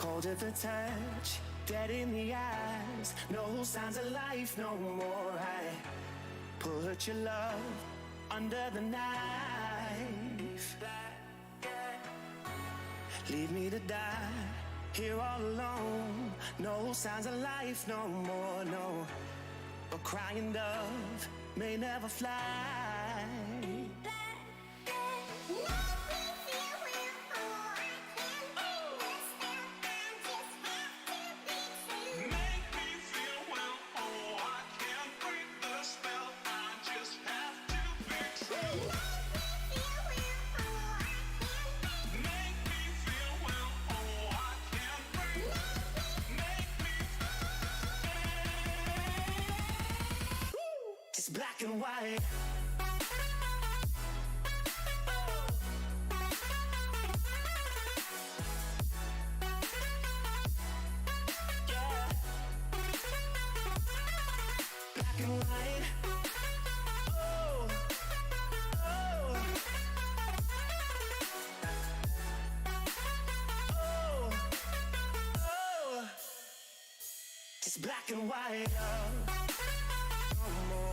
Cold at the touch, dead in the eyes, no signs of life no more. I put your love under the knife. Leave me to die here all alone. No signs of life no more, no. A crying dove may never fly. Black and white. Yeah. Black and white. Oh, oh, oh, oh. Just black and white. No more.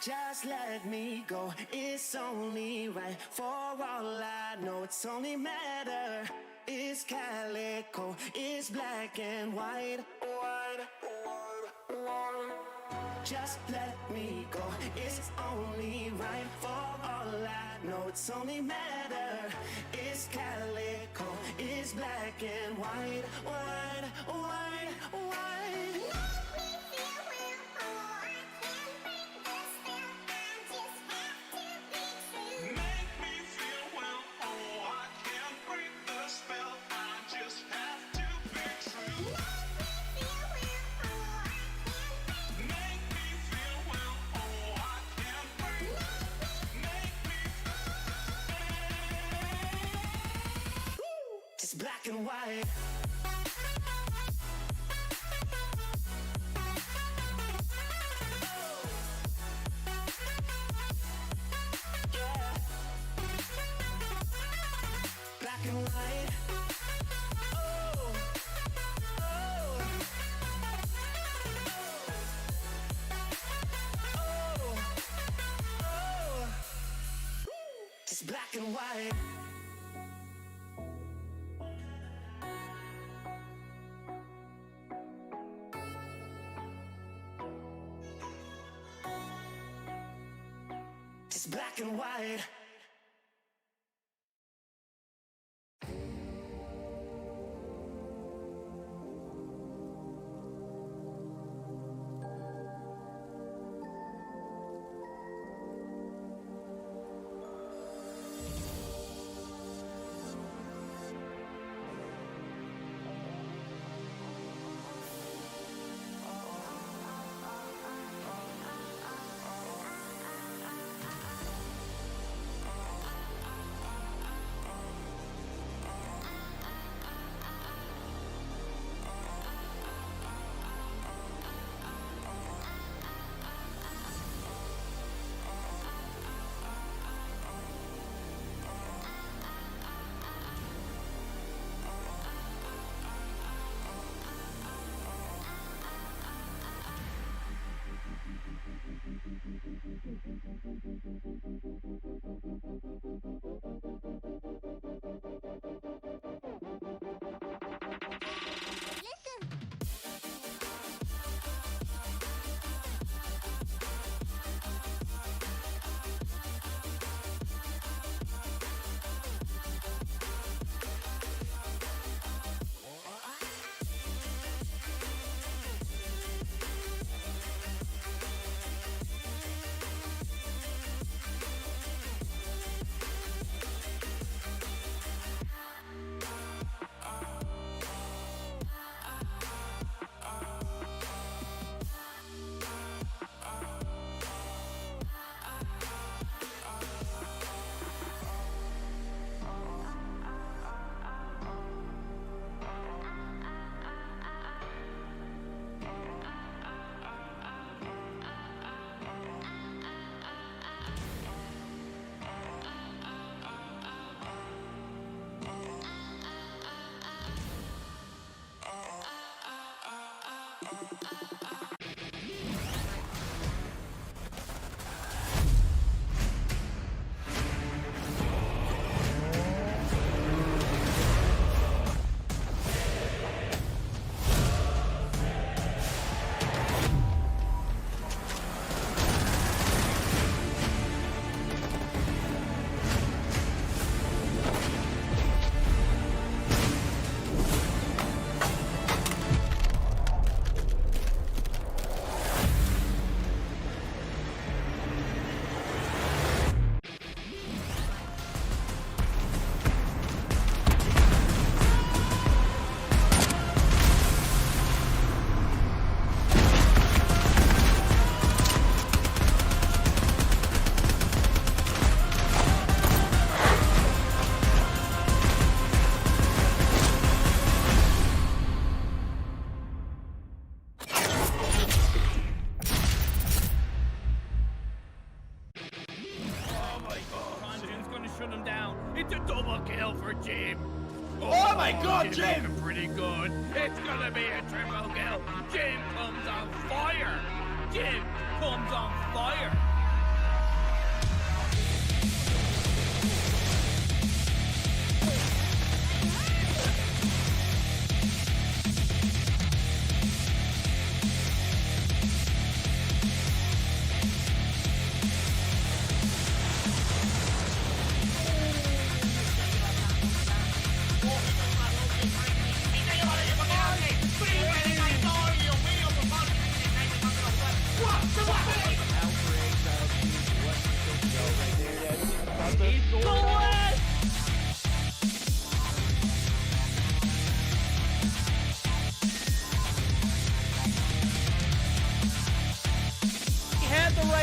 Just let me go, it's only right. For all I know, it's only matter. It's calico, it's black and white. Just let me go, it's only right. For all I know, it's only matter. It's calico, it's black and white. White, white, white. Black and white. Yeah. Black and white. Oh, oh, oh, oh. Just black and white. Black and white. Oh my god, Jim! Pretty good. It's gonna be a triple kill. Jim comes on fire. Jim comes on fire.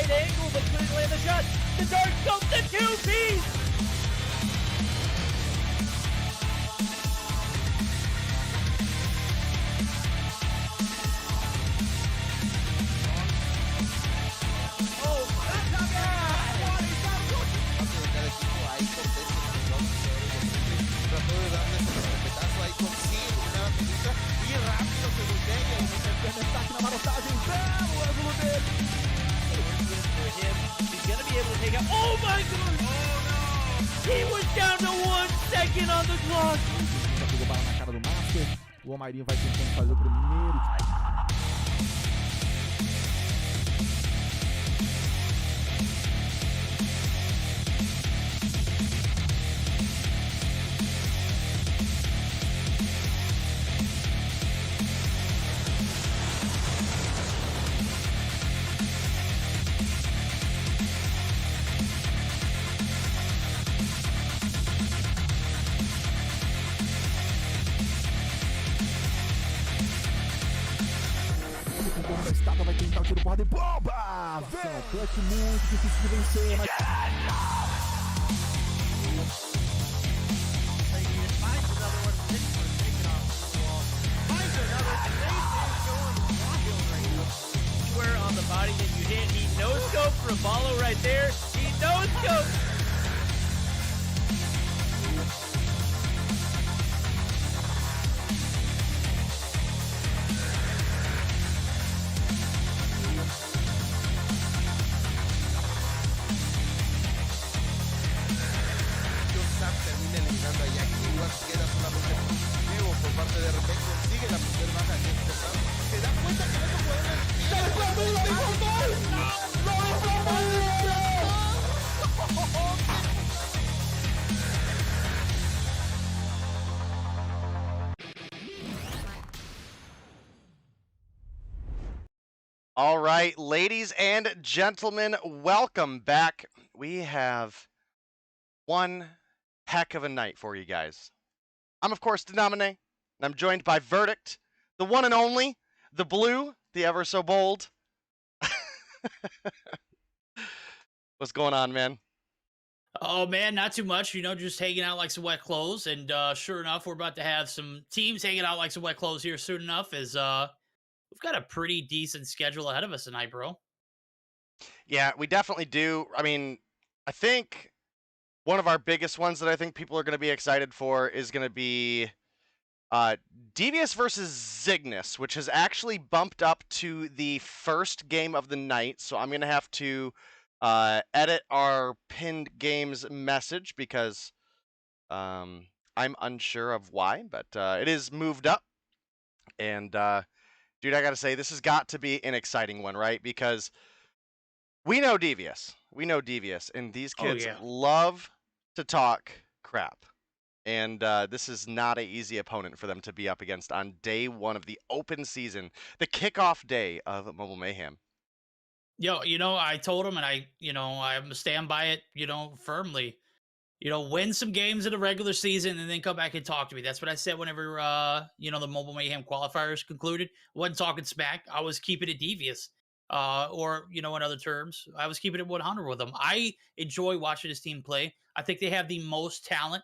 Angle, but couldn't land the shot. The dark scope, the two-piece! Oh my God! Trató de darle ese respetazo ahí, consigue una pelota y rápido se voltea y ataque na marotagem, belo ângulo dele! For him, he's gonna be able to take out. Oh my God! Oh no! He was down to 1 second on the clock. Já pegou bala na cara do Master. O Almairinho vai tentando fazer o primeiro. Da estátua vai tentar o tiro porrada e bomba! Vem! Clutch muito difícil de vencer, mas... Square on the body that you hit. He no-scoped Raballo right there. He no-scoped! termina eliminando a Jackie. Igual queda solamente positivo por parte de repente. Consigue la primera baja en este round. Se da cuenta que no All right, ladies and gentlemen, welcome back. We have one heck of a night for you guys. I'm, of course, Denomine, and I'm joined by Verdict, the one and only, the blue, the ever so bold. What's going on, man? Oh, man, not too much. You know, just hanging out like some wet clothes. And sure enough, we're about to have some teams hanging out like some wet clothes here soon enough as we've got a pretty decent schedule ahead of us tonight, bro. Yeah, we definitely do. I mean, I think one of our biggest ones that I think people are going to be excited for is going to be Devious versus Zygnus, which has actually bumped up to the first game of the night. So I'm going to have to edit our pinned games message because I'm unsure of why, but it is moved up. And dude, I got to say, this has got to be an exciting one, right? Because we know Devious. And these Oh, kids yeah. love to talk crap. And this is not an easy opponent for them to be up against on day one of the open season, the kickoff day of Mobile Mayhem. Yo, I told him, and I'm gonna stand by it, firmly. Win some games in the regular season and then come back and talk to me. That's what I said whenever, the Mobile Mayhem qualifiers concluded. I wasn't talking smack. I was keeping it devious. Or, in other terms, I was keeping it 100 with them. I enjoy watching this team play. I think they have the most talent,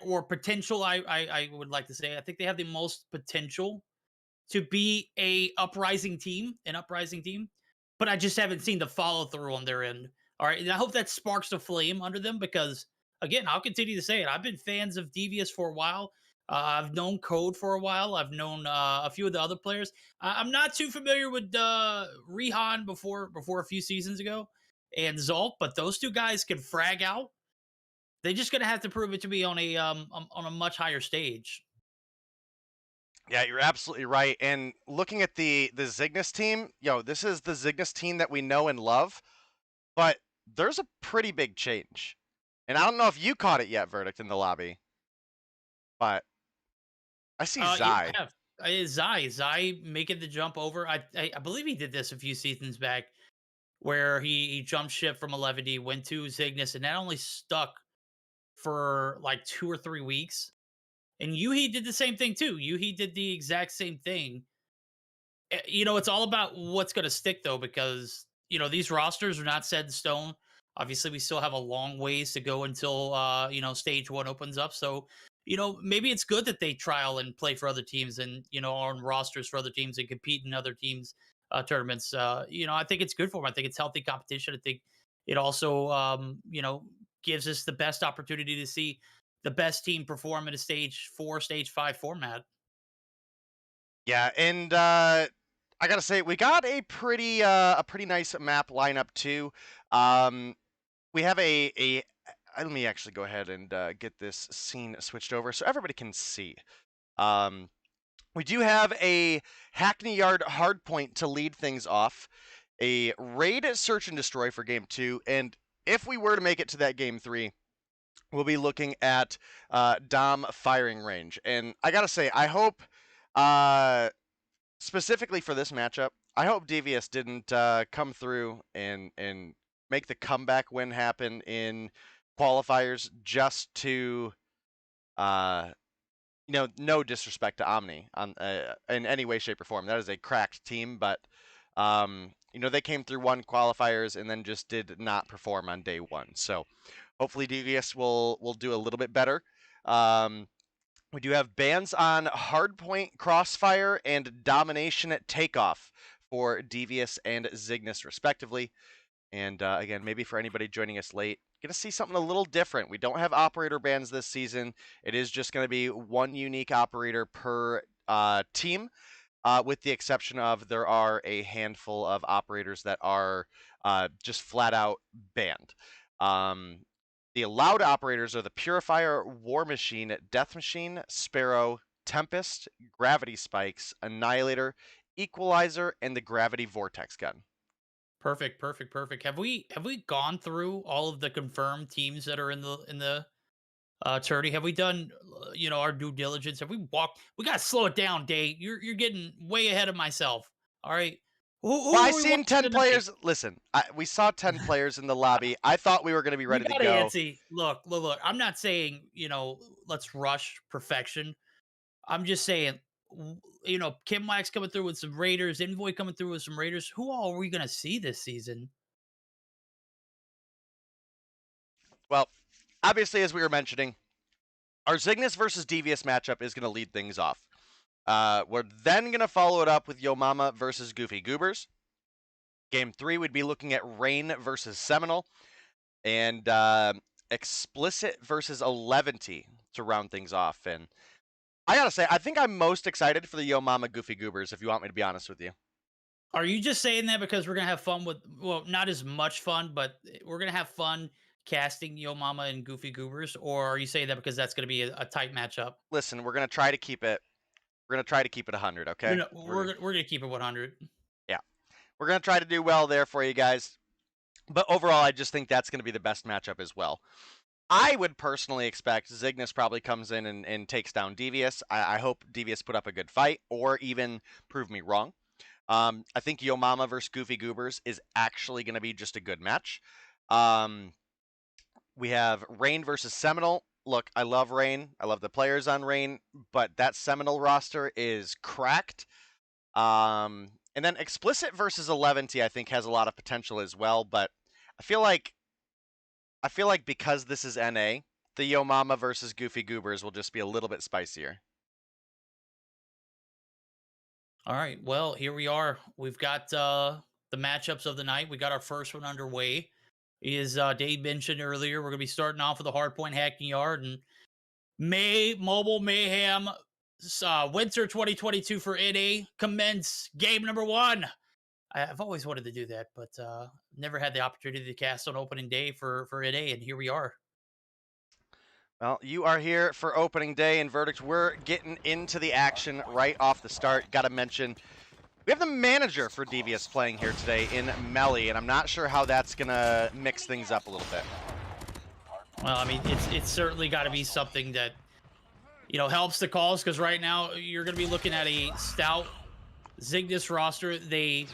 or potential. I would like to say, I think they have the most potential to be an uprising team, but I just haven't seen the follow through on their end. All right. And I hope that sparks the flame under them because, again, I'll continue to say it. I've been fans of Devious for a while. I've known Code for a while. I've known a few of the other players. I'm not too familiar with Rihan before a few seasons ago and Zolp, but those two guys can frag out. They're just gonna have to prove it to me on a much higher stage. Yeah, you're absolutely right. And looking at the Zygnus team, this is the Zygnus team that we know and love, but there's a pretty big change. And I don't know if you caught it yet, Verdict, in the lobby, but I see Zai. Zai making the jump over. I believe he did this a few seasons back, where he jumped ship from Eleventy, went to Zygnus, and that only stuck for like 2 or 3 weeks. And Yuhi did the same thing too. Yuhi did the exact same thing. It's all about what's going to stick though, because these rosters are not set in stone. Obviously, we still have a long ways to go until stage 1 opens up. So maybe it's good that they trial and play for other teams and on rosters for other teams and compete in other teams tournaments. I think it's good for them. I think it's healthy competition. I think it also gives us the best opportunity to see the best team perform in a stage 4, stage 5 format. Yeah, and I gotta say, we got a pretty nice map lineup too. We have let me actually go ahead and get this scene switched over so everybody can see. We do have a Hackney Yard Hardpoint to lead things off, a Raid Search and Destroy for Game 2, and if we were to make it to that Game 3, we'll be looking at Dom Firing Range. And I gotta say, I hope, specifically for this matchup, I hope Devious didn't come through and make the comeback win happen in qualifiers just to, no disrespect to Omni in any way, shape, or form. That is a cracked team, but they came through 1 qualifiers and then just did not perform on day 1. So hopefully Devious will do a little bit better. We do have bans on Hardpoint, Crossfire, and Domination at Takeoff for Devious and Zygnus, respectively. And again, maybe for anybody joining us late, going to see something a little different. We don't have operator bans this season. It is just going to be 1 unique operator per team, with the exception of there are a handful of operators that are just flat out banned. The allowed operators are the Purifier, War Machine, Death Machine, Sparrow, Tempest, Gravity Spikes, Annihilator, Equalizer, and the Gravity Vortex Gun. Perfect. Have we gone through all of the confirmed teams that are in the tourney? Have we done our due diligence? Have we walked? We gotta slow it down, Day. You're getting way ahead of myself. All right. Well, I seen 10 players. Listen, we saw 10 players in the lobby. I thought we were going to be ready to go. Antsy. Look. I'm not saying let's rush perfection. I'm just saying, Kim Wax coming through with some Raiders, Envoy coming through with some Raiders. Who all are we going to see this season? Well, obviously, as we were mentioning, our Zygnus versus Devious matchup is going to lead things off. We're then going to follow it up with Yo Mama versus Goofy Goobers. Game 3, we'd be looking at Rain versus Seminole. And Explicit versus Eleventy to round things off. And I gotta say, I think I'm most excited for the Yo Mama Goofy Goobers, if you want me to be honest with you. Are you just saying that because we're gonna have fun with, well, not as much fun, but we're gonna have fun casting Yo Mama and Goofy Goobers, or are you saying that because that's gonna be a tight matchup? Listen, we're gonna try to keep it. We're gonna try to keep it 100, okay? We're gonna keep it 100. Yeah, we're gonna try to do well there for you guys. But overall, I just think that's gonna be the best matchup as well. I would personally expect Zygnus probably comes in and takes down Devious. I hope Devious put up a good fight, or even prove me wrong. I think Yo Mama versus Goofy Goobers is actually going to be just a good match. We have Rain versus Seminole. Look, I love Rain. I love the players on Rain, but that Seminole roster is cracked. And then Explicit versus Eleventy, I think, has a lot of potential as well, but I feel like because this is NA, the Yo Mama versus Goofy Goobers will just be a little bit spicier. All right, well, here we are. We've got the matchups of the night. We got our first one underway. As Dave mentioned earlier, we're going to be starting off with the Hardpoint Hacking Yard and Mobile Mayhem Winter 2022 for NA. Commence game number 1. I've always wanted to do that, but never had the opportunity to cast on opening day for NA, and here we are. Well, you are here for opening day in Verdict. We're getting into the action right off the start. Got to mention, we have the manager for Devious playing here today in Melly, and I'm not sure how that's going to mix things up a little bit. Well, I mean, it's certainly got to be something that, you know, helps the cause, because right now you're going to be looking at a stout Zygnus roster. They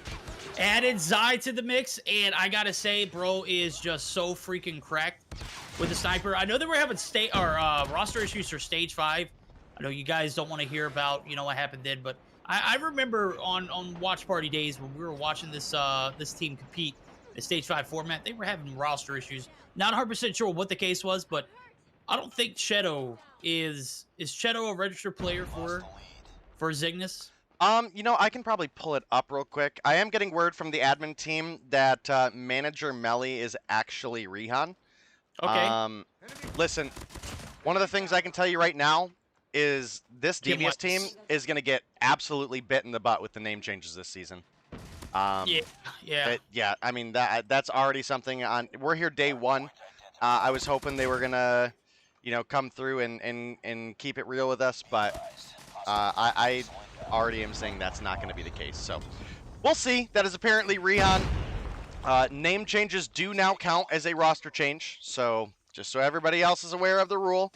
added Zy to the mix, and I got to say, bro is just so freaking cracked with the sniper. I know that we're having roster issues for stage 5. I know you guys don't want to hear about, you know, what happened then, but I remember on watch party days when we were watching this this team compete in stage 5 format, they were having roster issues. Not 100% sure what the case was, but I don't think Cheto is Cheto a registered player for Zygnus? You know, I can probably pull it up real quick. I am getting word from the admin team that manager Melly is actually Rihan. Okay. Listen, one of the things I can tell you right now is this Devious team is going to get absolutely bit in the butt with the name changes this season. Yeah. I mean, that's already something on. We're here day 1. I was hoping they were gonna, you know, come through and keep it real with us, but I already am saying that's not going to be the case. So we'll see. That is apparently Rihan. Name changes do now count as a roster change, so just so everybody else is aware of the rule.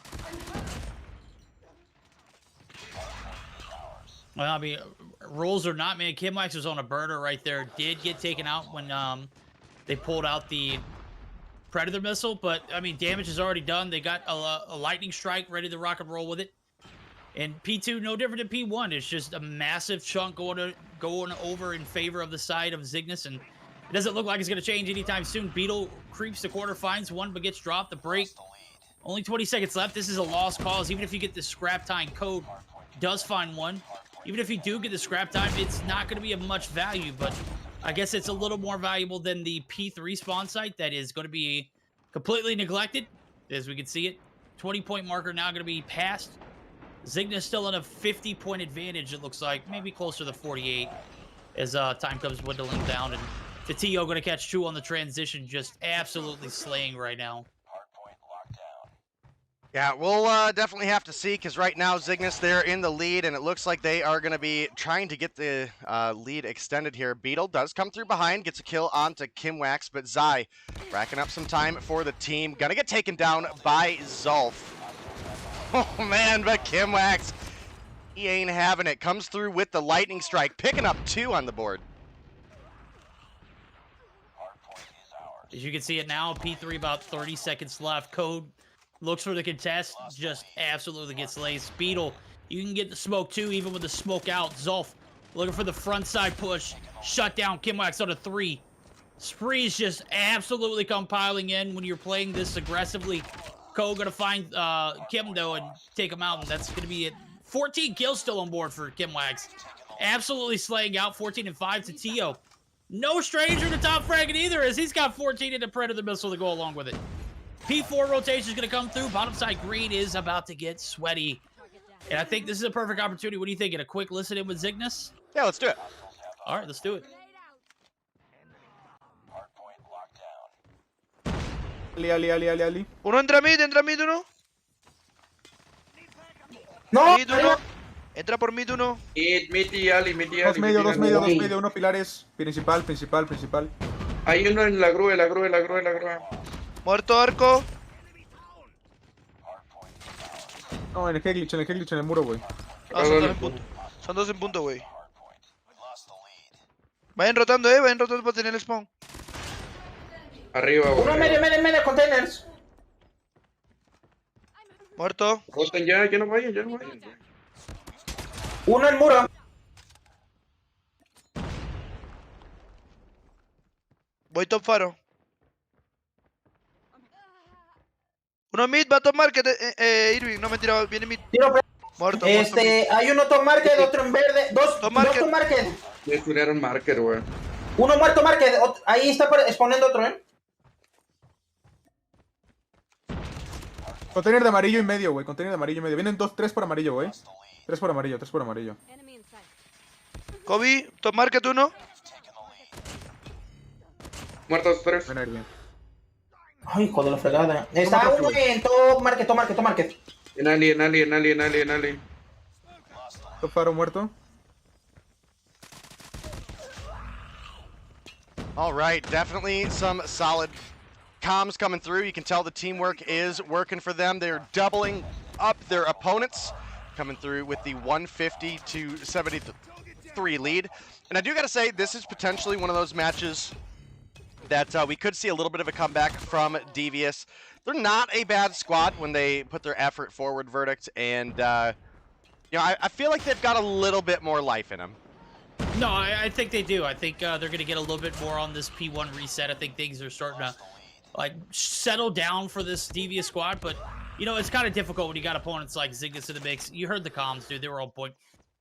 Well, I mean, rules or not, man, Kimwax was on a burner right there. Did get taken out when they pulled out the Predator missile, but, I mean, damage is already done. They got a lightning strike ready to rock and roll with it. And P2, no different than P1. It's just a massive chunk going over in favor of the side of Zygnus, and it doesn't look like it's going to change anytime soon. Beetle creeps the corner, finds one, but gets dropped. The break. Only 20 seconds left. This is a lost cause. Even if you get the scrap time, Code does find one. Even if you do get the scrap time, it's not going to be of much value, but I guess it's a little more valuable than the P3 spawn site that is going to be completely neglected, as we can see it. 20-point marker now going to be passed. Zygnus still in a 50-point advantage, it looks like. Maybe closer to 48 as time comes dwindling down. And the TO going to catch 2 on the transition, just absolutely slaying right now. Yeah, we'll definitely have to see, because right now Zygnus, they're in the lead, and it looks like they are going to be trying to get the lead extended here. Beetle does come through behind, gets a kill onto Kimwax, but Zy racking up some time for the team. Gonna get taken down by Zulf. Oh, man, but Kimwax, he ain't having it. Comes through with the lightning strike, picking up 2 on the board. As you can see it now, P3 about 30 seconds left. Code looks for the contest, just absolutely gets laced. Beetle, you can get the smoke too, even with the smoke out. Zulf looking for the front side push. Shut down Kimwax on a 3. Spree's just absolutely compiling in when you're playing this aggressively. Code gonna find Kim though and take him out, and that's gonna be it. 14 kills still on board for Kimwax. Absolutely slaying out. 14 and 5 to Tio. No stranger to top fragging either, as he's got 14 in the Predator missile to go along with it. P4 rotation is going to come through. Bottom side green is about to get sweaty. And I think this is a perfect opportunity. What do you think? A quick listen in with Zygnus? Yeah, let's do it. All right, let's do it. Ali. Uno entra mid uno. No, Mid uno. Entra por mid uno. mid y Ali. Dos medio, uno pilares. Principal. Hay uno en la grúa. Muerto arco. No, en el glitch, en el muro, güey. No, son dos en punto. Son dos en punto, güey. Vayan rotando para tener el spawn. Arriba, güey. Uno medio, containers. Muerto. Rosten ya no vayan. Uno en muro. Voy top faro. Uno mid, va a top market, Irving. No, mentira, viene mid. Tiro, Muerto. hay uno top market, otro en verde. Dos Top top market. market. Destruyeron marker, güey. Uno muerto market. Ahí está exponiendo otro, Container de amarillo y medio, güey. Vienen 3 por amarillo, güey. 3 por amarillo. Kobe, top market uno. Muertos 3. Van a ir bien. Ay, hijo de la fregada. Está uno en top market. En Ali. Top faro muerto. All right, definitely some solid comms coming through. You can tell the teamwork is working for them. They're doubling up their opponents, coming through with the 150 to 73 lead. And I do got to say, this is potentially one of those matches that we could see a little bit of a comeback from Devious. They're not a bad squad when they put their effort forward, Verdict, and I feel like they've got a little bit more life in them. No, I think they do. I think they're going to get a little bit more on this P1 reset. I think things are starting to settle down for this Devious squad, but it's kind of difficult when you got opponents like Zygnus in the mix. You heard the comms, dude. They were on point.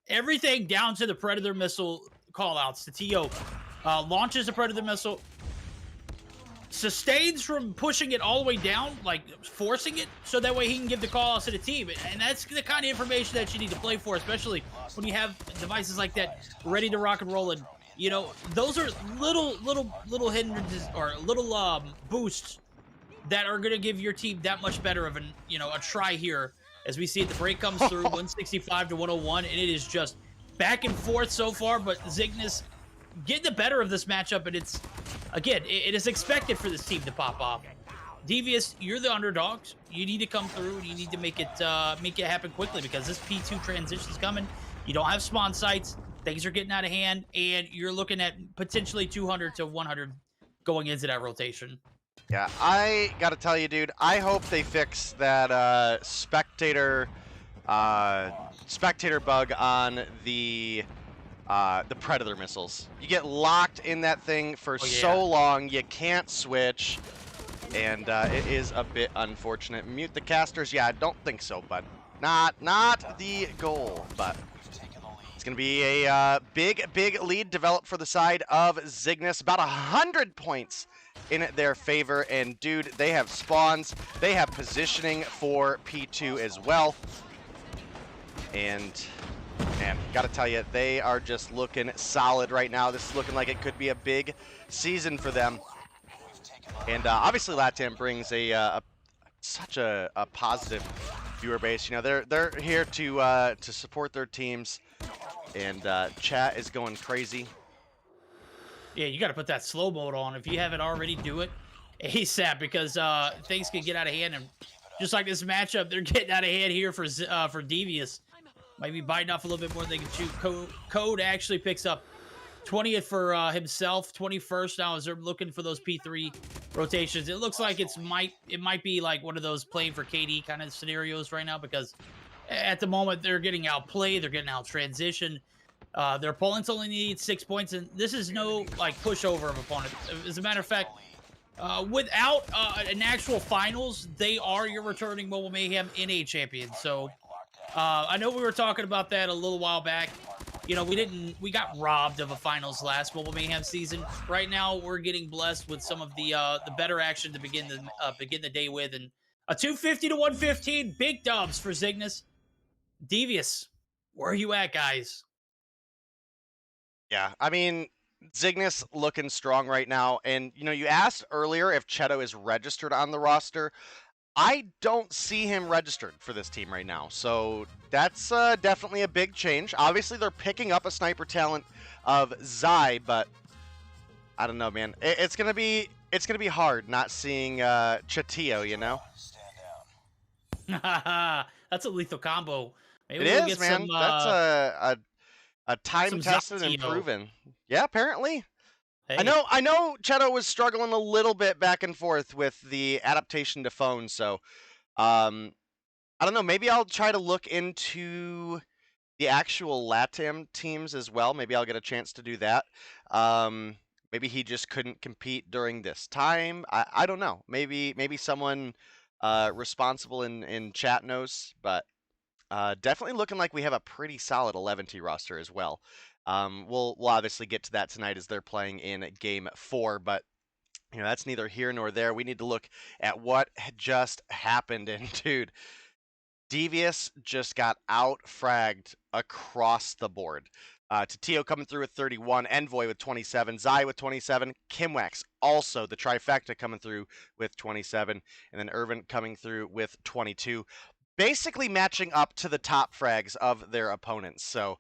Everything down to the Predator missile callouts. The TO launches the Predator missile, sustains from pushing it all the way down, forcing it, so that way he can give the call outs to the team. And that's the kind of information that you need to play for, especially when you have devices like that ready to rock and roll. And those are little hindrances or little boosts that are going to give your team that much better of a try here. As we see it, the break comes through 165 to 101, and it is just back and forth so far. But Zygnus getting the better of this matchup, and it's, again, it is expected for this team to pop off. Devious, you're the underdogs. You need to come through, and you need to make it happen quickly, because this P2 transition is coming. You don't have spawn sites. Things are getting out of hand, and you're looking at potentially 200 to 100 going into that rotation. Yeah, I gotta tell you, dude, I hope they fix that spectator bug on the Predator missiles. You get locked in that thing for so long, you can't switch, and it is a bit unfortunate. Mute the casters? Yeah, I don't think so, but not the goal, but it's going to be a big lead developed for the side of Zygnus. About 100 points in their favor, and dude, they have spawns, they have positioning for P2 as well, and man, gotta tell you, they are just looking solid right now. This is looking like it could be a big season for them, and obviously LATAM brings such a positive viewer base. They're here to support their teams, and chat is going crazy. Yeah, you got to put that slow mode on. If you haven't already, do it ASAP, because things can get out of hand. And just like this matchup, they're getting out of hand here for Devious. Might be biting off a little bit more than they can chew. Code actually picks up 20th for himself, 21st now as they're looking for those P3 rotations. It looks like it might be like one of those playing for KD kind of scenarios right now, because at the moment they're getting outplayed, they're getting out transitioned. Their opponents only need 6 points, and this is no pushover of opponent. As a matter of fact, without an actual finals, they are your returning Mobile Mayhem NA champion. So I know we were talking about that a little while back. We got robbed of a finals last Mobile Mayhem season. Right now, we're getting blessed with some of the better action to begin the day with, and a 250 to 115, big dubs for Zygnus. Devious, where are you at, guys? Yeah, I mean, Zygnus looking strong right now. And, you asked earlier if Cheto is registered on the roster. I don't see him registered for this team right now. So that's definitely a big change. Obviously, they're picking up a sniper talent of Zy, but I don't know, man. It's gonna be hard not seeing Chatio, That's a lethal combo. Maybe It we'll is, get man. some That's a time tested and Zygnus. proven. Yeah, apparently. Hey. I know Cheto was struggling a little bit back and forth with the adaptation to phone, so I don't know, maybe I'll try to look into the actual LATAM teams as well. Maybe I'll get a chance to do that. Maybe he just couldn't compete during this time. I don't know. Maybe someone responsible in chat knows, but definitely looking like we have a pretty solid Eleventy roster as well. We'll obviously get to that tonight as they're playing in Game 4, but that's neither here nor there. We need to look at what just happened, and dude, Devious just got out-fragged across the board. Tatio coming through with 31, Envoy with 27, Zai with 27, Kimwax also the trifecta coming through with 27, and then Irvin coming through with 22. Basically matching up to the top frags of their opponents. So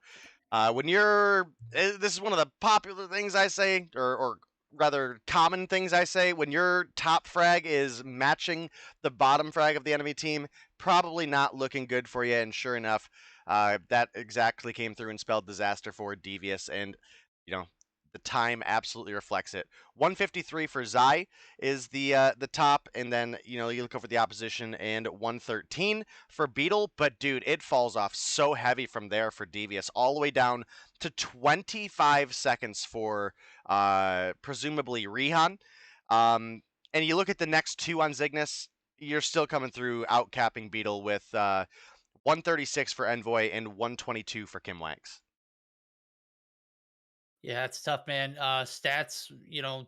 when this is one of the popular things I say, or rather common things I say, when your top frag is matching the bottom frag of the enemy team, probably not looking good for you. And sure enough, that exactly came through and spelled disaster for Devious. And, the time absolutely reflects it. 153 for Zai is the top, and then you look over the opposition, and 113 for Beetle. But dude, it falls off so heavy from there for Devious, all the way down to 25 seconds for presumably Rihan. And you look at the next two on Zygnus, you're still coming through outcapping Beetle with 136 for Envoy and 122 for Kimwax. Yeah, it's tough, man. Stats,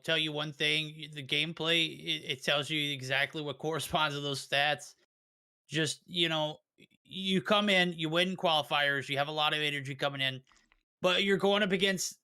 tell you one thing. The gameplay, it tells you exactly what corresponds to those stats. Just, you come in, you win qualifiers, you have a lot of energy coming in, but you're going up against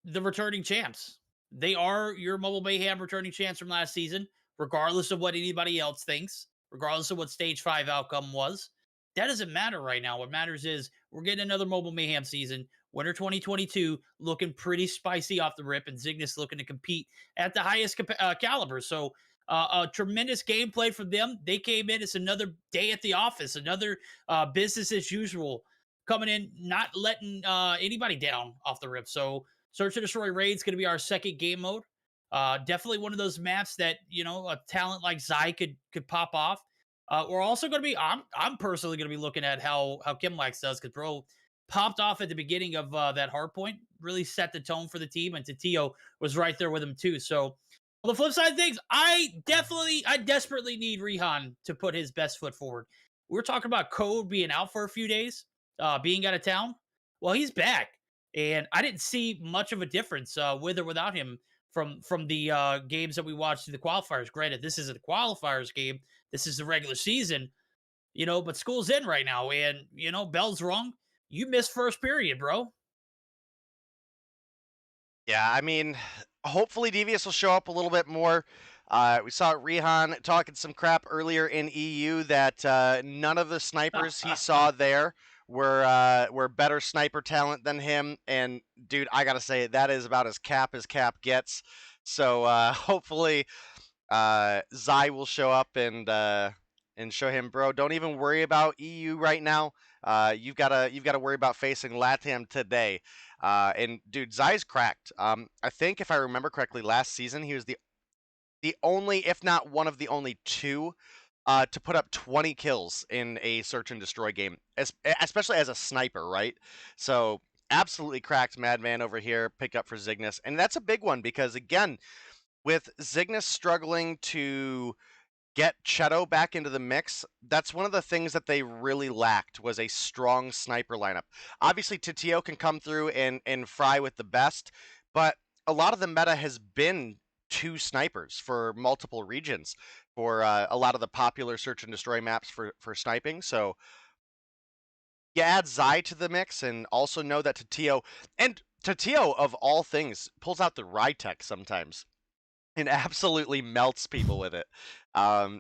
the returning champs. They are your Mobile Mayhem returning champs from last season, regardless of what anybody else thinks, regardless of what Stage 5 outcome was. That doesn't matter right now. What matters is we're getting another Mobile Mayhem season. Winter 2022 looking pretty spicy off the rip, and Zygnus looking to compete at the highest caliber. So a tremendous gameplay from them. They came in. It's another day at the office, another business as usual, coming in, not letting anybody down off the rip. So Search and Destroy Raid's going to be our second game mode. Definitely one of those maps that a talent like Zai could pop off. We're also going to be. I'm personally going to be looking at how Kimlax does, because bro popped off at the beginning of that Hardpoint, really set the tone for the team, and Tatio was right there with him too. So on the flip side of things, I desperately need Rihan to put his best foot forward. We were talking about Code being out for a few days, being out of town. Well, he's back, and I didn't see much of a difference with or without him from the games that we watched in the qualifiers. Granted, this isn't a qualifiers game. This is the regular season, but school's in right now, and, bell's rung. You missed first period, bro. Yeah, I mean, hopefully Devious will show up a little bit more. We saw Rihan talking some crap earlier in EU that none of the snipers he saw there were better sniper talent than him. And dude, I gotta say, that is about as cap gets. So hopefully Zai will show up and show him, bro, don't even worry about EU right now. You've gotta worry about facing LATAM today. And dude, Zai's cracked. I think if I remember correctly, last season he was the only, if not one of the only two, to put up 20 kills in a search and destroy game, especially as a sniper, right? So absolutely cracked Madman over here, picked up for Zygnus, and that's a big one because again, with Zygnus struggling to get Cheto back into the mix, that's one of the things that they really lacked, was a strong sniper lineup. Obviously, Tatio can come through and fry with the best, but a lot of the meta has been two snipers for multiple regions for a lot of the popular search and destroy maps for sniping. So you add Zai to the mix, and also know that Tatio, and Tatio of all things, pulls out the Rytech sometimes and absolutely melts people with it.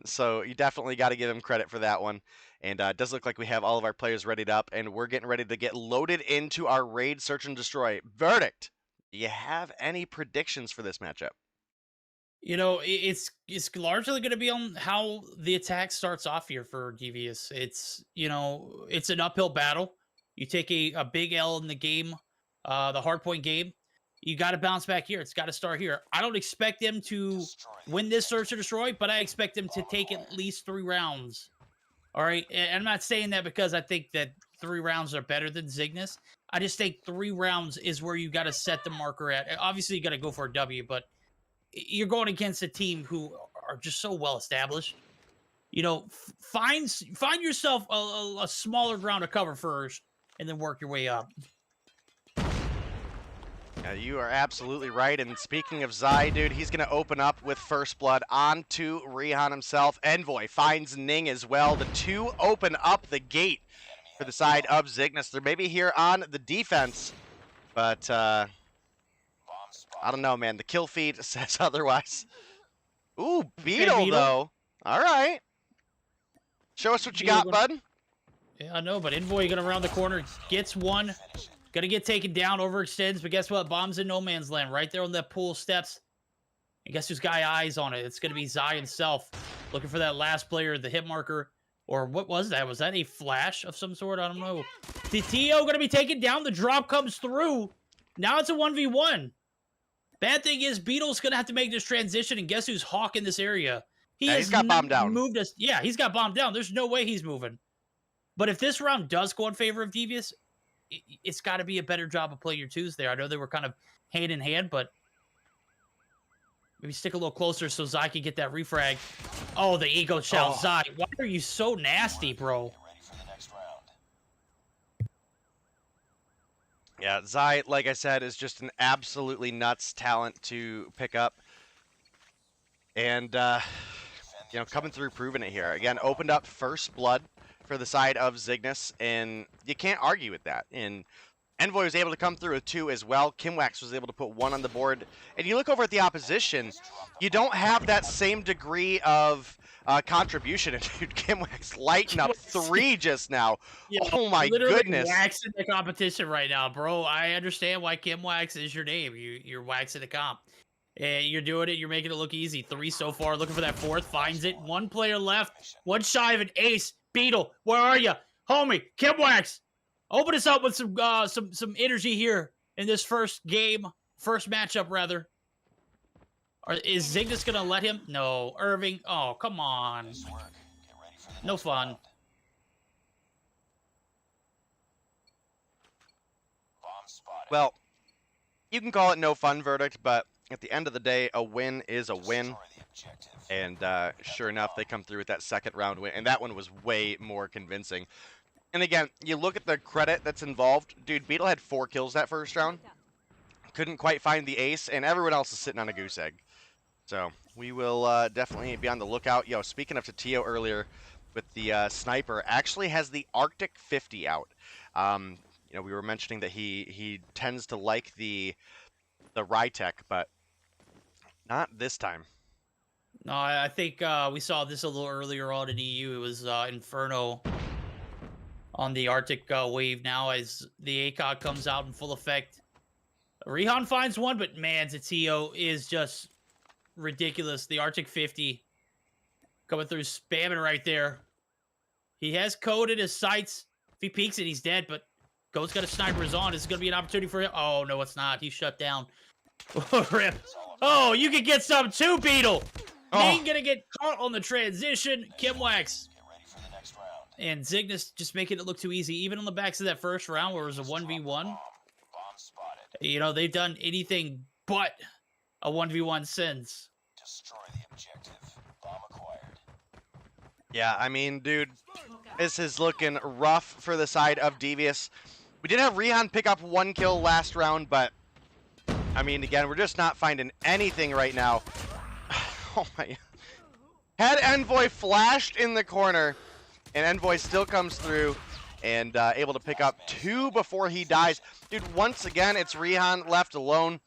So you definitely got to give him credit for that one. And it does look like we have all of our players readied up, and we're getting ready to get loaded into our raid, search, and destroy. Verdict, do you have any predictions for this matchup? You know, it's largely going to be on how the attack starts off here for Devious. It's, you know, it's an uphill battle. You take a big L in the game, the hardpoint game. You got to bounce back here. It's got to start here. I don't expect them to win this search or destroy, but I expect them to take at least 3 rounds. All right, and I'm not saying that because I think that 3 rounds are better than Zygnus. I just think 3 rounds is where you got to set the marker at. Obviously, you got to go for a W, but you're going against a team who are just so well established. You know, find yourself a smaller ground to cover first, and then work your way up. Yeah, you are absolutely right. And speaking of Zai, dude, he's going to open up with First Blood onto Rihan himself. Envoy finds Ning as well. The 2 open up the gate for the side of Zygnus. They're maybe here on the defense, but I don't know, man. The kill feed says otherwise. Ooh, Beetle, though. All right. Show us what you got, bud. Yeah, I know, but Envoy going to round the corner. Gets one. Going to get taken down, overextends, but guess what? Bombs in no man's land right there on that pool steps. And guess who's got eyes on it? It's going to be Zai himself. Looking for that last player, the hit marker. Or what was that? Was that a flash of some sort? I don't know. Tio going to be taken down. The drop comes through. Now it's a 1v1. Bad thing is, Beetle's going to have to make this transition, and guess who's hawking this area? He's got bombed down. Moved us. Yeah, he's got bombed down. There's no way he's moving. But if this round does go in favor of Devious, it's got to be a better job of player 2s there. I know they were kind of hand in hand, but maybe stick a little closer so Zai can get that refrag. Oh, the ego shell. Zai, why are you so nasty, bro? Yeah, Zai, like I said, is just an absolutely nuts talent to pick up. And, you know, coming through, proving it here. Again, opened up First Blood for the side of Zygnus, and you can't argue with that. And Envoy was able to come through with 2 as well. Kimwax was able to put 1 on the board. And you look over at the opposition, you don't have that same degree of contribution. And dude, Kimwax lighting up 3 just now. Yeah, oh my goodness. Waxing the competition right now, bro. I understand why Kimwax is your name. You're waxing the comp. And you're doing it. You're making it look easy. 3 so far. Looking for that 4th. Finds it. 1 player left. 1 shy of an ace. Beetle, where are you? Homie, Kimwax, open us up with some energy here in this first game. First matchup, rather. Is Zygnus going to let him? No. Irving, oh, come on. No fun. Well, you can call it no fun verdict, but at the end of the day, a win is a win. And sure enough, they come through with that 2nd round win, and that one was way more convincing. And again, you look at the credit that's involved. Dude, Beetle had 4 kills that first round. Couldn't quite find the ace, and everyone else is sitting on a goose egg. So we will definitely be on the lookout. Yo, speaking of Tatio earlier with the sniper, actually has the Arctic 50 out. You know, we were mentioning that he tends to like the Rytech, but not this time. No, I think we saw this a little earlier on in EU. It was Inferno on the Arctic wave now as the ACOG comes out in full effect. Rihan finds 1, but man, Tatio is just ridiculous. The Arctic 50 coming through, spamming right there. He has code in his sights. If he peeks it, he's dead, but Goat's got a sniper's on. This is going to be an opportunity for him. Oh, no, it's not. He's shut down. Rip. Oh, you can get some too, Beetle. Ain't gonna get caught on the transition. Kimwax and Zygnus just making it look too easy. Even on the backs of that first round where it was a 1v1. You know, they've done anything but a 1v1 since. Destroy the objective. Bomb acquired. Yeah, I mean, dude, this is looking rough for the side of Devious. We did have Rihan pick up 1 kill last round, but I mean, again, we're just not finding anything right now. Oh my. Had Envoy flashed in the corner, and Envoy still comes through and able to pick up 2 before he dies. Dude, once again, it's Rihan left alone.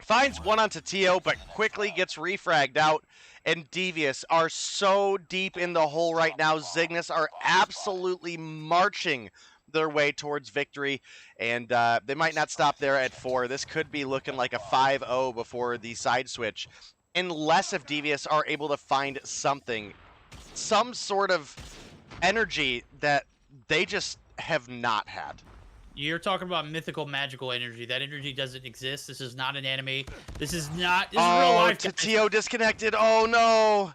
Finds one onto Tio, but quickly gets refragged out. And Devious are so deep in the hole right now. Zygnus are absolutely marching their way towards victory, and they might not stop there at 4. This could be looking like a 5-0 before the side switch, unless if Devious are able to find something, some sort of energy that they just have not had. You're talking about mythical, magical energy. That energy doesn't exist. This is not an anime. This is not. This is real life. Tio disconnected. Oh no.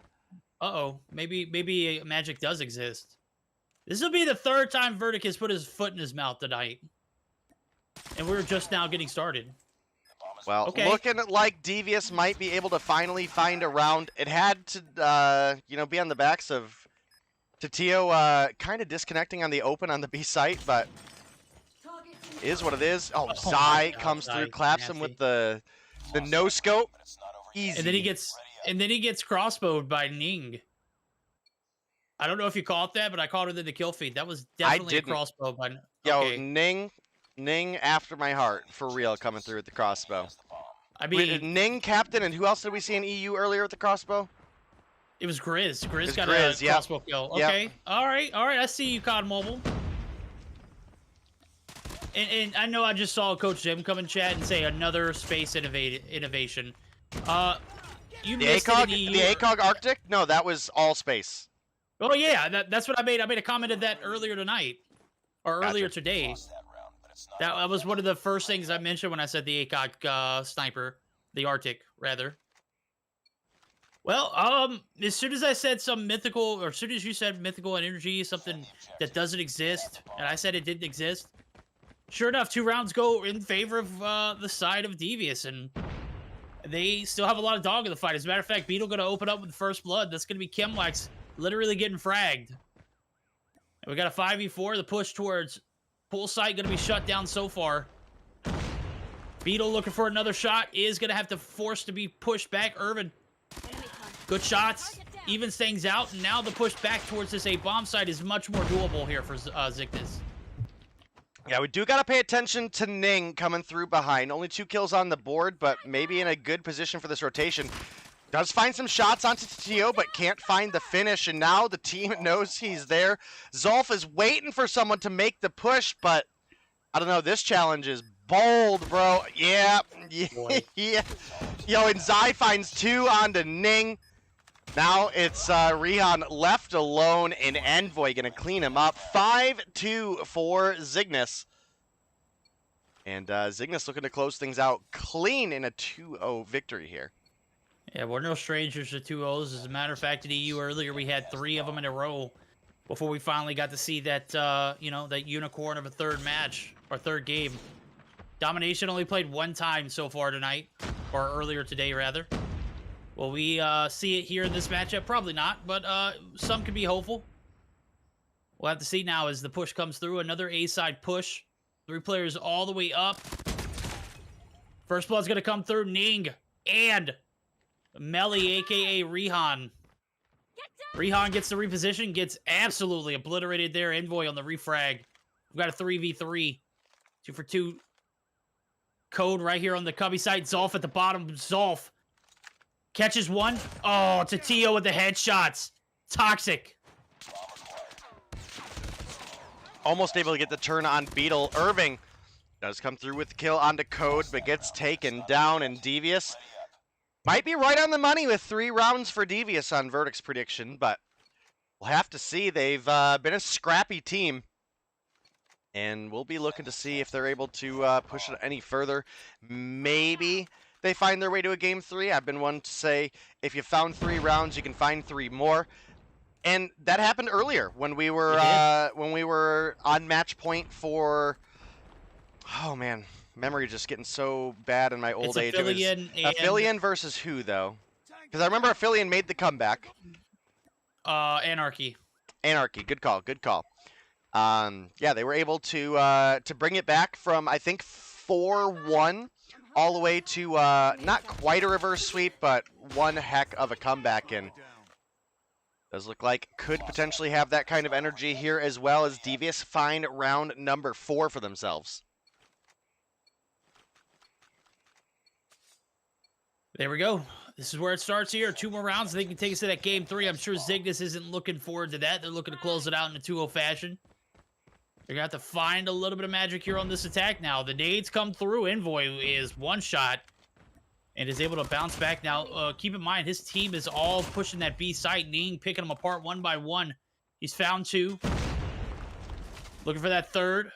Uh-oh. Maybe magic does exist. This will be the 3rd time Verdict has put his foot in his mouth tonight, and we're just now getting started. Well, okay. Looking like Devious might be able to finally find a round. It had to, be on the backs of Tio, kind of disconnecting on the open on the B site, but is what it is. Oh, Zy comes through, claps him with the no scope. Easy. And then he gets crossbowed by Ning. I don't know if you caught that, but I caught it in the kill feed. That was definitely a crossbow. But okay. Yo, Ning after my heart, for real, coming through with the crossbow. I mean, Ning captain, and who else did we see in EU earlier with the crossbow? It was Grizz. Grizz got a crossbow kill. Okay. Yep. All right. I see you, COD Mobile. And I know I just saw Coach Jim come in chat and say another space innovation. You missed it in EU. The ACOG Arctic? No, that was all space. Oh yeah, that's what I made. I made a comment of that earlier tonight, or earlier today. That was one of the first things I mentioned when I said the ACOG sniper, the Arctic rather. Well, as soon as I said some mythical, or as soon as you said mythical energy, something that doesn't exist, and I said it didn't exist, sure enough, 2 rounds go in favor of the side of Devious, and they still have a lot of dog in the fight. As a matter of fact, Beetle going to open up with first blood. That's going to be Chemwax literally getting fragged. And we got a 5v4. The push towards pool site going to be shut down so far. Beetle looking for another shot. Is going to have to force to be pushed back. Irvin. Good shots. Evens things out. And now the push back towards this A-bomb site is much more doable here for Zygnus. Yeah, we do got to pay attention to Ning coming through behind. Only 2 kills on the board, but maybe in a good position for this rotation. Does find some shots onto Tio, but can't find the finish, and now the team knows he's there. Zolf is waiting for someone to make the push, but I don't know. This challenge is bold, bro. Yeah. Yo, and Zy finds 2 onto Ning. Now it's Rihan left alone, and Envoy going to clean him up. 5-2 for Zygnus. And Zygnus looking to close things out clean in a 2-0 victory here. Yeah, we're no strangers to 2-0s. As a matter of fact, in EU earlier, we had 3 of them in a row before we finally got to see that, that unicorn of a 3rd match, or 3rd game. Domination only played 1 time so far tonight, or earlier today, rather. Will we see it here in this matchup? Probably not, but some could be hopeful. We'll have to see now as the push comes through. Another A-side push. 3 players all the way up. First blood's going to come through. Ning and Melly, a.k.a. Rihan. Rihan gets the reposition, gets absolutely obliterated there. Envoy on the refrag. We've got a 3v3. 2 for 2. Code right here on the cubby site. Zolf at the bottom. Zolf catches 1. Oh, to Tio with the headshots. Toxic. Almost able to get the turn on Beetle. Irving does come through with the kill onto Code, but gets taken down, and Devious might be right on the money with 3 rounds for Devious on Verdict's prediction, but we'll have to see. They've been a scrappy team, and we'll be looking to see if they're able to push it any further. Maybe they find their way to a game 3. I've been one to say, if you found 3 rounds, you can find 3 more. And that happened earlier when we were on match point for, oh man, memory just getting so bad in my old age. It was Aphelion versus who though? Because I remember Aphelion made the comeback. Anarchy. Anarchy, good call, good call. Yeah, they were able to bring it back from I think 4-1 all the way to not quite a reverse sweep, but one heck of a comeback. And Does look like could potentially have that kind of energy here, as well as Devious find round number 4 for themselves. There we go. This is where it starts here. 2 more rounds. They can take us to that game 3. I'm sure Zygnus isn't looking forward to that. They're looking to close it out in a 2-0 fashion. They're going to have to find a little bit of magic here on this attack now. The nades come through. Envoy is one shot and is able to bounce back now. Keep in mind, his team is all pushing that B site. Ning picking them apart one by one. He's found 2. Looking for that 3rd.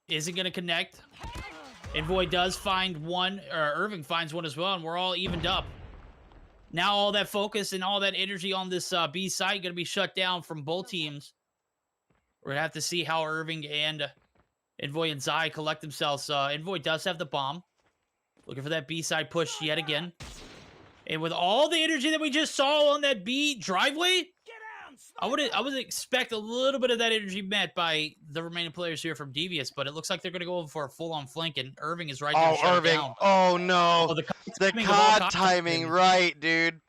Isn't going to connect. Envoy does find 1, or Irving finds 1 as well, and we're all evened up. Now all that focus and all that energy on this B site going to be shut down from both teams. We're going to have to see how Irving and Envoy and Zai collect themselves. Envoy does have the bomb. Looking for that B side push yet again. And with all the energy that we just saw on that B driveway, I would expect a little bit of that energy met by the remaining players here from Devious, but it looks like they're going to go for a full-on flank, and Irving is right there. Oh, Irving. Down. Oh, no. Oh, the COD timing, right, dude.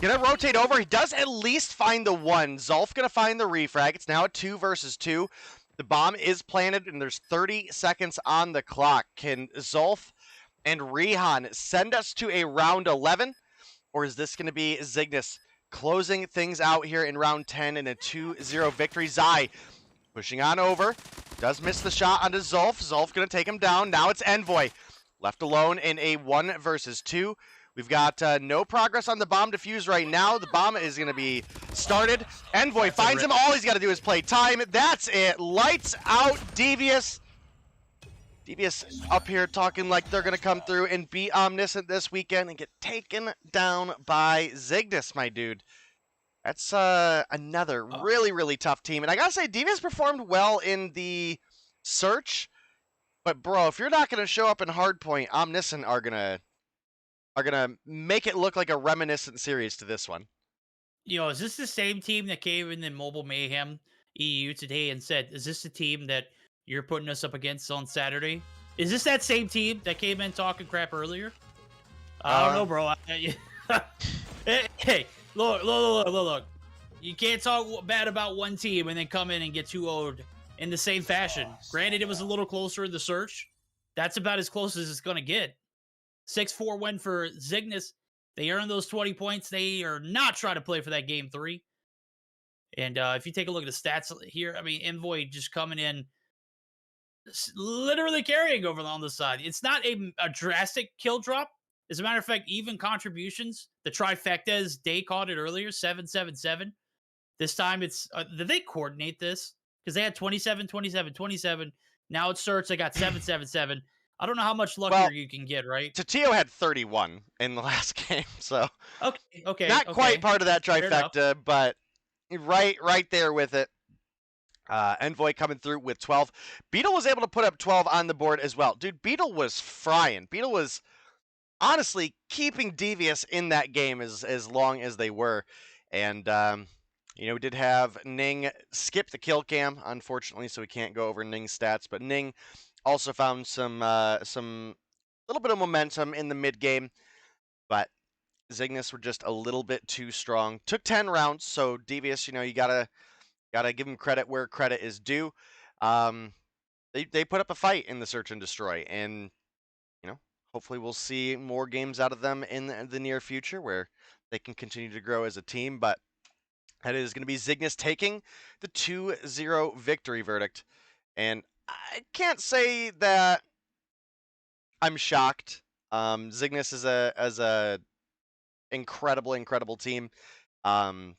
Gonna rotate over. He does at least find the 1. Zolf gonna find the refrag. It's now a 2 versus 2. The bomb is planted, and there's 30 seconds on the clock. Can Zolf and Rehan send us to a round 11? Or is this going to be Zygnus closing things out here in round 10 in a 2-0 victory? Zai pushing on over. Does miss the shot onto Zolf. Zolf going to take him down. Now it's Envoy. Left alone in a 1 versus 2. We've got no progress on the bomb defuse right now. The bomb is going to be started. Envoy finds him. All he's got to do is play time. That's it. Lights out, Devious. Devious up here talking like they're going to come through and be omniscient this weekend and get taken down by Zygnus, my dude. That's another really, really tough team. And I got to say, Devious performed well in the search. But, bro, if you're not going to show up in Hardpoint, Omniscient are going to make it look like a reminiscent series to this one. Yo, is this the same team that came in the Mobile Mayhem EU today and said, is this the team that you're putting us up against on Saturday? Is this that same team that came in talking crap earlier? I don't know, bro. Hey, look. You can't talk bad about one team and then come in and get 2-0'd in the same fashion. Granted, it was a little closer in the search. That's about as close as it's going to get. 6-4 win for Zygnus. They earned those 20 points. They are not trying to play for that game 3. And if you take a look at the stats here, I mean, Envoy just coming in, literally carrying over on the side. It's not a drastic kill drop. As a matter of fact, even contributions, the trifecta, as Day called it earlier, 7-7-7. This time it's, did they coordinate this? Because they had 27, 27, 27. Now it's search. They got 7-7-7. I don't know how much luckier you can get, right? Tatio had 31 in the last game, so okay, not quite part of that trifecta, but right there with it. Envoy coming through with 12. Beetle was able to put up 12 on the board as well. Dude, Beetle was frying. Beetle was honestly keeping Devious in that game as long as they were. And, you know, we did have Ning skip the kill cam, unfortunately, so we can't go over Ning's stats. But Ning also found some little bit of momentum in the mid game, but Zygnus were just a little bit too strong. Took 10 rounds, so Devious, you know, you gotta give them credit where credit is due. They put up a fight in the search and destroy, and you know, hopefully we'll see more games out of them in the near future where they can continue to grow as a team. But that is going to be Zygnus taking the 2-0 victory verdict, and I can't say that I'm shocked. Zygnus is a incredible team. And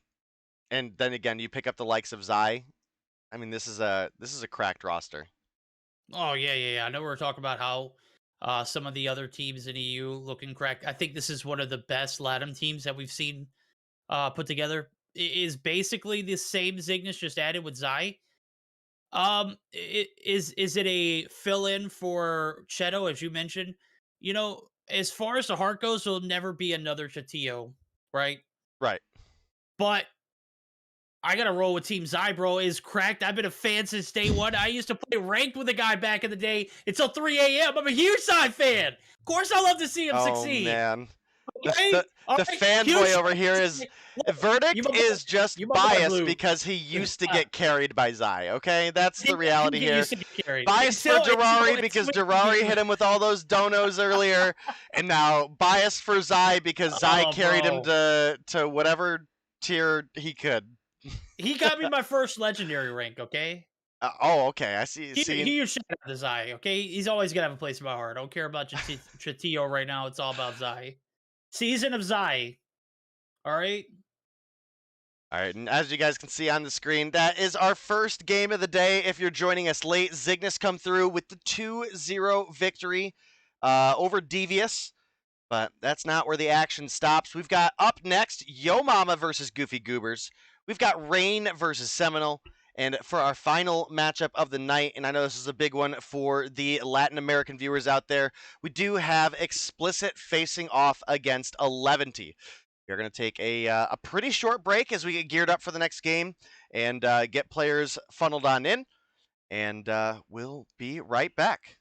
then again, you pick up the likes of Zai. I mean, this is a cracked roster. Oh yeah. I know we're talking about how some of the other teams in EU looking cracked. I think this is one of the best LATAM teams that we've seen put together. It is basically the same Zygnus, just added with Zai. Is it a fill-in for Cheto, as you mentioned? You know, as far as the heart goes, there'll never be another Tatio, right? Right. But I gotta roll with Team Zai, bro. Is cracked. I've been a fan since day one. I used to play ranked with a guy back in the day until 3 a.m. I'm a huge Zai fan. Of course, I love to see him succeed. Oh man, The fanboy over here is verdict is just biased because he used to get carried by Zai. Okay, that's the reality here. Bias for Durari because Durari hit him with all those donos earlier, and now bias for Zai because Zai carried him to whatever tier he could. He got me my first legendary rank. Okay. Okay. I see. He should have the Zai. Okay, he's always gonna have a place in my heart. I don't care about Chatio right now. It's all about Zai. Season of Zai. All right. All right, and as you guys can see on the screen, that is our first game of the day. If you're joining us late, Zygnus come through with the 2-0 victory over Devious. But that's not where the action stops. We've got up next, Yo Mama versus Goofy Goobers. We've got Rain versus Seminole. And for our final matchup of the night, and I know this is a big one for the Latin American viewers out there, we do have Explicit facing off against Eleventy. We're going to take a pretty short break as we get geared up for the next game and get players funneled on in. And we'll be right back.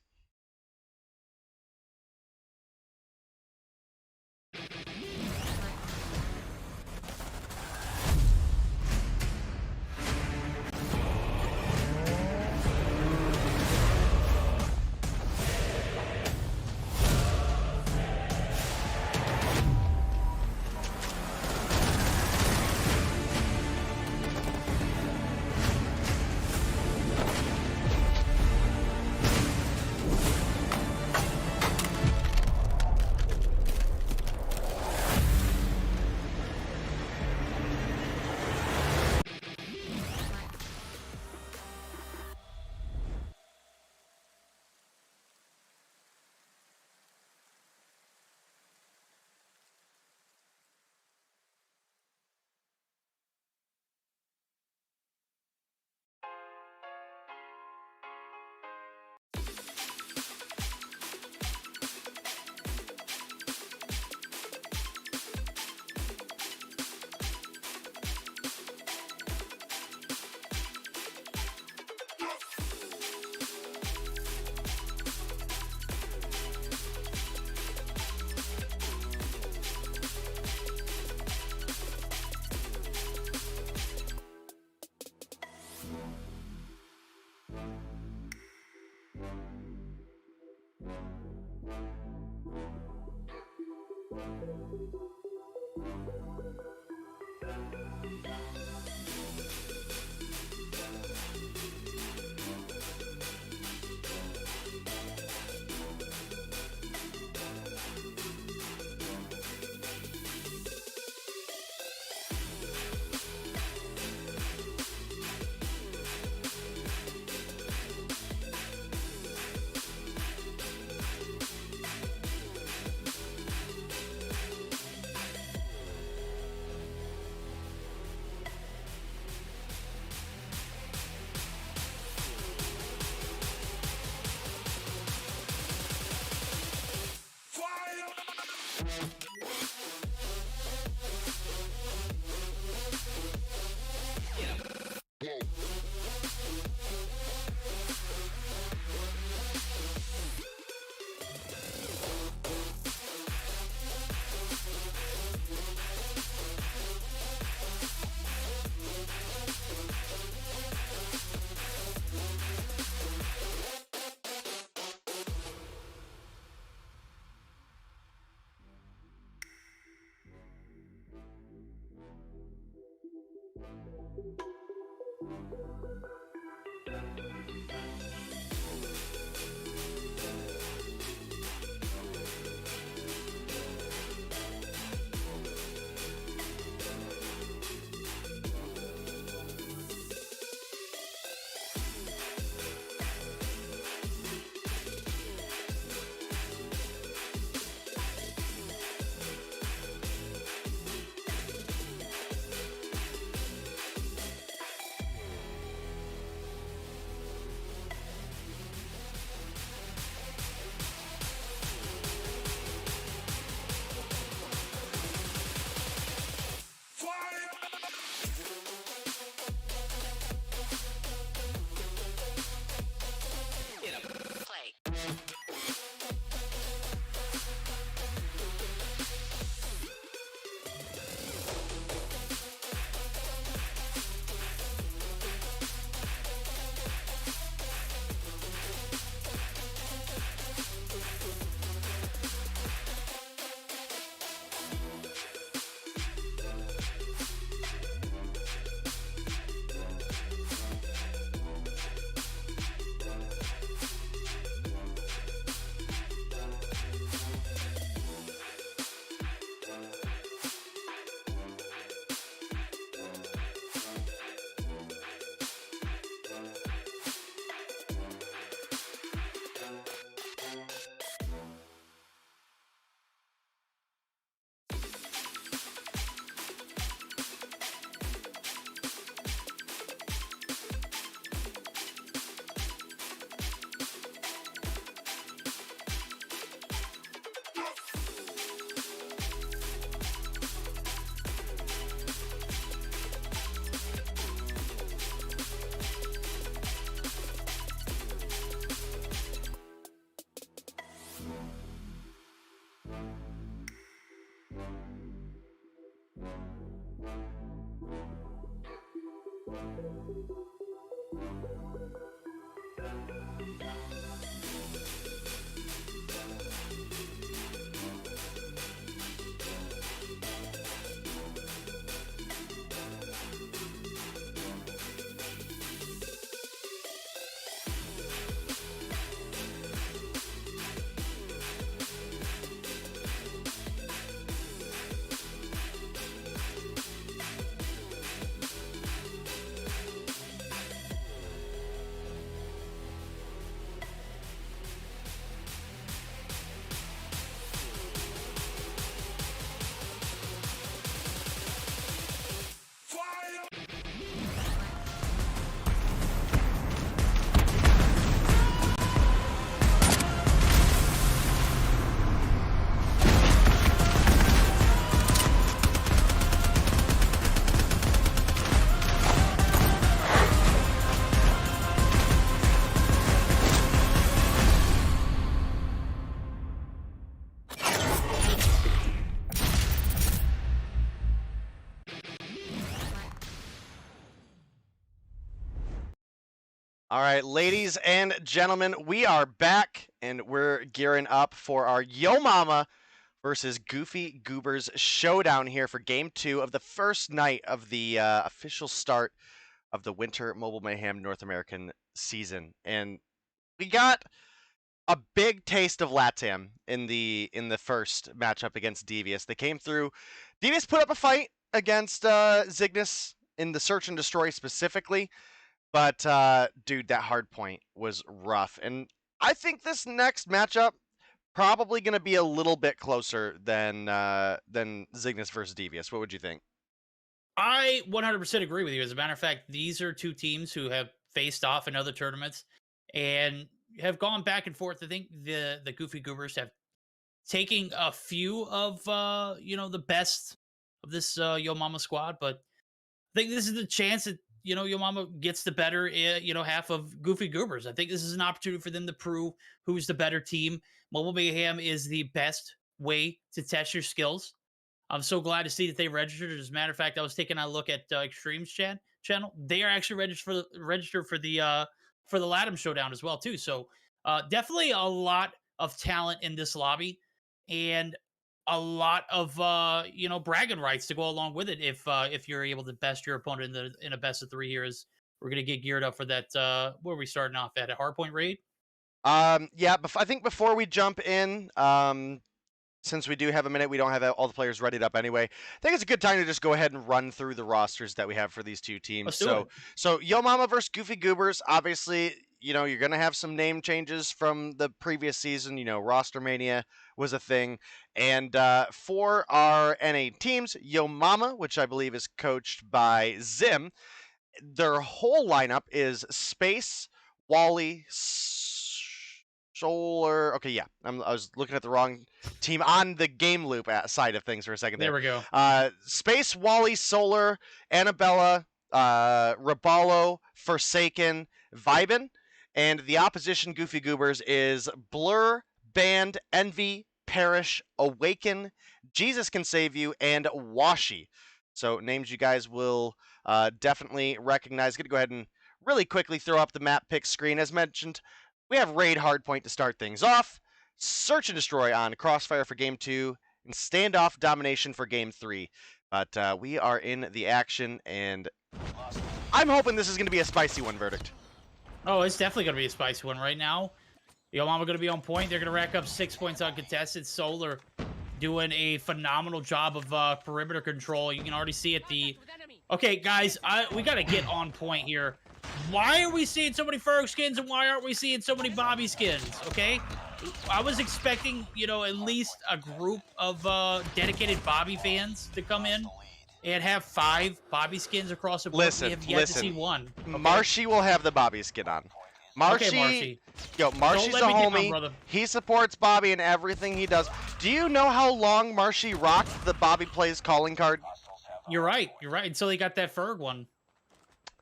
All right, ladies and gentlemen, we are back and we're gearing up for our Yo Mama versus Goofy Goobers showdown here for game 2 of the first night of the official start of the Winter Mobile Mayhem North American season. And we got a big taste of LATAM in the first matchup against Devious. They came through. Devious put up a fight against Zygnus in the Search and Destroy specifically. But, dude, that Hardpoint was rough. And I think this next matchup probably going to be a little bit closer than Zygnus versus Devious. What would you think? I 100% agree with you. As a matter of fact, these are two teams who have faced off in other tournaments and have gone back and forth. I think the Goofy Goobers have taken a few of, the best of this Yo Mama squad. But I think this is the chance that, Yo Mama gets the better, half of Goofy Goobers. I think this is an opportunity for them to prove who's the better team. Mobile Mayhem is the best way to test your skills. I'm so glad to see that they registered. As a matter of fact, I was taking a look at Extreme's channel. They are actually registered for the LATAM showdown as well too. So definitely a lot of talent in this lobby, and a lot of bragging rights to go along with it if you're able to best your opponent in a best of 3 here. As we're gonna get geared up for that. Where are we starting off at? A Hardpoint raid? Yeah, I think before we jump in, since we do have a minute, we don't have all the players readied up anyway. I think it's a good time to just go ahead and run through the rosters that we have for these two teams. Let's do it. So Yo Mama versus Goofy Goobers, obviously, you're going to have some name changes from the previous season. Roster Mania was a thing. And for our NA teams, Yo Mama, which I believe is coached by Zim, their whole lineup is Space, Wally, Solar. Okay, yeah. I was looking at the wrong team on the game loop side of things for a second there. There we go. Space, Wally, Solar, Annabella, Raballo, Forsaken, Vibin. And the opposition Goofy Goobers is Blur, Band, Envy, Perish, Awaken, Jesus Can Save You, and Washi. So names you guys will definitely recognize. Going to go ahead and really quickly throw up the map pick screen. As mentioned, we have Raid Hardpoint to start things off, Search and Destroy on Crossfire for Game 2, and Standoff Domination for Game 3. But we are in the action, and I'm hoping this is going to be a spicy one, Verdict. Oh, it's definitely going to be a spicy one right now. Yo Mama going to be on point. They're going to rack up 6 points on contested. Solar doing a phenomenal job of perimeter control. You can already see it. Okay, guys, we got to get on point here. Why are we seeing so many Ferg skins, and why aren't we seeing so many Bobby skins? Okay, I was expecting, at least a group of dedicated Bobby fans to come in and have 5 Bobby skins across the board. We have yet to see one. Okay? Marshy will have the Bobby skin on. Marshy, okay, Marshy. Yo, Marshy's a homie. He supports Bobby in everything he does. Do you know how long Marshy rocked the Bobby Plays calling card? You're right. You're right. Until he got that Ferg one.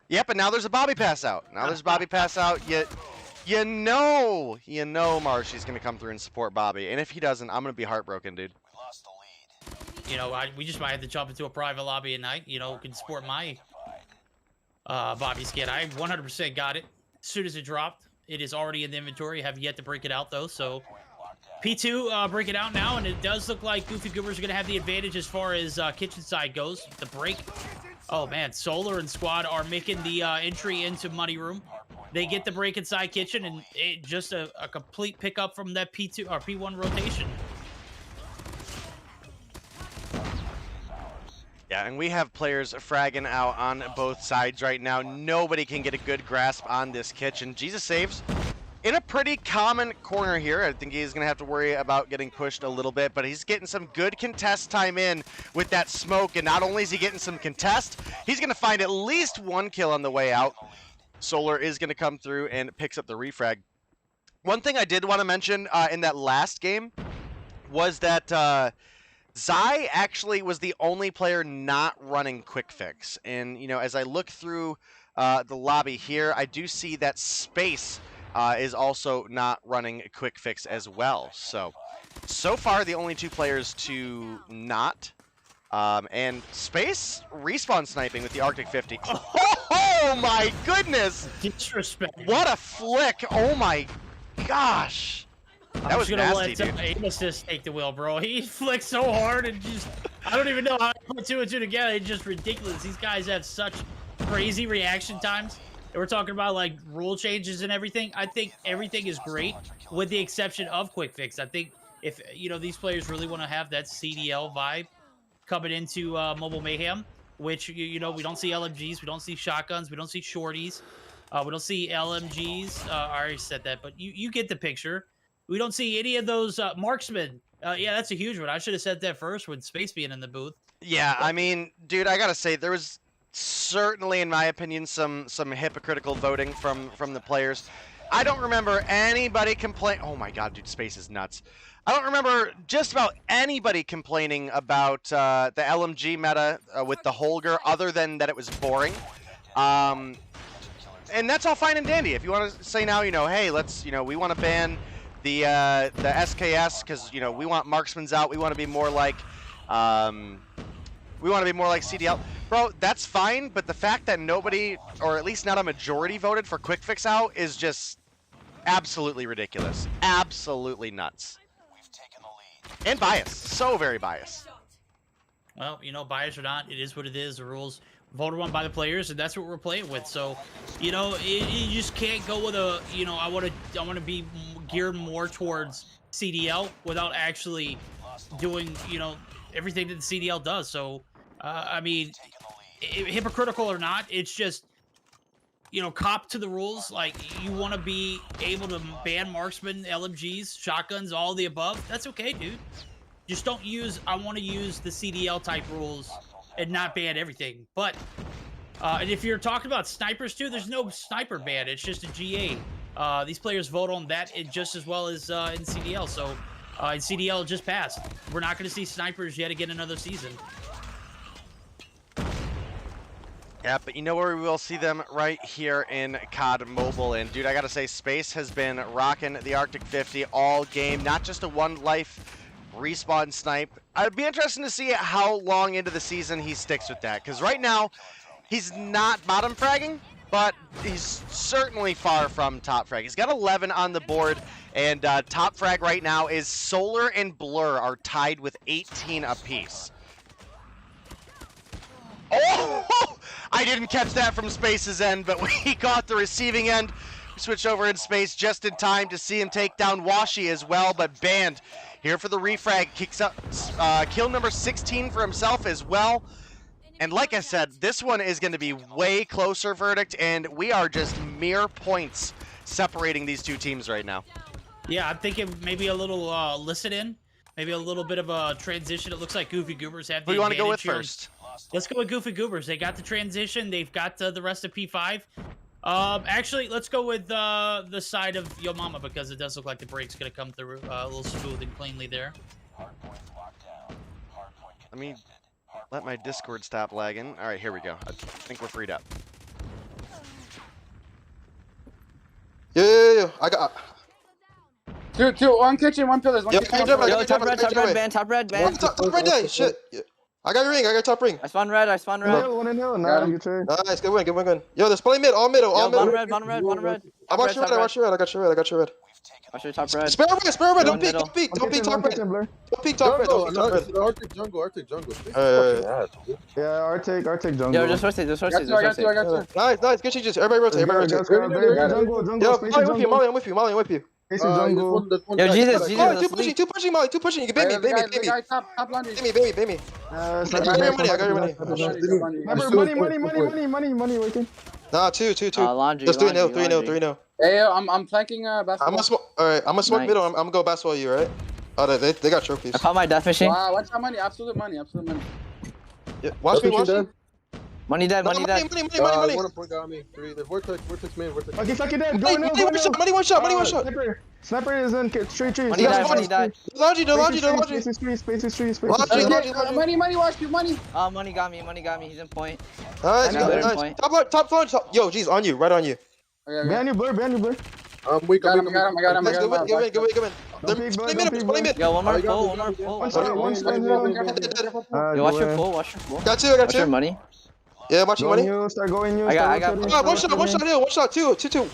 Yep, and now there's a Bobby pass out. You know Marshy's going to come through and support Bobby. And if he doesn't, I'm going to be heartbroken, dude. We just might have to jump into a private lobby at night, can support my Bobby skin. I 100% got it as soon as it dropped. It is already in the inventory. Have yet to break it out though. So P2 break it out now, and it does look like Goofy Goobers are going to have the advantage as far as kitchen side goes. The break. Oh man, Solar and Squad are making the entry into Money Room. They get the break inside kitchen, and it just a complete pickup from that P2 or P1 rotation. Yeah, and we have players fragging out on both sides right now. Nobody can get a good grasp on this kitchen. Jesus saves in a pretty common corner here. I think he's going to have to worry about getting pushed a little bit, but he's getting some good contest time in with that smoke, and not only is he getting some contest, he's going to find at least one kill on the way out. Solar is going to come through and picks up the refrag. One thing I did want to mention in that last game was that Zy actually was the only player not running quick fix. And, you know, as I look through the lobby here, I do see that Space is also not running quick fix as well. So far, the only two players to not. And Space respawn sniping with the Arctic 50. Oh my goodness! Disrespect. What a flick! Oh my gosh! That was nasty, dude. I'm just gonna let aim assist take the wheel, bro. He flicked so hard and just, I don't even know how to put two and two together. It's just ridiculous. These guys have such crazy reaction times. And we're talking about like rule changes and everything. I think everything is great with the exception of quick fix. I think if, you know, these players really want to have that CDL vibe coming into Mobile Mayhem, which, you know, we don't see LMGs, we don't see shotguns, we don't see shorties, we don't see LMGs. I already said that, but you get the picture. We don't see any of those marksmen. Yeah, that's a huge one. I should have said that first with Space being in the booth. Yeah, I mean, dude, I gotta say, there was certainly, in my opinion, some hypocritical voting from the players. I don't remember anybody complain. Oh my god, dude, Space is nuts. I don't remember just about anybody complaining about the LMG meta with the Holger, other than that it was boring. And that's all fine and dandy. If you want to say now, you know, hey, let's, you know, we want to ban the SKS because, you know, we want marksmans out. We want to be more like CDL. Bro, that's fine, but the fact that nobody, or at least not a majority, voted for quick fix out is just absolutely ridiculous. Absolutely nuts. And biased. So very biased. Well, you know, biased or not, it is what it is. The rules voted on by the players, and that's what we're playing with. So, you know, you just can't go with a, you know, I want to be geared more towards CDL without actually doing, you know, everything that the CDL does. So, I mean, hypocritical or not, it's just, you know, cop to the rules. Like, you want to be able to ban marksmen, LMGs, shotguns, all the above. That's okay, dude. Just don't use, I want to use the CDL type rules and not ban everything. But, and if you're talking about snipers too, there's no sniper ban. It's just a GA. These players vote on that just as well as in CDL. So, in CDL, it just passed. We're not going to see snipers yet again another season. Yeah, but you know where we will see them? Right here in COD Mobile. And dude, I gotta say, Space has been rocking the Arctic 50 all game. Not just a one life respawn snipe. I'd be interested to see how long into the season he sticks with that. Because right now, he's not bottom fragging, but he's certainly far from top frag. He's got 11 on the board, and top frag right now is Solar and Blur are tied with 18 apiece. Oh! I didn't catch that from Space's end, but we caught the receiving end. We switched over in Space just in time to see him take down Washi as well, but Banned here for the refrag. Kicks up kill number 16 for himself as well. And like I said, this one is going to be way closer verdict, and we are just mere points separating these two teams right now. Yeah, I'm thinking maybe a little listen in. Maybe a little bit of a transition. It looks like Goofy Goobers have the Who do you want to go with advantage first? Let's go with Goofy Goobers. They got the transition. They've got the rest of P5. Actually, let's go with the side of Yo Mama because it does look like the break's going to come through a little smooth and cleanly there. Let me let my Discord stop lagging. All right, here we go. I think we're freed up. Yeah. I got. Two, one kitchen, one pillars, one kitchen. Yo, top red, ban. Top red day. Shit. Yeah. I got your ring. I got top ring. I spawn red. One in hill. Nah, you trade. Nice. Good win. Good win. Good. Yo, there's plenty mid. All middle. All middle. One red. I watch your red. I watch your red. I got your red. I got your red. Watch your top red. Spare red. Don't peek. middle. Don't peek. Don't peek top red. Don't peek top red. Don't peek top red. Arctic jungle. Yeah, Arctic jungle. Yo, just rotate. I got you. Nice. Good changes. Everybody rotate. Yo, Molly, I'm with you. Jungle. Yo, Jesus. Two pushing, Molly. Two pushing. You can bait me. Top laundry. Bait me. I got your money. Money working. Nah, two. Laundry. Just 3-0. Hey, I'm flanking basketball. I'm gonna smoke Nice. middle. I'm gonna go basketball you, right? Oh, they got trophies. I caught my death machine. Wow, watch our money. Absolute money. Yeah, watch me. Money dead. Money. One point on me. Three. The vortex main. Okay, suck it dead. Go no. Money one shot. Sniper is in straight trees. Money died. Laundry. Space. Money, watch you, money. Oh, money got me. He's in point. Nice. Another point. Top phone. Yo, geez, on you. Right on you. Ban you blur. We got him. I got him. Go in. Play mid. Yo, one more pull. One shot. Yo, watch your pull. Got you. Watch your money. Yeah, watching money. Start going you. I got. One shot hill. 2.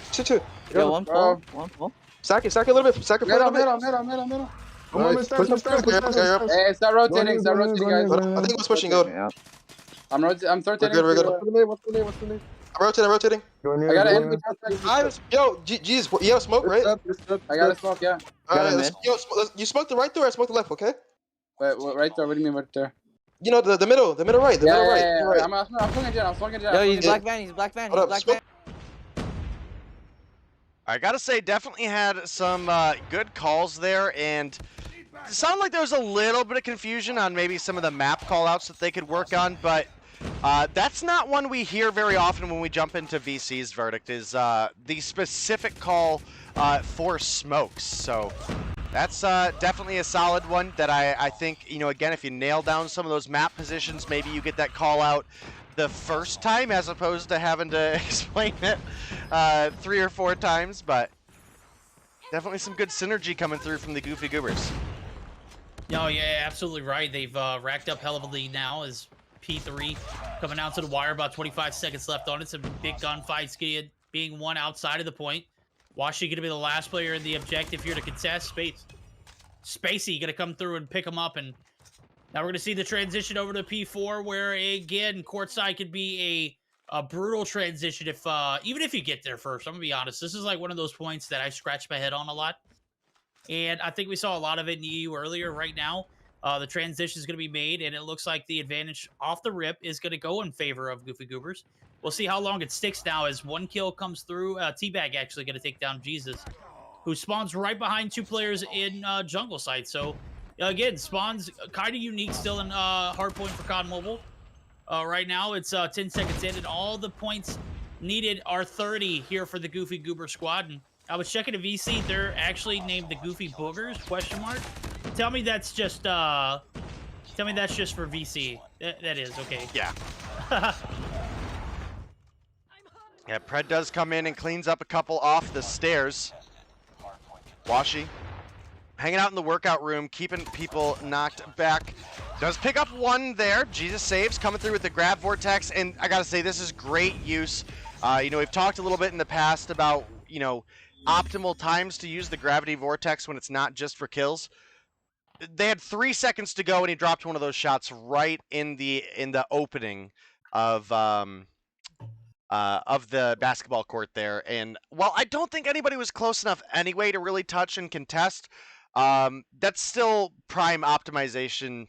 Yo, one pull. Sack it a little bit. Middle. Hey, start rotating, guys. I think it's pushing gold. Yeah. I'm rotating. We're good. What's the name? I'm rotating. I got an enemy. Yo, geez, you have smoke, right? I got a smoke, yeah. Alright, you smoke the right there, I smoke the left, okay? Wait, right there. What do you mean right there? You know, the middle right. Yeah. I'm swinging jet. Yo, he's black van. I gotta say, definitely had some good calls there, and it sounded like there was a little bit of confusion on maybe some of the map callouts that they could work on, but that's not one we hear very often when we jump into VC's verdict, is the specific call for smokes. So that's definitely a solid one that I think, you know, again, if you nail down some of those map positions, maybe you get that call out the first time as opposed to having to explain it 3 or 4 times, but definitely some good synergy coming through from the Goofy Goobers. Oh, yeah, absolutely right. They've racked up hell of a lead now as P3 coming down to the wire, about 25 seconds left on it. Some big gunfights being won outside of the point. Washi going to be the last player in the objective here to contest. Spacey going to come through and pick him up, and now we're going to see the transition over to P4, where, again, courtside could be a brutal transition if even if you get there first. I'm going to be honest. This is like one of those points that I scratch my head on a lot. And I think we saw a lot of it in EU earlier. Right now, the transition is going to be made, and it looks like the advantage off the rip is going to go in favor of Goofy Goobers. We'll see how long it sticks now as one kill comes through. Teabag actually going to take down Jesus, who spawns right behind 2 players in jungle site. So, again, spawns kind of unique still in Hardpoint for COD Mobile. Right now, it's 10 seconds in, and all the points needed are 30 here for the Goofy Goober squad. And I was checking a VC. They're actually named the Goofy Boogers, ? Tell me that's just for VC. That is, okay. Yeah. Yeah, Pred does come in and cleans up a couple off the stairs. Washi hanging out in the workout room, keeping people knocked back. Does pick up one there. Jesus saves, coming through with the grab vortex, and I gotta say, this is great use. You know, we've talked a little bit in the past about, you know, optimal times to use the gravity vortex when it's not just for kills. They had 3 seconds to go, and he dropped one of those shots right in the opening of the basketball court there. And while I don't think anybody was close enough anyway to really touch and contest, that's still prime optimization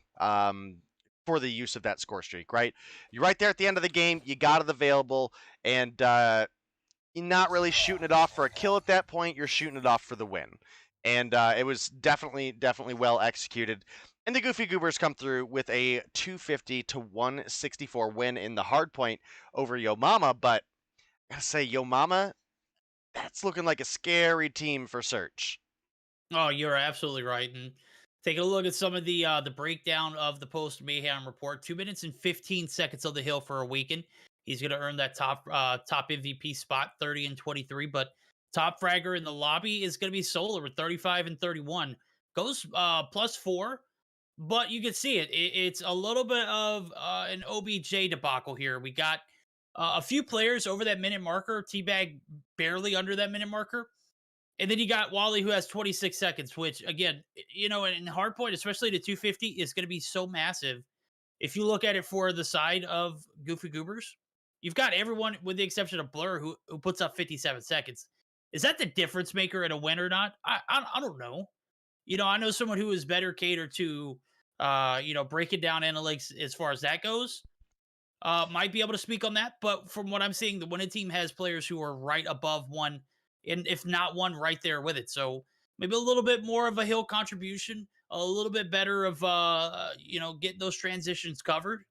for the use of that score streak, right? You're right there at the end of the game, you got it available, and you're not really shooting it off for a kill at that point, you're shooting it off for the win. And it was definitely well executed. And the Goofy Goobers come through with a 250 to 164 win in the Hardpoint over Yo Mama, but I gotta say, Yo Mama, that's looking like a scary team for Search. Oh, you're absolutely right. And taking a look at some of the breakdown of the post Mayhem report, 2 minutes and 15 seconds on the hill for Awaken. He's going to earn that top MVP spot, 30 and 23. But top fragger in the lobby is going to be Solar with 35 and 31. Goes +4 but you can see it's a little bit of an OBJ debacle here. We got a few players over that minute marker, Teabag barely under that minute marker. And then you got Wally, who has 26 seconds, which, again, in Hardpoint, especially the 250, is going to be so massive. If you look at it for the side of Goofy Goobers, you've got everyone, with the exception of Blur, who puts up 57 seconds. Is that the difference maker in a win or not? I don't know. I know someone who is better catered to, breaking down analytics as far as that goes. Might be able to speak on that. But from what I'm seeing, the winning team has players who are right above one, and if not one, right there with it. So maybe a little bit more of a hill contribution, a little bit better of getting those transitions covered.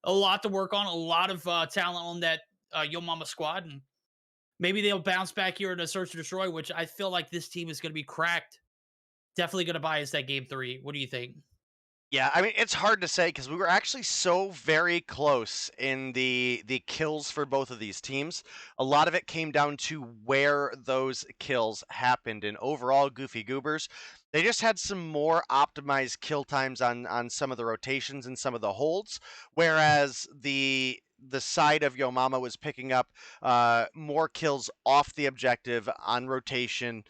A lot to work on, a lot of talent on that Yo Mama squad, and maybe they'll bounce back here in a Search and Destroy, which I feel like this team is going to be cracked. Definitely going to bias that game 3. What do you think? Yeah, I mean, it's hard to say because we were actually so very close in the kills for both of these teams. A lot of it came down to where those kills happened. And overall, Goofy Goobers, they just had some more optimized kill times on some of the rotations and some of the holds, whereas the side of Yo Mama was picking up more kills off the objective on rotation.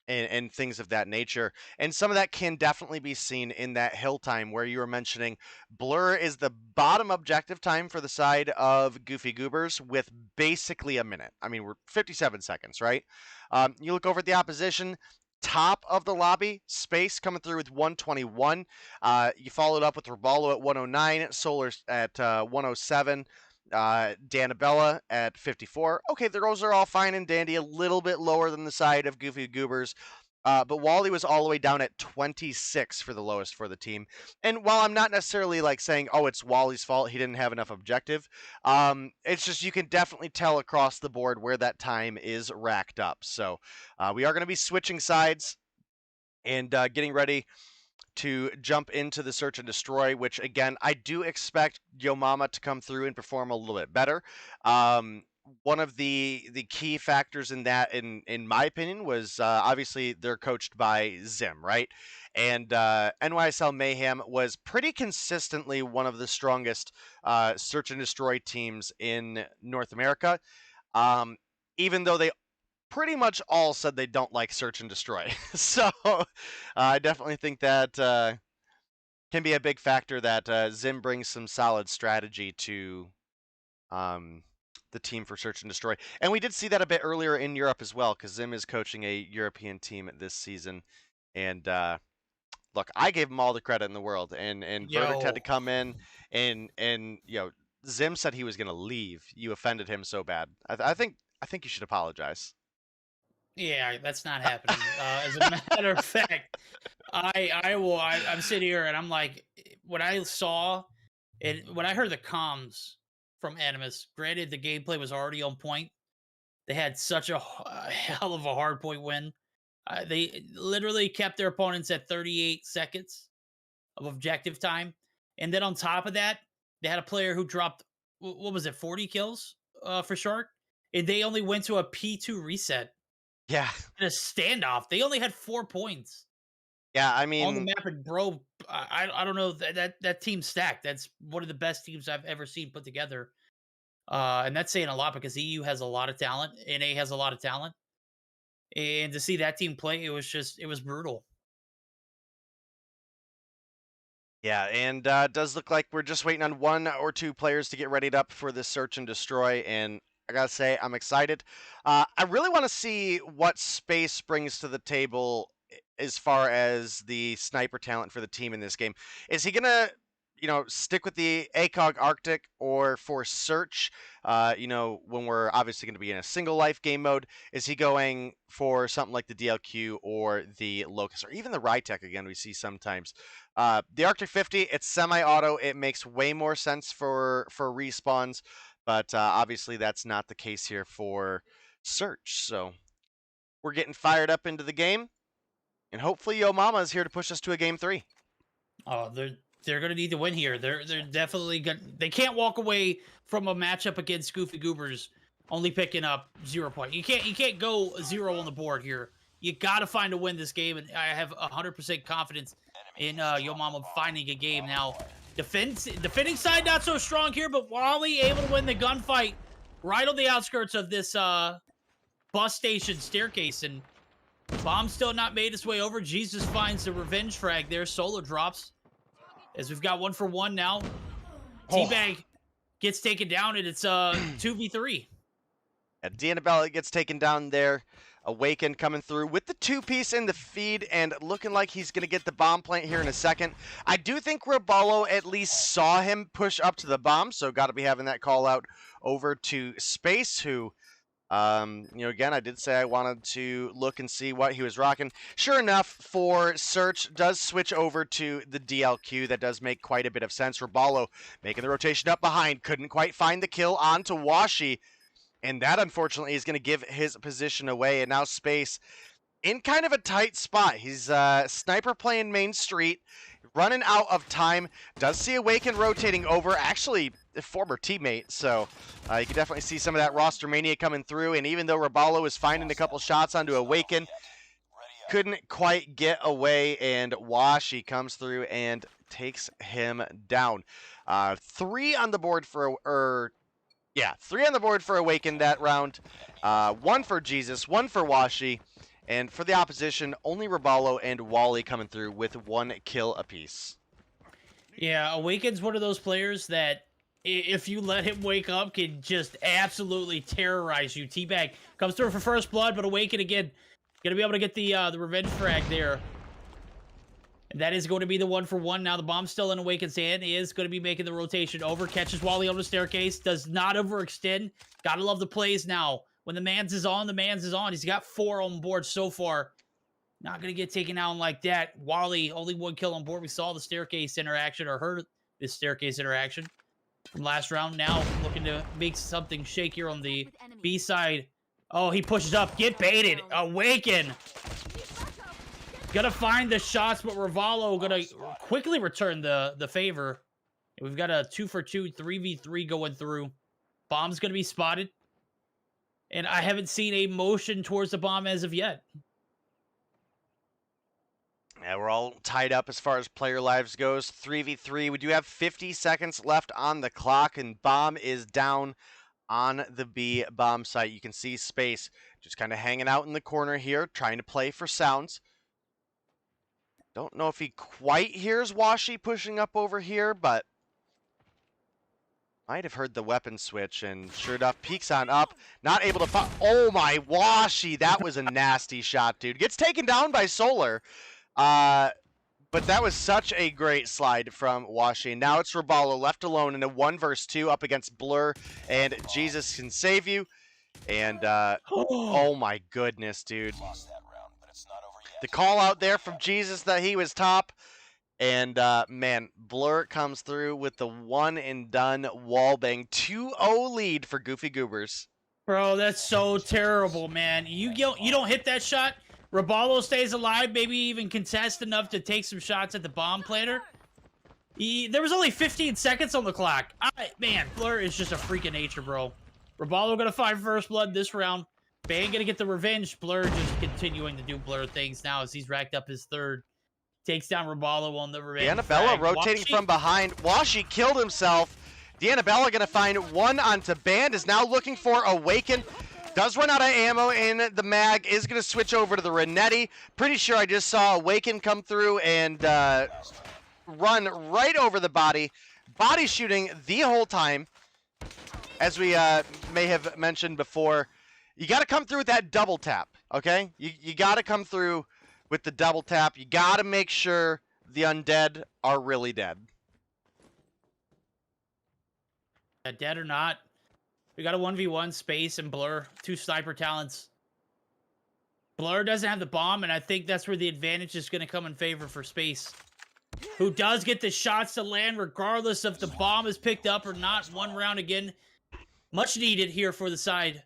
And things of that nature. And some of that can definitely be seen in that hill time where you were mentioning Blur is the bottom objective time for the side of Goofy Goobers with basically a minute. I mean, we're 57 seconds, right? You look over at the opposition, top of the lobby, Space coming through with 121. You followed up with Raballo at 109, Solar at 107. Danabella at 54. Okay, those are all fine and dandy, a little bit lower than the side of Goofy Goobers. But Wally was all the way down at 26 for the lowest for the team. And while I'm not necessarily like saying, oh, it's Wally's fault, he didn't have enough objective, it's just you can definitely tell across the board where that time is racked up. So we are going to be switching sides and getting ready to jump into the Search and Destroy, which, again, I do expect Yo Mama to come through and perform a little bit better. One of the key factors in that, in my opinion, was obviously they're coached by Zim, right? And NYSL Mayhem was pretty consistently one of the strongest Search and Destroy teams in North America, even though they pretty much all said they don't like Search and Destroy. So I definitely think that can be a big factor that Zim brings some solid strategy to the team for Search and Destroy. And we did see that a bit earlier in Europe as well, because Zim is coaching a European team this season. And look, I gave him all the credit in the world. And Verdict had to come in and Zim said he was going to leave. You offended him so bad. I think you should apologize. Yeah, that's not happening. As a matter of fact, I'm sitting here and I'm like, when I saw it, when I heard the comms from Animus, granted the gameplay was already on point. They had such a hell of a hardpoint win. They literally kept their opponents at 38 seconds of objective time. And then on top of that, they had a player who dropped, what was it, 40 kills for Shark? And they only went to a P2 reset. Yeah. In a standoff. They only had 4 points. Yeah, I mean, on the map, and bro, I don't know, that team's stacked. That's one of the best teams I've ever seen put together. And that's saying a lot because EU has a lot of talent, NA has a lot of talent. And to see that team play, it was brutal. Yeah, and it does look like we're just waiting on 1 or 2 players to get readied up for this Search and Destroy, and I gotta say, I'm excited. I really want to see what Space brings to the table as far as the sniper talent for the team in this game. Is he gonna, stick with the ACOG Arctic, or for Search, when we're obviously going to be in a single life game mode, is he going for something like the DLQ or the Locust, or even the Rytech again, we see sometimes. The Arctic 50, it's semi-auto. It makes way more sense for respawns. But obviously that's not the case here for Search. So we're getting fired up into the game. And hopefully Yo Mama is here to push us to a game 3. Oh, they're going to need to win here. They're definitely going to... They can't walk away from a matchup against Goofy Goobers only picking up 0 point. You can't go 0 on the board here. You got to find a win this game, and I have 100% confidence in Yo Mama finding a game. Now, defending side not so strong here, but Wally able to win the gunfight right on the outskirts of this bus station staircase, and Bomb still not made its way over. Jesus finds the revenge frag there. Solo drops as we've got 1-for-1 now. Teabag gets taken down, and it's 2v3. And D'Annabella gets taken down there. Awaken coming through with the 2-piece in the feed and looking like he's going to get the bomb plant here in a second. I do think Roballo at least saw him push up to the bomb, so got to be having that call out over to Space, who, again, I did say I wanted to look and see what he was rocking. Sure enough, for Search, does switch over to the DLQ. That does make quite a bit of sense. Roballo making the rotation up behind. Couldn't quite find the kill onto Washi. And that, unfortunately, is going to give his position away. And now Space in kind of a tight spot. He's sniper playing Main Street, running out of time. Does see Awaken rotating over. Actually, a former teammate. So you can definitely see some of that roster mania coming through. And even though Roballo is finding a couple shots onto Awaken, couldn't quite get away. And Washi comes through and takes him down. 3 on the board for... Yeah, 3 on the board for Awaken that round. 1 for Jesus, 1 for Washi. And for the opposition, only Roballo and Wally coming through with 1 kill apiece. Yeah, Awaken's one of those players that, if you let him wake up, can just absolutely terrorize you. Teabag comes through for first blood, but Awaken, again, going to be able to get the revenge frag there. And that is going to be the 1-for-1. Now the bomb's still in Awaken's hand. He is going to be making the rotation over. Catches Wally on the staircase. Does not overextend. Gotta love the plays now. When the man's is on, the man's is on. He's got 4 on board so far. Not going to get taken down like that. Wally, only 1 kill on board. We saw the staircase interaction, or heard this staircase interaction from last round. Now looking to make something shake here on the B side. Oh, he pushes up. Get baited. Awaken. Gonna find the shots, but Roballo gonna quickly return the favor. We've got a 2-for-2, 3v3 going through. Bomb's gonna be spotted. And I haven't seen a motion towards the bomb as of yet. Yeah, we're all tied up as far as player lives goes. 3v3. We do have 50 seconds left on the clock, and bomb is down on the B bomb site. You can see Space just kind of hanging out in the corner here, trying to play for sounds. Don't know if he quite hears Washi pushing up over here, but might have heard the weapon switch, and sure enough, peeks on up. Not able to find... Oh my, Washi! That was a nasty shot, dude. Gets taken down by Solar. But that was such a great slide from Washi. And now it's Roballo left alone in a 1-versus-2 up against Blur, and Jesus can save you. And, oh my goodness, dude. The call out there from Jesus that he was top. And, man, Blur comes through with the 1-and-done wallbang. 2-0 lead for Goofy Goobers. Bro, that's so terrible, man. You don't hit that shot. Roballo stays alive, maybe even contest enough to take some shots at the bomb planter. There was only 15 seconds on the clock. Man, Blur is just a freak of nature, bro. Roballo gonna find first blood this round. Bang gonna get the revenge. Blur just continuing to do Blur things now as he's racked up his 3rd. Takes down Roballo on the revenge. D'Annabella rotating from behind. Washi killed himself. D'Annabella gonna find 1 onto Band. Is now looking for Awaken. Does run out of ammo in the mag. Is gonna switch over to the Renetti. Pretty sure I just saw Awaken come through and run right over the body. Body shooting the whole time. As we may have mentioned before, you got to come through with that double tap, okay? You got to come through with the double tap. You got to make sure the undead are really dead. Dead or not, we got a 1v1 Space and Blur, 2 sniper talents. Blur doesn't have the bomb, and I think that's where the advantage is going to come in favor for Space, who does get the shots to land regardless if the bomb is picked up or not. 1 round again. Much needed here for the side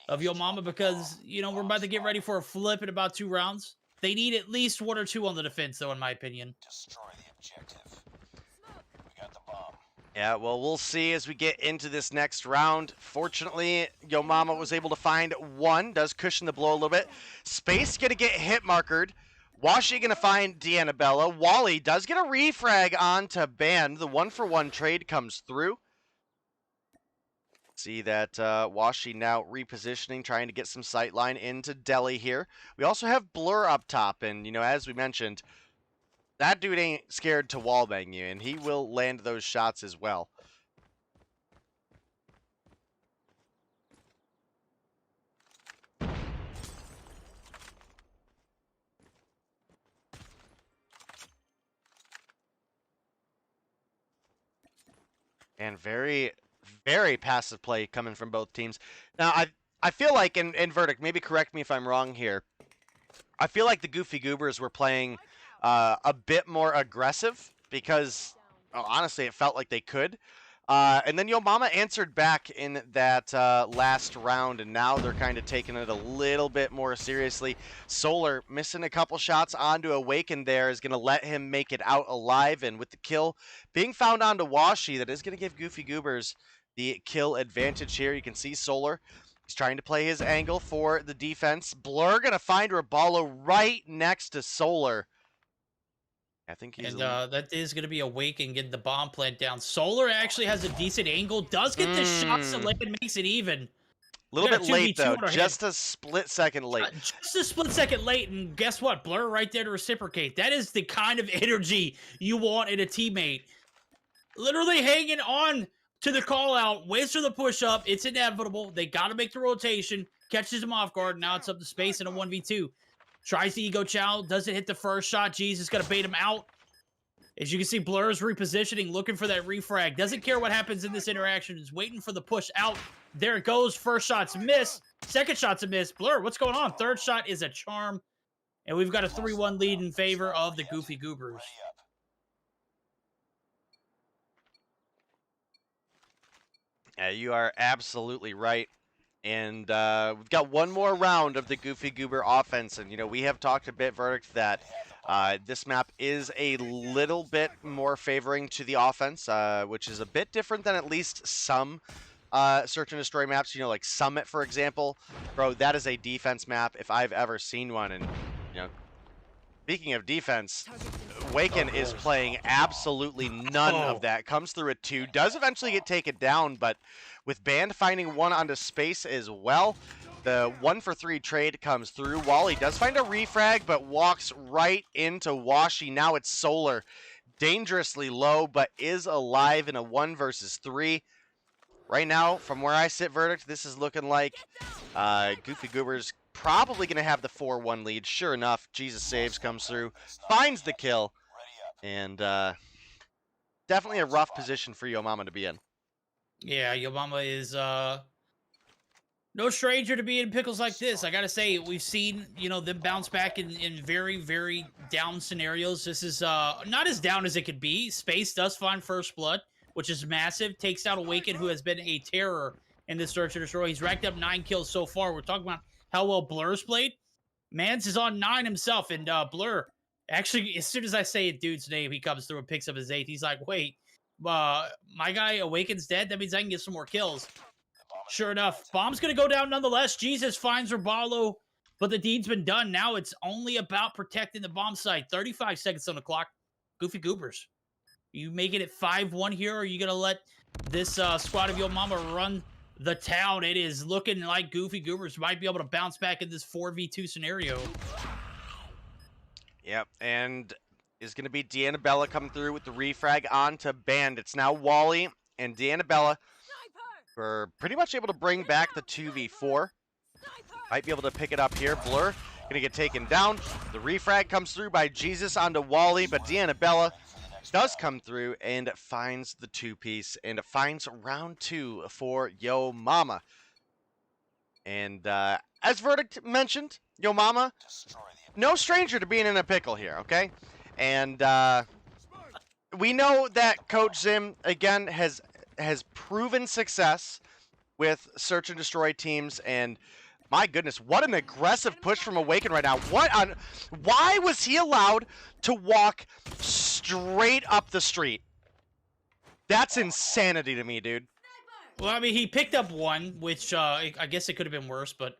of Yo Mama because, you know, we're about to get ready for a flip in about 2 rounds. They need at least 1 or 2 on the defense, though, in my opinion. Destroy the objective. We got the bomb. Yeah, well, we'll see as we get into this next round. Fortunately, Yo Mama was able to find one. Does cushion the blow a little bit. Space going to get hit markered. Washi going to find D'Annabella. Wally does get a refrag onto Band. The 1-for-1 trade comes through. See that Washi now repositioning, trying to get some sightline into Deli here. We also have Blur up top, and, you know, as we mentioned, that dude ain't scared to wallbang you, and he will land those shots as well. And very, very passive play coming from both teams. Now, I feel like, and Verdict, maybe correct me if I'm wrong here, I feel like the Goofy Goobers were playing a bit more aggressive because, honestly, it felt like they could. And then Yo Mama answered back in that last round, and now they're kind of taking it a little bit more seriously. Solar missing a couple shots onto Awaken there is going to let him make it out alive, and with the kill being found onto Washi, that is going to give Goofy Goobers the kill advantage here. You can see Solar. He's trying to play his angle for the defense. Blur going to find Rabalo right next to Solar. I think he's... And that is going to be Awaken getting the bomb plant down. Solar actually has a decent angle. Does get the shots to land and makes it even. A little bit late, though. Just a split second late. Just a split second late, and guess what? Blur right there to reciprocate. That is the kind of energy you want in a teammate. Literally hanging on to the call out, waits for the push up. It's inevitable. They got to make the rotation. Catches him off guard. Now it's up to Space in a 1v2. Tries the Ego Chow. Doesn't hit the first shot. Jesus got to bait him out. As you can see, Blur's repositioning, looking for that refrag. Doesn't care what happens in this interaction. Is waiting for the push out. There it goes. First shot's miss. Second shot's a miss. Blur, what's going on? Third shot is a charm. And we've got a 3-1 lead in favor of the Goofy Goobers. Yeah, you are absolutely right. And we've got one more round of the Goofy Goober offense. And, you know, we have talked a bit, Verdict, that this map is a little bit more favoring to the offense, which is a bit different than at least some search and destroy maps. You know, like Summit, for example. Bro, that is a defense map if I've ever seen one. And, you know, speaking of defense, Waken is playing absolutely none of that. Comes through at 2. Does eventually get taken down, but with Band finding one onto Space as well, the 1-for-3 trade comes through. Wally does find a refrag, but walks right into Washi. Now it's Solar. Dangerously low, but is alive in a 1 versus 3. Right now, from where I sit, Verdict, this is looking like Goofy Goobers probably going to have the 4-1 lead. Sure enough, Jesus Saves comes through, finds the kill, and definitely a rough position for Yo Mama to be in. Yeah, Yo Mama is no stranger to being in pickles like this. I gotta say, we've seen, you know, them bounce back in very, very down scenarios. This is not as down as it could be. Space does find first blood, which is massive. Takes out Awaken, who has been a terror in this search and destroy. He's racked up 9 kills so far. We're talking about how well Blur's played. Mans is on 9 himself, and Blur, actually, as soon as I say a dude's name, he comes through and picks up his 8th. He's like, wait, my guy Awaken's dead? That means I can get some more kills. Sure enough, bomb's going to go down nonetheless. Jesus finds Rabalo, but the deed's been done. Now it's only about protecting the bomb site. 35 seconds on the clock. Goofy Goobers, you making it 5-1 here, or are you going to let this squad of Yo Mama run the town? It is looking like Goofy Goobers might be able to bounce back in this 4v2 scenario. Yep, and is going to be D'Annabella coming through with the refrag onto Band. It's now Wally and D'Annabella. We're pretty much able to bring back the 2v4. Might be able to pick it up here. Blur going to get taken down. The refrag comes through by Jesus onto Wally, but D'Annabella does come through and finds the 2-piece, and it finds round 2 for Yo Mama. And as Verdict mentioned, Yo Mama, no stranger to being in a pickle here, okay? And we know that Coach Zim, again, has proven success with search and destroy teams, and my goodness, what an aggressive push from Awaken right now. Why was he allowed to walk straight up the street? That's insanity to me, dude. Well, I mean, he picked up one, which I guess it could have been worse, but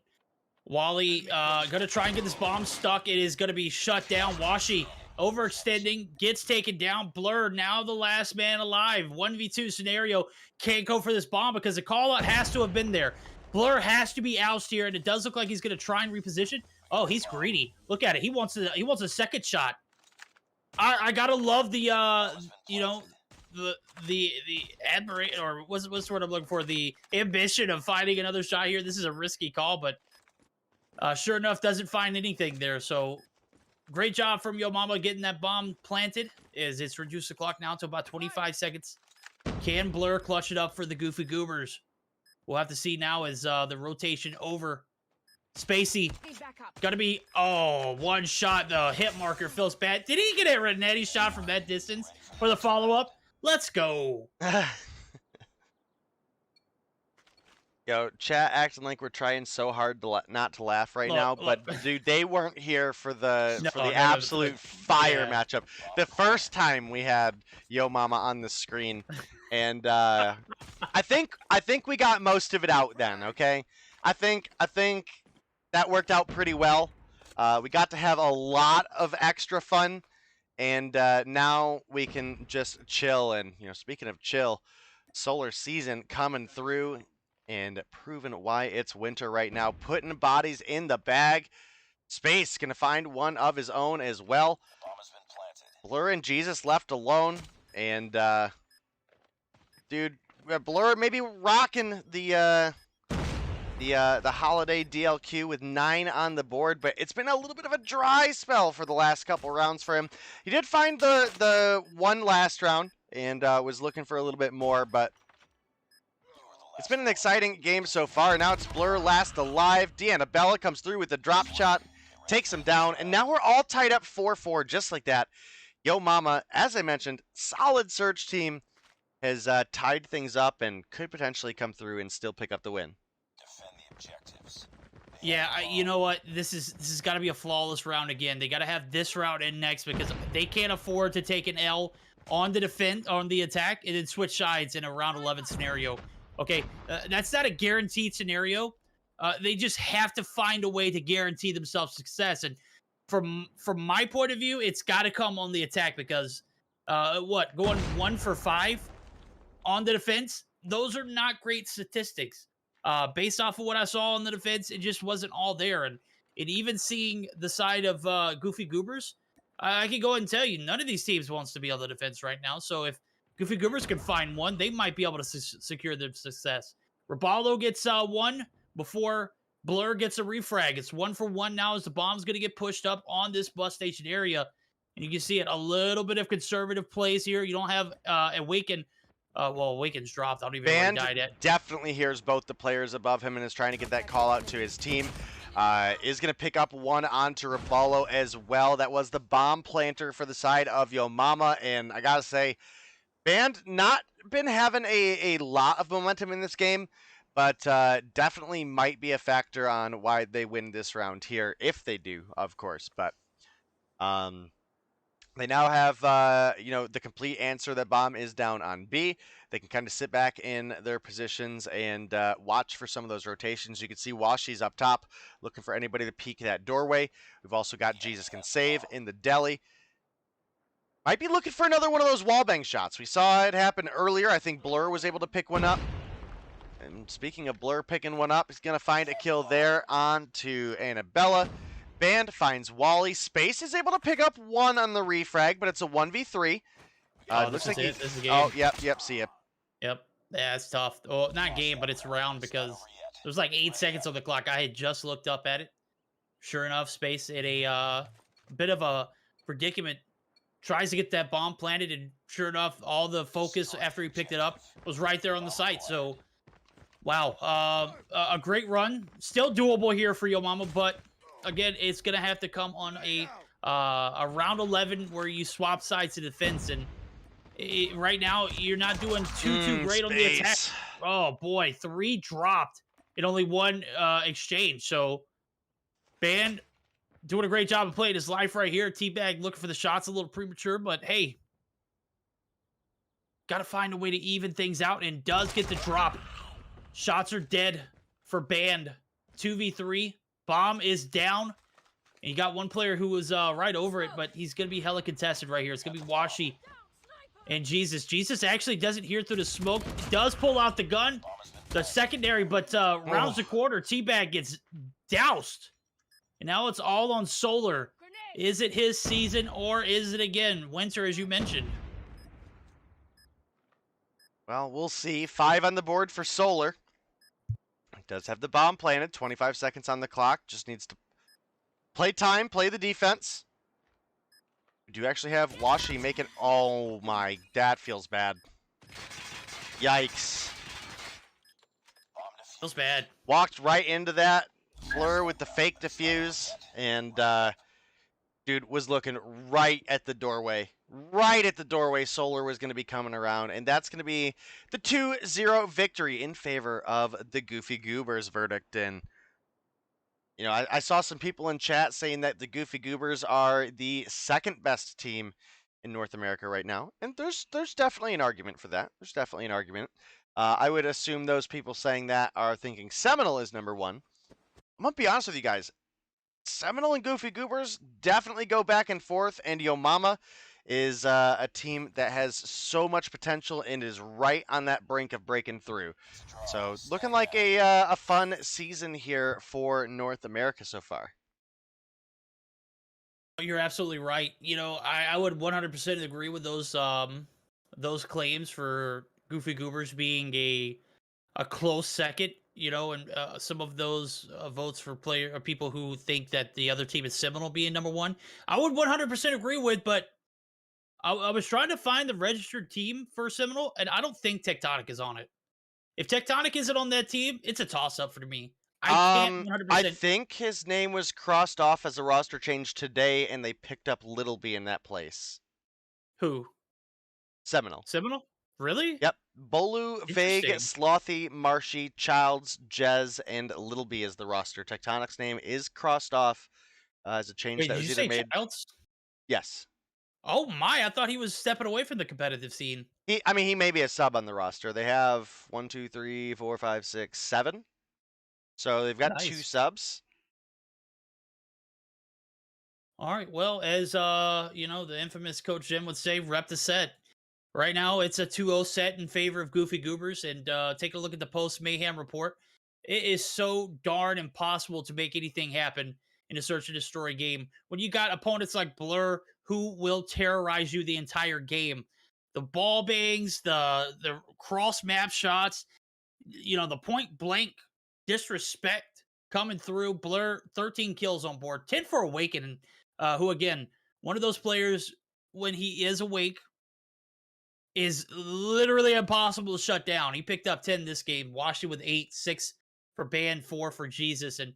Wally gonna try and get this bomb stuck. It is gonna be shut down. Washi overextending, gets taken down. Blur, now the last man alive. 1v2 scenario. Can't go for this bomb because the call out has to have been there. Blur has to be ousted here, and it does look like he's gonna try and reposition. Oh, he's greedy. Look at it. He wants a second shot. I gotta love the you know, the admiration, or what's the word I'm looking for? The ambition of finding another shot here. This is a risky call, but sure enough, doesn't find anything there. So great job from Yo Mama getting that bomb planted. As it's reduced the clock now to about 25 seconds. Can Blur clutch it up for the Goofy Goobers? We'll have to see now as the rotation over. Spacey, gotta be, one shot. The hit marker feels bad. Did he get a Renetti shot from that distance for the follow-up? Let's go. Yo, chat acting like we're trying so hard to not to laugh right now, but dude, they weren't here for the absolute fire matchup. The first time we had Yo Mama on the screen, and I think we got most of it out then. Okay, I think that worked out pretty well. We got to have a lot of extra fun, and now we can just chill. And speaking of chill, solar season coming through and proving why it's winter right now. Putting bodies in the bag. Space gonna find one of his own as well. Blur and Jesus left alone, and dude, Blur maybe rocking the holiday DLQ with 9 on the board, but it's been a little bit of a dry spell for the last couple rounds for him. He did find the one last round and was looking for a little bit more, but it's been an exciting game so far. Now it's Blur last alive. Deannabella comes through with a drop shot, takes him down, and now we're all tied up 4-4 just like that. Yo Mama, as I mentioned, solid search team, has tied things up and could potentially come through and still pick up the win. Yeah, you know what? This has got to be a flawless round again. They got to have this round in next because they can't afford to take an L on the attack and then switch sides in a round 11 scenario. Okay, that's not a guaranteed scenario. They just have to find a way to guarantee themselves success. And from my point of view, it's got to come on the attack because going 1 for 5 on the defense? Those are not great statistics. Based off of what I saw on the defense, it just wasn't all there. And even seeing the side of Goofy Goobers, I can go ahead and tell you, none of these teams wants to be on the defense right now. So if Goofy Goobers can find one, they might be able to secure their success. Ribaldo gets one before Blur gets a refrag. It's 1 for 1 now as the bomb's going to get pushed up on this bus station area. And you can see it, a little bit of conservative plays here. You don't have Awaken. Well, Awaken's dropped. I don't even know if he died yet. Definitely hears both the players above him and is trying to get that call out to his team. Is going to pick up one onto Ribaldo as well. That was the bomb planter for the side of Yo Mama. And I got to say, Band not been having a lot of momentum in this game, but definitely might be a factor on why they win this round here, if they do, of course. But they now have, the complete answer that bomb is down on B. They can kind of sit back in their positions and watch for some of those rotations. You can see Washi's up top, looking for anybody to peek that doorway. We've also got Jesus Can Save in the deli. Might be looking for another one of those wallbang shots. We saw it happen earlier. I think Blur was able to pick one up. And speaking of Blur picking one up, he's going to find a kill there on to Annabella. Band finds Wally. Space is able to pick up one on the refrag, but it's a 1v3. This is it. This is a game. Oh, yep, see it. Yep. Yeah, it's tough. Oh, not game, but it's round because there's like 8 seconds on the clock. I had just looked up at it. Sure enough, Space in a bit of a predicament. Tries to get that bomb planted, and sure enough, all the focus after he picked it up was right there on the site. So, wow. A great run. Still doable here for Yo Mama, but again, it's going to have to come on a round 11 where you swap sides to defense. And right now, you're not doing too great on the attack. Oh, boy. 3 dropped in only 1 exchange. So, Band doing a great job of playing his life right here. Teabag looking for the shots a little premature, but hey. Got to find a way to even things out, and does get the drop. Shots are dead for Band. 2v3. Bomb is down. And you got one player who was right over it, but he's going to be hella contested right here. It's going to be Washi and Jesus. Jesus actually doesn't hear through the smoke. Does pull out the gun. The secondary, but rounds the quarter. Teabag gets doused. And now it's all on Solar. Is it his season, or is it, again, Winter, as you mentioned? Well, we'll see. 5 on the board for Solar. It does have the bomb planted. 25 seconds on the clock. Just needs to play time, play the defense. We do actually have Washi making... Oh my, that feels bad. Yikes. Feels bad. Walked right into that. Blur with the fake defuse. And, dude was looking right at the doorway. Right at the doorway, Solar was going to be coming around. And that's going to be the 2-0 victory in favor of the Goofy Goobers verdict. And, you know, I saw some people in chat saying that the Goofy Goobers are the second best team in North America right now. And there's definitely an argument for that. There's definitely an argument. I would assume those people saying that are thinking Seminole is number 1. I'm going to be honest with you guys. Seminole and Goofy Goobers definitely go back and forth. And Yo Mama is a team that has so much potential and is right on that brink of breaking through. So looking like a fun season here for North America so far. You're absolutely right. You know, I would 100% agree with those claims for Goofy Goobers being a close second. You know, and some of those votes for people who think that the other team is Seminole being number 1, I would 100% agree with. But I was trying to find the registered team for Seminole, and I don't think Tectonic is on it. If Tectonic isn't on that team, it's a toss-up for me. I can't 100%. I think his name was crossed off as a roster change today, and they picked up Little B in that place. Who? Seminole. Seminole? Really? Yep. Bolu, Vague, Slothy, Marshy, Childs, Jez, and Little B is the roster. Tectonic's name is crossed off as a change that was either made. Childs? Yes. Oh my! I thought he was stepping away from the competitive scene. He may be a sub on the roster. They have 1, 2, 3, 4, 5, 6, 7. So they've got 2 subs. All right. Well, as you know, the infamous Coach Jim would say, rep the set. Right now, it's a 2-0 set in favor of Goofy Goobers. And take a look at the post-Mayhem report. It is so darn impossible to make anything happen in a search and destroy game when you got opponents like Blur who will terrorize you the entire game. The ball bangs, the cross-map shots, you know, the point-blank disrespect coming through. Blur, 13 kills on board. 10 for Awakening, who, again, one of those players, when he is awake, is literally impossible to shut down. He picked up 10 this game. Washi with 8, 6 for Band, 4 for Jesus. And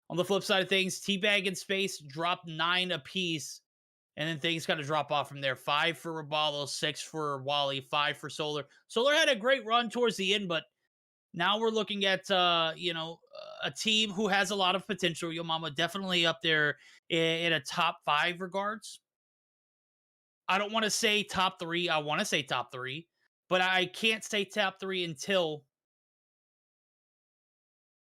on the flip side of things, Teabag and Space dropped 9 apiece. And then things kind of drop off from there. 5 for Raballo, 6 for Wally, 5 for Solar. Solar had a great run towards the end, but now we're looking at, you know, a team who has a lot of potential. Yo Mama definitely up there in a top 5 regards. I don't want to say top 3. I want to say top 3, but I can't say top 3 until,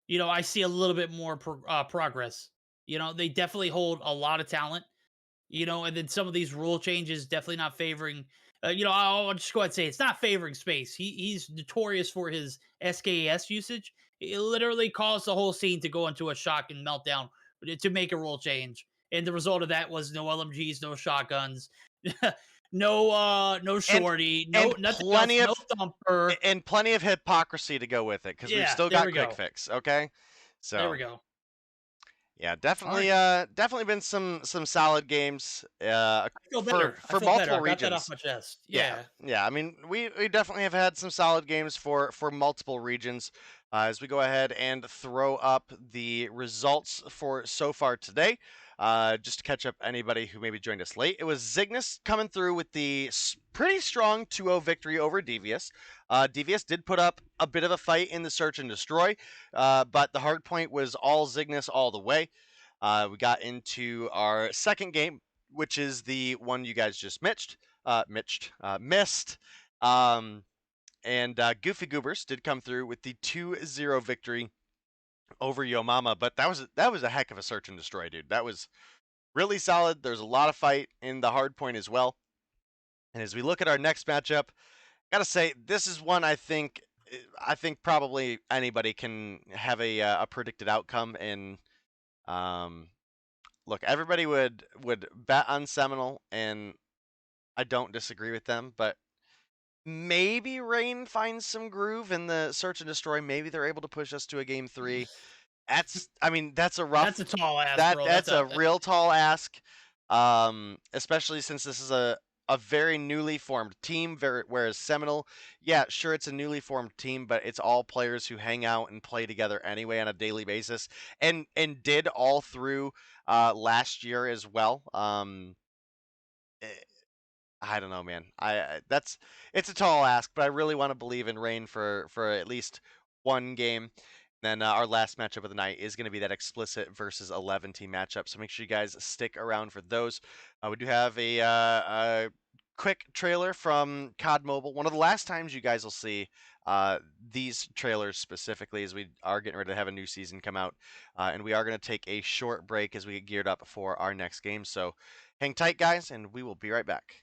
you know, I see a little bit more progress. You know, they definitely hold a lot of talent, you know, and then some of these rule changes definitely not favoring, you know, I'll just go ahead and say it's not favoring Space. He's notorious for his SKS usage. It literally caused the whole scene to go into a shock and meltdown to make a rule change. And the result of that was no LMGs, no shotguns, no shorty, and nothing plenty else, of no thumper, and plenty of hypocrisy to go with it because we've still got quick fix. Okay, so there we go. Yeah, definitely, definitely been some solid games for multiple regions. Got that off my chest. Yeah. I mean, we definitely have had some solid games for multiple regions. As we go ahead and throw up the results for so far today, just to catch up anybody who maybe joined us late, it was Zygnus coming through with the pretty strong 2-0 victory over Devious. Devious did put up a bit of a fight in the search and destroy, but the hardpoint was all Zygnus all the way. We got into our second game, which is the one you guys just missed. And Goofy Goobers did come through with the 2-0 victory over Yo Mama, but that was a heck of a search and destroy, dude. That was really solid. There's a lot of fight in the hard point as well. And as we look at our next matchup, gotta say this is one I think probably anybody can have a predicted outcome. And look, everybody would bet on Seminole, and I don't disagree with them, but maybe Rain finds some groove in the search and destroy. Maybe they're able to push us to a game 3. That's a rough. That's a tall ask, bro. That's a real tall ask. Especially since this is a very newly formed team. Whereas Seminole, yeah, sure, it's a newly formed team, but it's all players who hang out and play together anyway on a daily basis, and did all through last year as well. I don't know, man. It's a tall ask, but I really want to believe in Rain for at least one game. Then our last matchup of the night is going to be that Explicit versus Eleventy matchup. So make sure you guys stick around for those. We do have a quick trailer from COD Mobile. One of the last times you guys will see these trailers specifically, as we are getting ready to have a new season come out. And we are going to take a short break as we get geared up for our next game. So hang tight, guys, and we will be right back.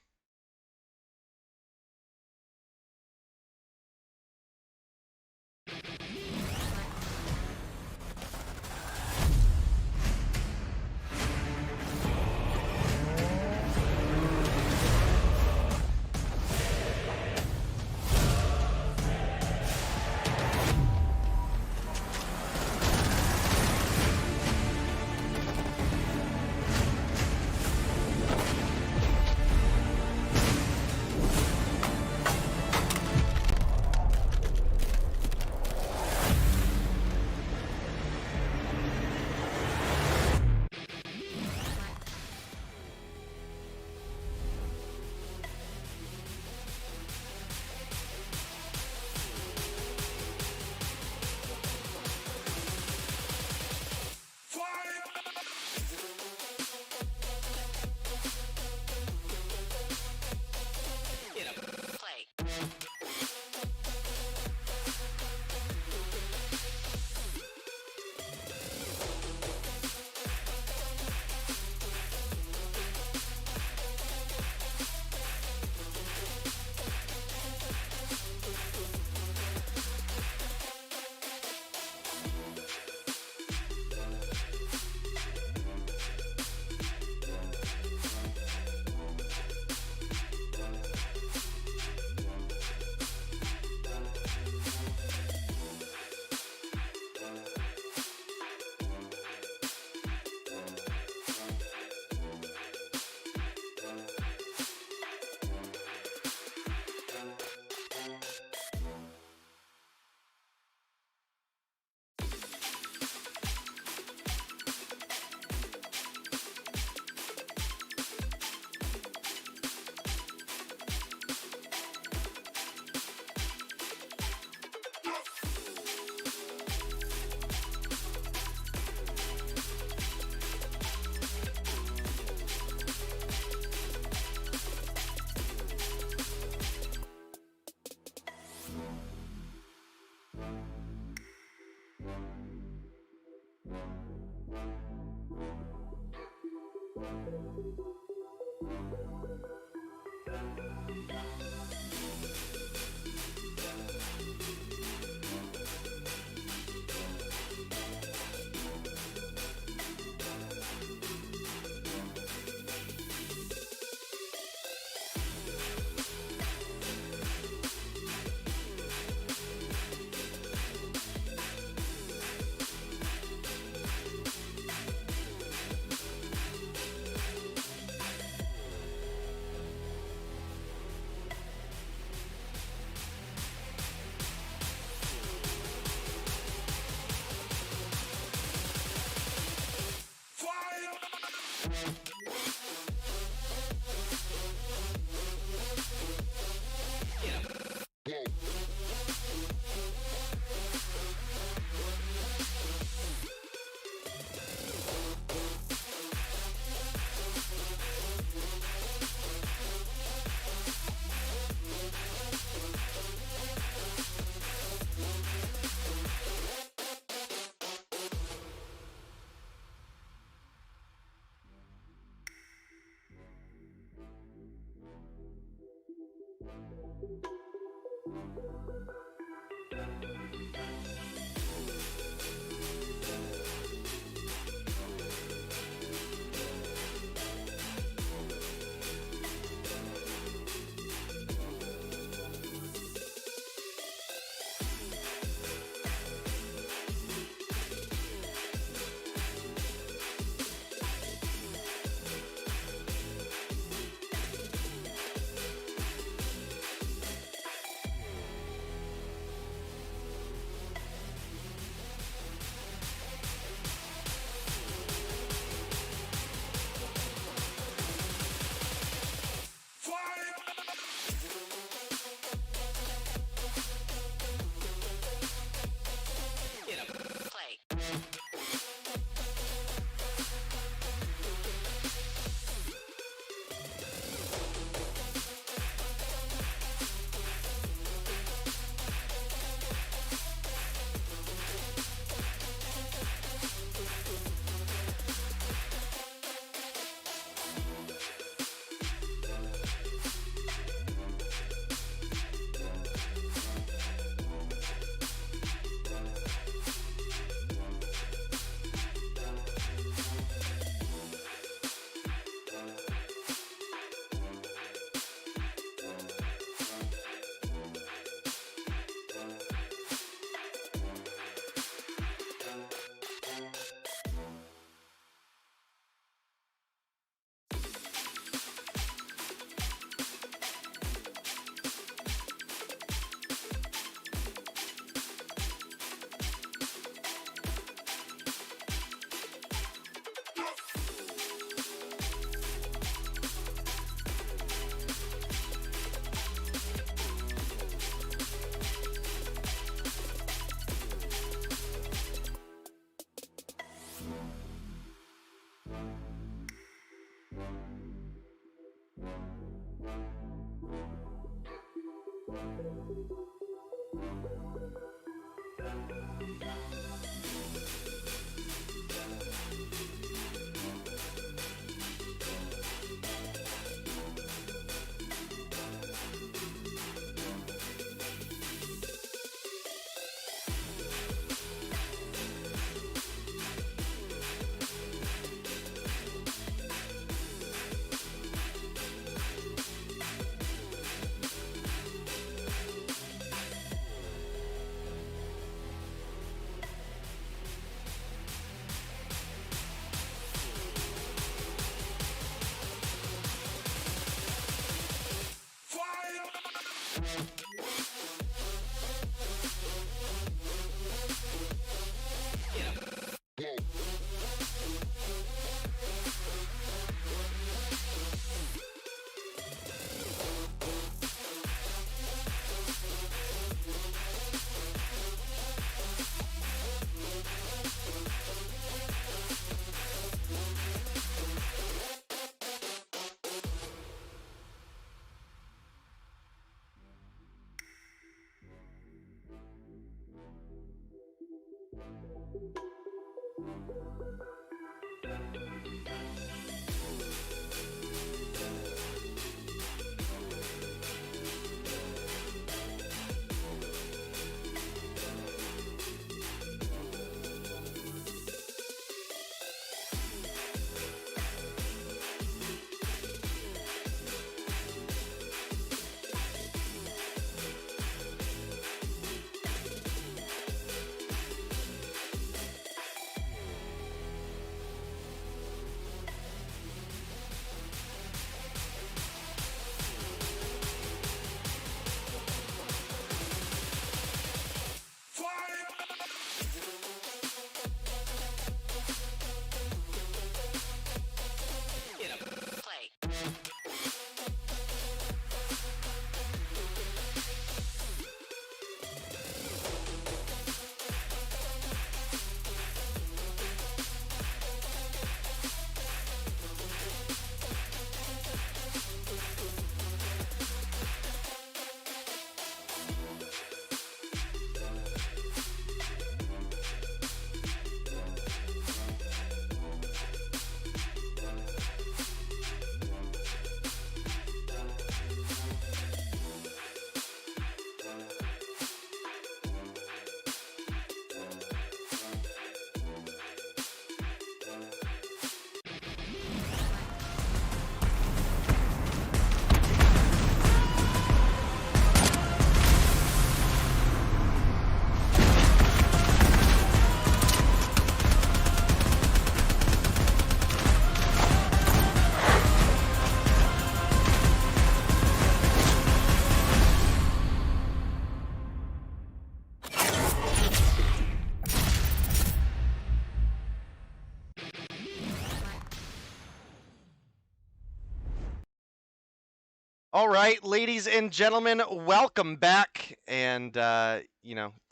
All right, ladies and gentlemen, welcome back. And,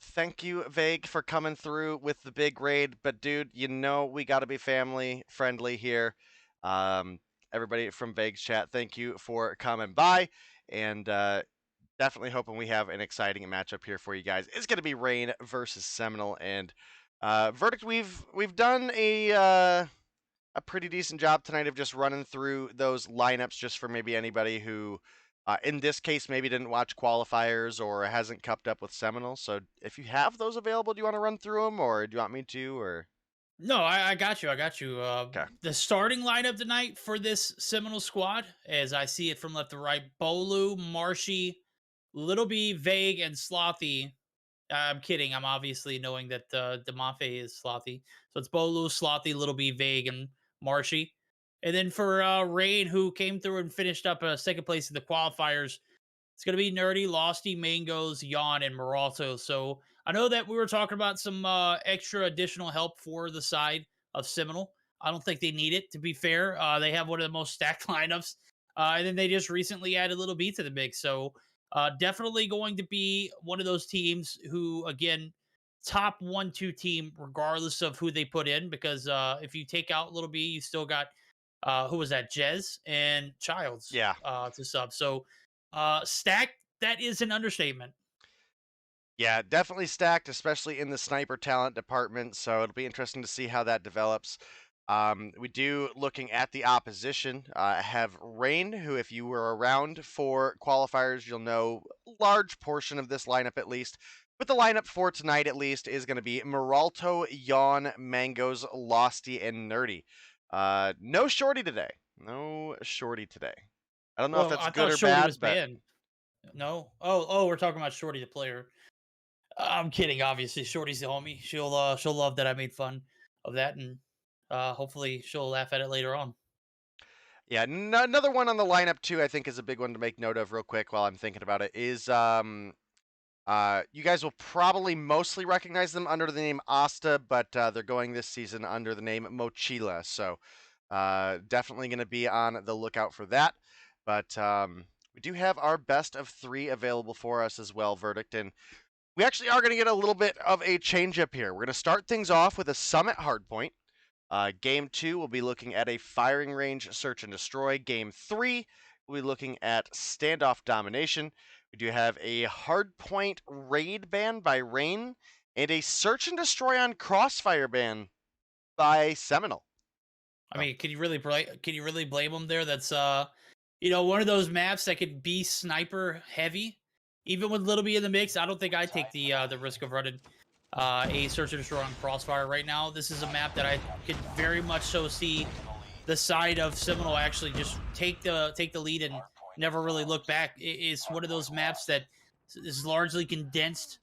thank you, Vague, for coming through with the big raid. But, dude, we got to be family friendly here. Everybody from Vague's chat, thank you for coming by. And definitely hoping we have an exciting matchup here for you guys. It's going to be Rain versus Seminole. And Verdict, we've done a pretty decent job tonight of just running through those lineups just for maybe anybody who, in this case, maybe didn't watch qualifiers or hasn't kept up with Seminole. So if you have those available, do you want to run through them, or do you want me to, or? No, I got you. I got you. Okay. The starting lineup tonight for this Seminole squad, as I see it from left to right, Bolu, Marshy, Little B, Vague, and Slothy. I'm kidding. I'm obviously knowing that Demafe is Slothy. So it's Bolu, Slothy, Little B, Vague, and Marshy. And then for Rain, who came through and finished up second place in the qualifiers, it's going to be Nerdy, Losty, Mangoes, Yawn, and Moralto. So I know that we were talking about some extra additional help for the side of Seminole. I don't think they need it, to be fair. They have one of the most stacked lineups. And then they just recently added Little B to the mix. So definitely going to be one of those teams who, again, top 1-2 team, regardless of who they put in, because if you take out Little B, you still got, who was that, Jez and Childs to sub. So stacked, that is an understatement. Yeah, definitely stacked, especially in the sniper talent department. So it'll be interesting to see how that develops. We do, looking at the opposition, have Rain, who, if you were around for qualifiers, you'll know a large portion of this lineup at least. But the lineup for tonight, at least, is going to be Moralto, Yawn, Mangoes, Losty, and Nerdy. No Shorty today. No Shorty today. I don't know if that's good or Shorty bad. Was banned. No. Oh, we're talking about Shorty the player. I'm kidding. Obviously, Shorty's the homie. She'll love that I made fun of that, and hopefully she'll laugh at it later on. Yeah, another one on the lineup too, I think, is a big one to make note of real quick while I'm thinking about it, is you guys will probably mostly recognize them under the name Asta, but they're going this season under the name Mochila. So definitely going to be on the lookout for that. But we do have our best of 3 available for us as well, Verdict. And we actually are going to get a little bit of a change up here. We're going to start things off with a Summit Hardpoint. Game 2, we'll be looking at a Firing Range Search and Destroy. Game 3, we'll be looking at Standoff Domination. We do have a Hardpoint Raid ban by Rain and a Search and Destroy on Crossfire ban by Seminole. I mean, can you really blame them there? That's one of those maps that could be sniper heavy. Even with Little B in the mix, I don't think I'd take the risk of running a Search and Destroy on Crossfire right now. This is a map that I could very much so see the side of Seminole actually just take the lead and never really look back. It's one of those maps that is largely condensed,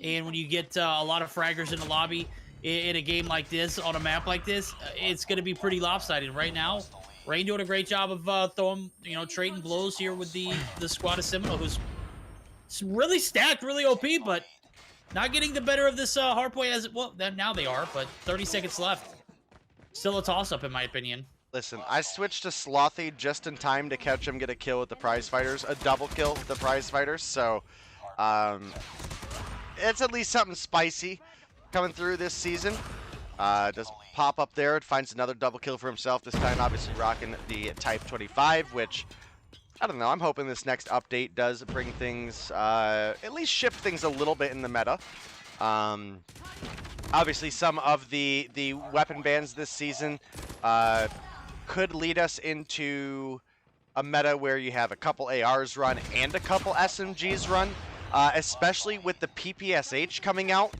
and when you get a lot of fraggers in the lobby in a game like this, on a map like this, it's going to be pretty lopsided. Right now, Rain doing a great job of throwing, trading blows here with the squad of Seminole, who's really stacked, really OP, but not getting the better of this Hardpoint as well. Now they are, but 30 seconds left. Still a toss-up, in my opinion. Listen, I switched to Slothy just in time to catch him get a kill with the prize fighters, a double kill with the prize fighters. So it's at least something spicy coming through this season. Does pop up there, it finds another double kill for himself. This time, obviously rocking the Type 25, which, I don't know, I'm hoping this next update does bring things, at least shift things a little bit in the meta. Obviously, some of the weapon bans this season could lead us into a meta where you have a couple ARs run and a couple SMGs run, especially with the PPSH coming out.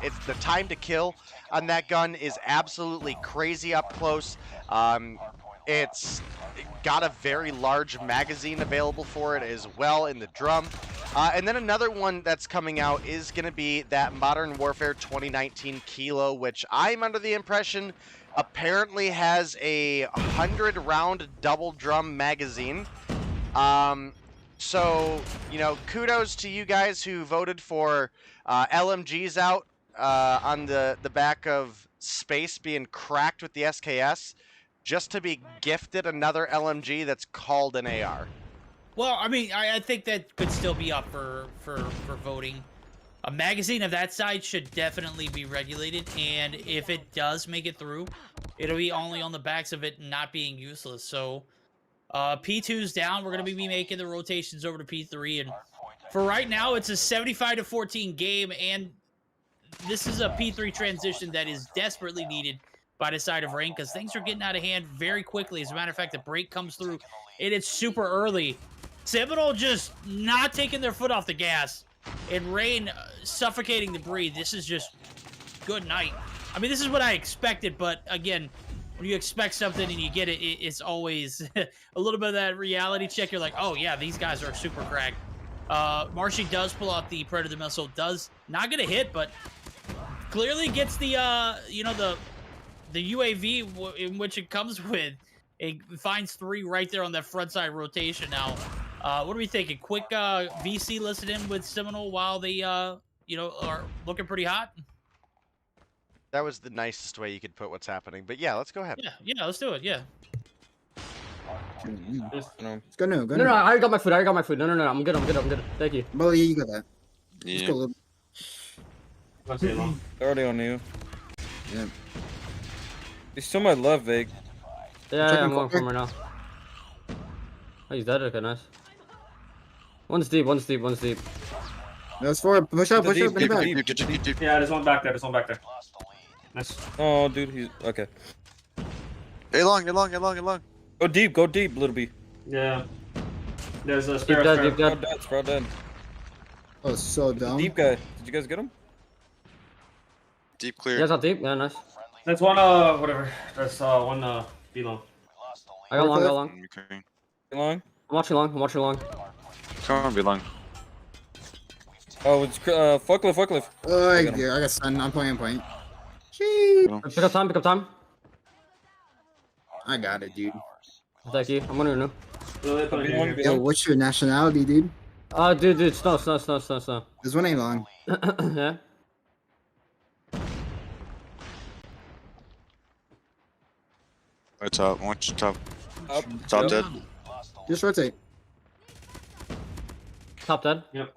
It's the time to kill on that gun is absolutely crazy up close. It's got a very large magazine available for it as well in the drum. And then another one that's coming out is going to be that Modern Warfare 2019 Kilo, which I'm under the impression apparently has a 100-round double drum magazine. So, kudos to you guys who voted for LMGs out on the back of space being cracked with the SKS, just to be gifted another LMG that's called an AR. Well, I mean, I think that could still be up for voting. A magazine of that size should definitely be regulated, and if it does make it through, it'll be only on the backs of it not being useless. So, P2's down. We're going to be making the rotations over to P3, and for right now, it's a 75-14 game, and this is a P3 transition that is desperately needed by the side of Rain, because things are getting out of hand very quickly. As a matter of fact, the break comes through, and it's super early. Seminole just not taking their foot off the gas, and Rain suffocating the breathe. This is just good night. I mean, this is what I expected, but again, when you expect something and you get it, it's always a little bit of that reality check. You're like, oh yeah, these guys are super cracked. Marshy does pull out the Predator missile, does not get a hit, but clearly gets the, you know, the UAV in which it comes with. It finds 3 right there on that front side rotation. Now, what are we thinking? Quick VC listed in with Seminole while they, you know, are looking pretty hot? That was the nicest way you could put what's happening. But yeah, let's go ahead. Yeah, let's do it. Yeah. Let's go now. Go No, now. I got my food. No, I'm good. Thank you. Well, yeah, you got that. Let's Yeah. go. Already on you. Yeah. He's still my left, Vig. Yeah, I'm going for him right now. Oh, he's dead. Okay, nice. One's deep. That's forward. Push up. Deep, In the back. deep. Yeah, there's one back there. Nice. Oh, dude, he's okay. Hey, long. Go deep, little B. Yeah. There's a Deep sparrow. dead. Sprout dead. Oh, so dumb. Deep guy. Did you guys get him? Deep You clear. guys not deep? Yeah, nice. That's one, whatever. That's, one, B long. I got long. Okay. Long? I'm watching long. Come on, be long. Oh, it's Fucklift. Oh, I got stun. I'm playing point. Jeez. Pick up time. I got it, dude. Thank you. I'm gonna know. Yo, what's your nationality, dude? Dude, snow. This one ain't long. Yeah. Right top. Watch top. Up. Top dead. Just rotate. Top dead. Yep.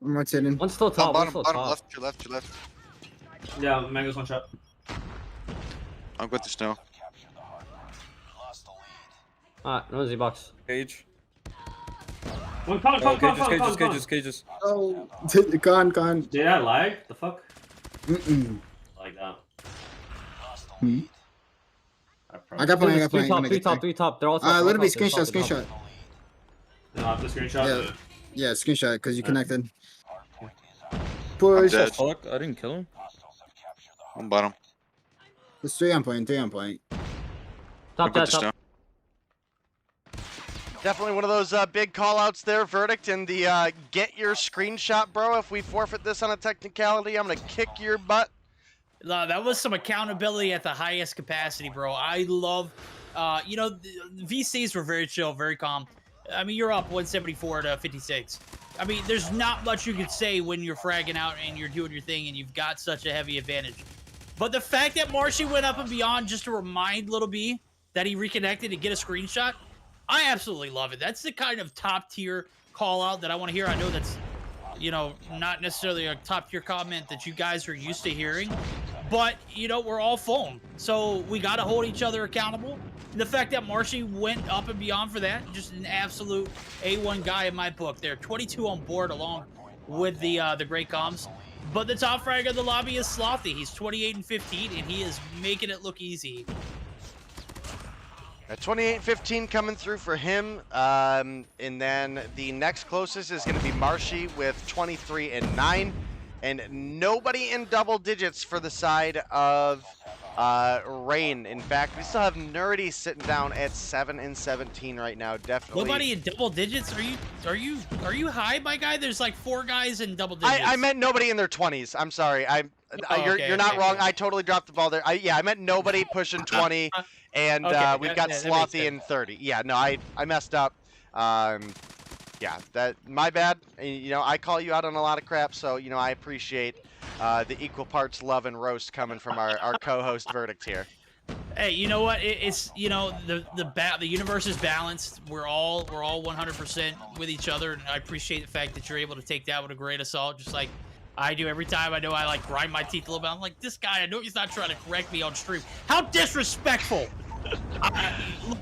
I'm rotating. One's still top. Bottom, left, to your left. Yeah, Mango's one shot. I'll go with the snow. Alright, no Z-box. Cage. One, con. Cages. Oh, con. Did I lag? The fuck? Like that. I got playing. Three top. They're all top. Let it be screenshot. No, I have to screenshot. Yeah, screenshot because you connected. I'm Push. dead. Fuck, I didn't kill him. I'm bottom. It's 3 on point. Top I'll go dead, with the top. snow. Definitely one of those big call-outs there, Verdict, and the get your screenshot, bro. If we forfeit this on a technicality, I'm going to kick your butt. That was some accountability at the highest capacity, bro. I love, you know, the VCs were very chill, very calm. I mean, you're up 174 to 56. I mean, there's not much you could say when you're fragging out and you're doing your thing and you've got such a heavy advantage. But the fact that Marshy went up and beyond just to remind Little B that he reconnected and get a screenshot, I absolutely love it. That's the kind of top-tier call-out that I want to hear. I know that's, you know, not necessarily a top-tier comment that you guys are used to hearing, but, you know, we're all phone, so we got to hold each other accountable. And the fact that Marshy went up and beyond for that, just an absolute A1 guy in my book there. 22 on board along with the great comms. But the top fragger of the lobby is Slothy. He's 28 and 15, and he is making it look easy. At 28-15 coming through for him, and then the next closest is going to be Marshy with 23 and 9, and nobody in double digits for the side of Rain. In fact, we still have Nerdy sitting down at 7 and 17 right now. Definitely nobody in double digits. Are you high, my guy? There's like 4 guys in double digits. I meant nobody in their 20s. I'm sorry. You're not wrong. I totally dropped the ball there. I meant nobody pushing 20. And we've got Slothy in 30. Yeah, no, I messed up. Yeah, that my bad. You know, I call you out on a lot of crap, so you know I appreciate the equal parts love and roast coming from our co-host Verdict here. Hey, you know what? It's the universe is balanced. We're all 100% with each other, and I appreciate the fact that you're able to take that with a great assault, just like I do every time. I know I like grind my teeth a little bit. I'm like, this guy. I know he's not trying to correct me on stream. How disrespectful!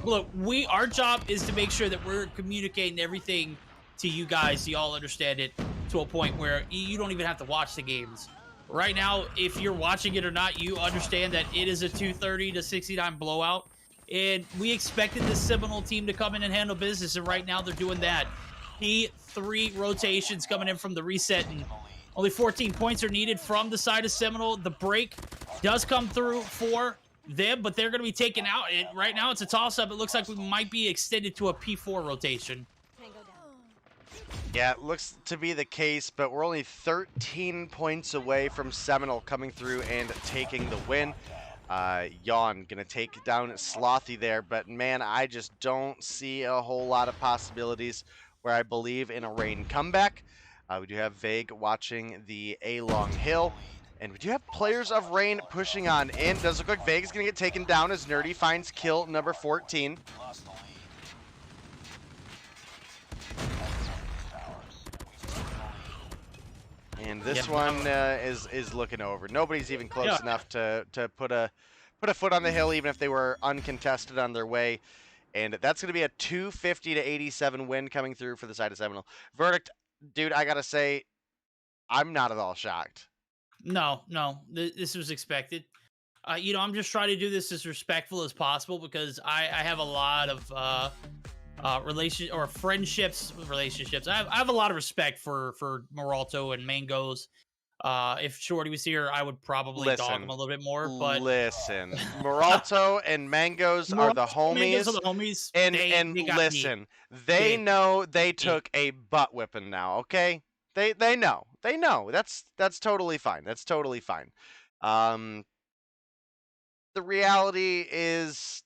Look, our job is to make sure that we're communicating everything to you guys, so y'all understand it to a point where you don't even have to watch the games. Right now, if you're watching it or not, you understand that it is a 230 to 69 blowout. And we expected the Seminole team to come in and handle business, and right now they're doing that. Three rotations coming in from the reset, and only 14 points are needed from the side of Seminole. The break does come through for them, but they're going to be taken out. And right now, it's a toss-up. It looks like we might be extended to a P4 rotation. Yeah, it looks to be the case, but we're only 13 points away from Seminole coming through and taking the win. Yawn gonna take down Slothy there, but man, I just don't see a whole lot of possibilities where I believe in a rain comeback. We do have Vague watching the A-Long Hill, and we do have players of Rain pushing on in. Does look like Vague's gonna get taken down as Nerdy finds kill number 14. And this one is looking over. Nobody's even close enough to put a foot on the hill, even if they were uncontested on their way. And that's going to be a 250 to 87 win coming through for the side of Seminole. Verdict, dude, I got to say, I'm not at all shocked. No, this was expected. I'm just trying to do this as respectful as possible because I have a lot of relationships. I have a lot of respect for Moralto and Mangoes. If Shorty was here, I would probably dog him a little bit more. But listen, Moralto and Mangoes are the homies. Mangoes are the homies. And listen, they know they took a butt whipping now. Okay, they know. That's totally fine. That's totally fine. The reality is,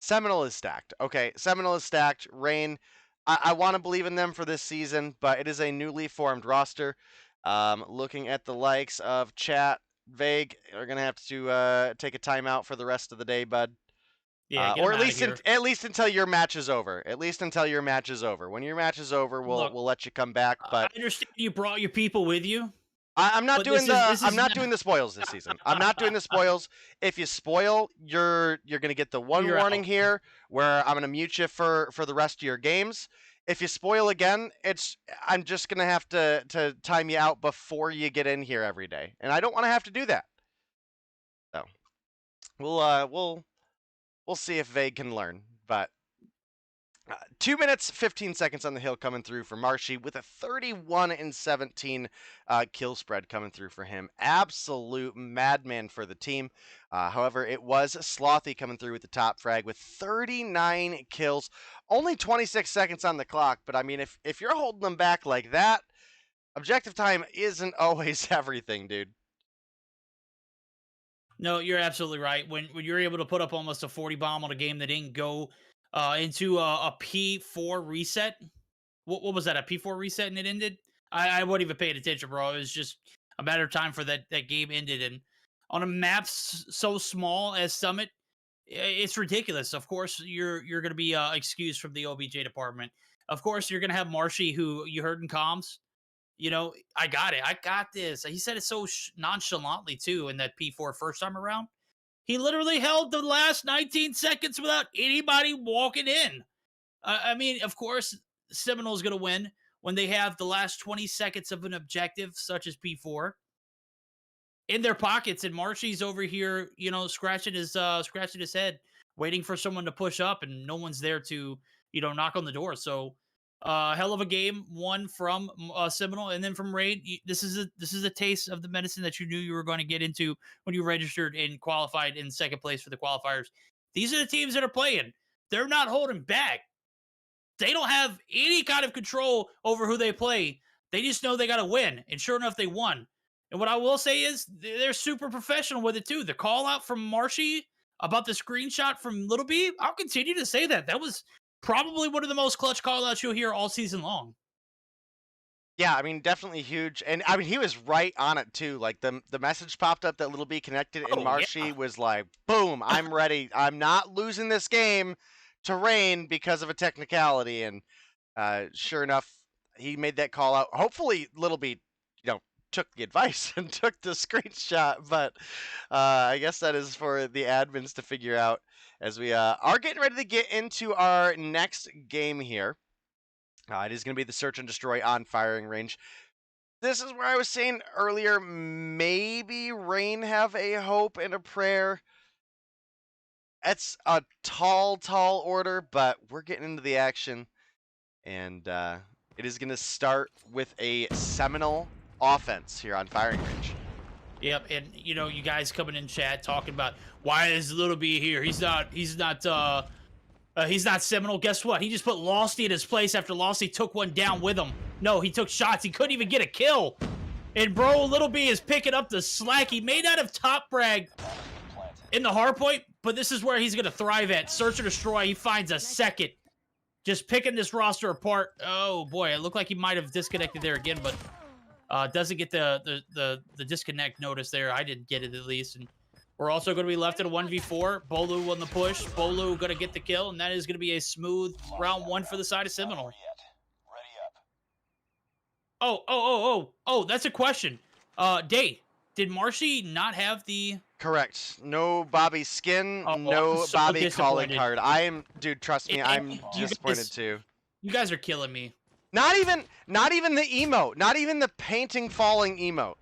Seminole is stacked. Okay, Seminole is stacked. Rain, I want to believe in them for this season, but it is a newly formed roster. Looking at the likes of chat, Vague are going to have to take a timeout for the rest of the day, bud. Yeah, or at least until your match is over. At least until your match is over. When your match is over, we'll let you come back. But I understand you brought your people with you. I'm not doing the spoils this season. I'm not doing the spoils. If you spoil, you're gonna get the one warning here where I'm gonna mute you for the rest of your games. If you spoil again, I'm just gonna have to time you out before you get in here every day, and I don't want to have to do that. So we'll see if Vague can learn, but 2 minutes, 15 seconds on the hill coming through for Marshy with a 31-17 kill spread coming through for him. Absolute madman for the team. However, it was Slothy coming through with the top frag with 39 kills. Only 26 seconds on the clock, but I mean, if you're holding them back like that, objective time isn't always everything, dude. No, you're absolutely right. When you're able to put up almost a 40 bomb on a game that didn't go into a P4 reset. What was that? A P4 reset and it ended? I wasn't even paying attention, bro. It was just a matter of time for that game ended. And on a map so small as Summit, it's ridiculous. Of course, you're going to be excused from the OBJ department. Of course, you're going to have Marshy, who you heard in comms. I got it. I got this. He said it so nonchalantly, too, in that P4 first time around. He literally held the last 19 seconds without anybody walking in. I mean, of course, Seminole's going to win when they have the last 20 seconds of an objective, such as P4, in their pockets. And Marshy's over here, scratching his head, waiting for someone to push up, and no one's there to, knock on the door. So, hell of a game, one from Seminole, and then from Raid. This is a taste of the medicine that you knew you were going to get into when you registered and qualified in second place for the qualifiers. These are the teams that are playing. They're not holding back. They don't have any kind of control over who they play. They just know they got to win, and sure enough, they won. And what I will say is they're super professional with it too. The call out from Marshy about the screenshot from Little B, I'll continue to say that. That was probably one of the most clutch call-outs you'll hear all season long. Yeah, I mean, definitely huge. And I mean, he was right on it too. Like the message popped up that Little B connected, and Marshy was like, "Boom, I'm ready. I'm not losing this game to Rain because of a technicality." And sure enough, he made that call out. Hopefully, Little B, took the advice and took the screenshot. But I guess that is for the admins to figure out as we are getting ready to get into our next game here. It is going to be the Search and Destroy on firing range. This is where I was saying earlier, maybe Rain have a hope and a prayer. It's a tall order, but we're getting into the action. And it is going to start with a Seminole offense here on firing range. Yep, and you guys coming in chat talking about why is Little B here? He's not Seminole. Guess what? He just put Losty in his place after Losty took one down with him. No, he took shots. He couldn't even get a kill. And bro, Little B is picking up the slack. He may not have top bragged in the hardpoint, but this is where he's going to thrive at. Search and Destroy. He finds a second. Just picking this roster apart. Oh boy, it looked like he might have disconnected there again, but doesn't get the disconnect notice there. I didn't get it at least. And we're also going to be left in a 1v4. Bolu on the push. Bolu going to get the kill, and that is going to be a smooth round one for the side of Seminole. Oh, that's a question. Day, did Marshy not have the... Correct. No Bobby skin, no so Bobby calling card. Dude, trust me, I'm disappointed too. You guys are killing me. Not even the emote, not even the painting falling emote.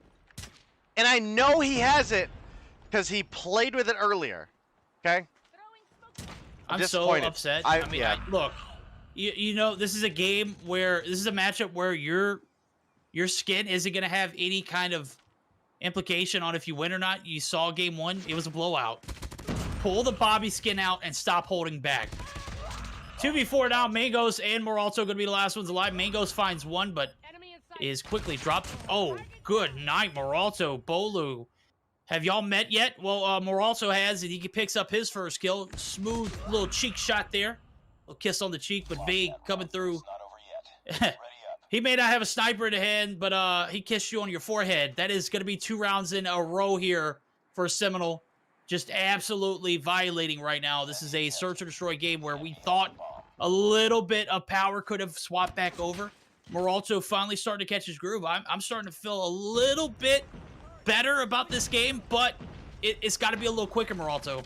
And I know he has it because he played with it earlier. Okay? I'm so upset. I mean, look, this is a game where this is a matchup where your skin isn't going to have any kind of implication on if you win or not. You saw game one, it was a blowout. Pull the Bobby skin out and stop holding back. 2v4 now. Mangos and Moralto going to be the last ones alive. Mangos finds one, but is quickly dropped. Oh, good night, Moralto. Bolu. Have y'all met yet? Well, Moralto has, and he picks up his first kill. Smooth little cheek shot there. Little kiss on the cheek, but Big coming through. He may not have a sniper in the hand, but he kissed you on your forehead. That is going to be 2 rounds in a row here for Seminole. Just absolutely violating right now. This is a Search and Destroy game where we thought a little bit of power could have swapped back over. Moralto finally starting to catch his groove. I'm starting to feel a little bit better about this game, but it's got to be a little quicker, Moralto.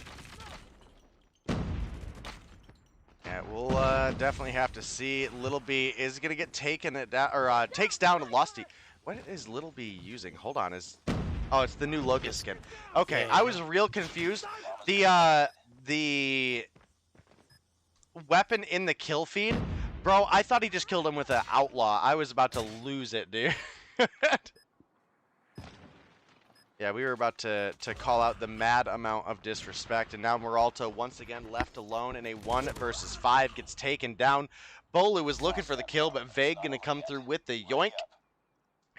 Yeah, we'll definitely have to see. Little B is going to get taken down, or takes down Losty. What is Little B using? Hold on. Oh, it's the new Locust skin. Okay, I was real confused. The weapon in the kill feed, bro, I thought he just killed him with an outlaw. I was about to lose it, dude. Yeah, we were about to call out the mad amount of disrespect, and now Moralto once again left alone in a 1 versus 5, gets taken down. Bolu was looking for the kill, but Vague gonna come through with the yoink.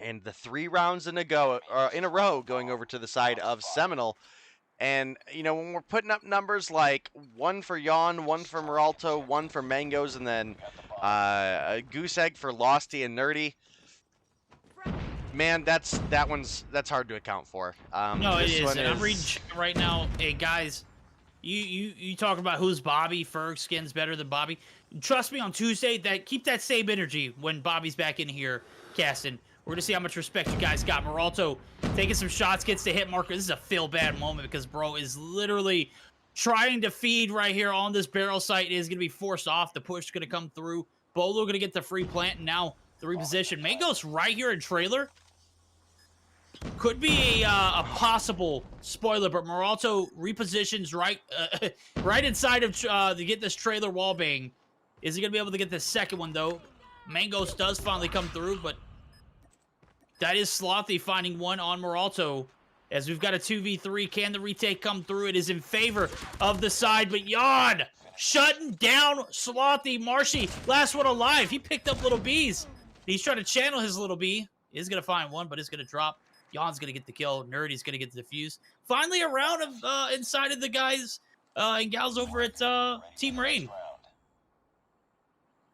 And the 3 rounds in a row going over to the side of Seminole. And, when we're putting up numbers like 1 for Yawn, 1 for Moralto, 1 for Mangos, and then a goose egg for Losty and Nerdy, man, that's hard to account for. No, it is. And I'm reading right now. Hey, guys, you talk about who's Bobby, Ferg skin's better than Bobby. Trust me, on Tuesday, keep that same energy when Bobby's back in here casting. We're going to see how much respect you guys got. Moralto taking some shots, gets the hit marker. This is a feel-bad moment because bro is literally trying to feed right here on this barrel site. It is going to be forced off. The push is going to come through. Bolo going to get the free plant, and now the reposition. Mango's right here in trailer. Could be a possible spoiler, but Moralto repositions right inside of to get this trailer wall bang. Is he going to be able to get the second one, though? Mangos does finally come through, but that is Slothy finding one on Moralto. As we've got a 2v3. Can the retake come through? It is in favor of the side, but Yawn shutting down Slothy. Marshy, last one alive. He picked up Little B's. He's trying to channel his Little B. He's going to find one, but it's going to drop. Yawn's going to get the kill. Nerdy's going to get the defuse. Finally, a round of inside of the guys and gals over at Team Rain.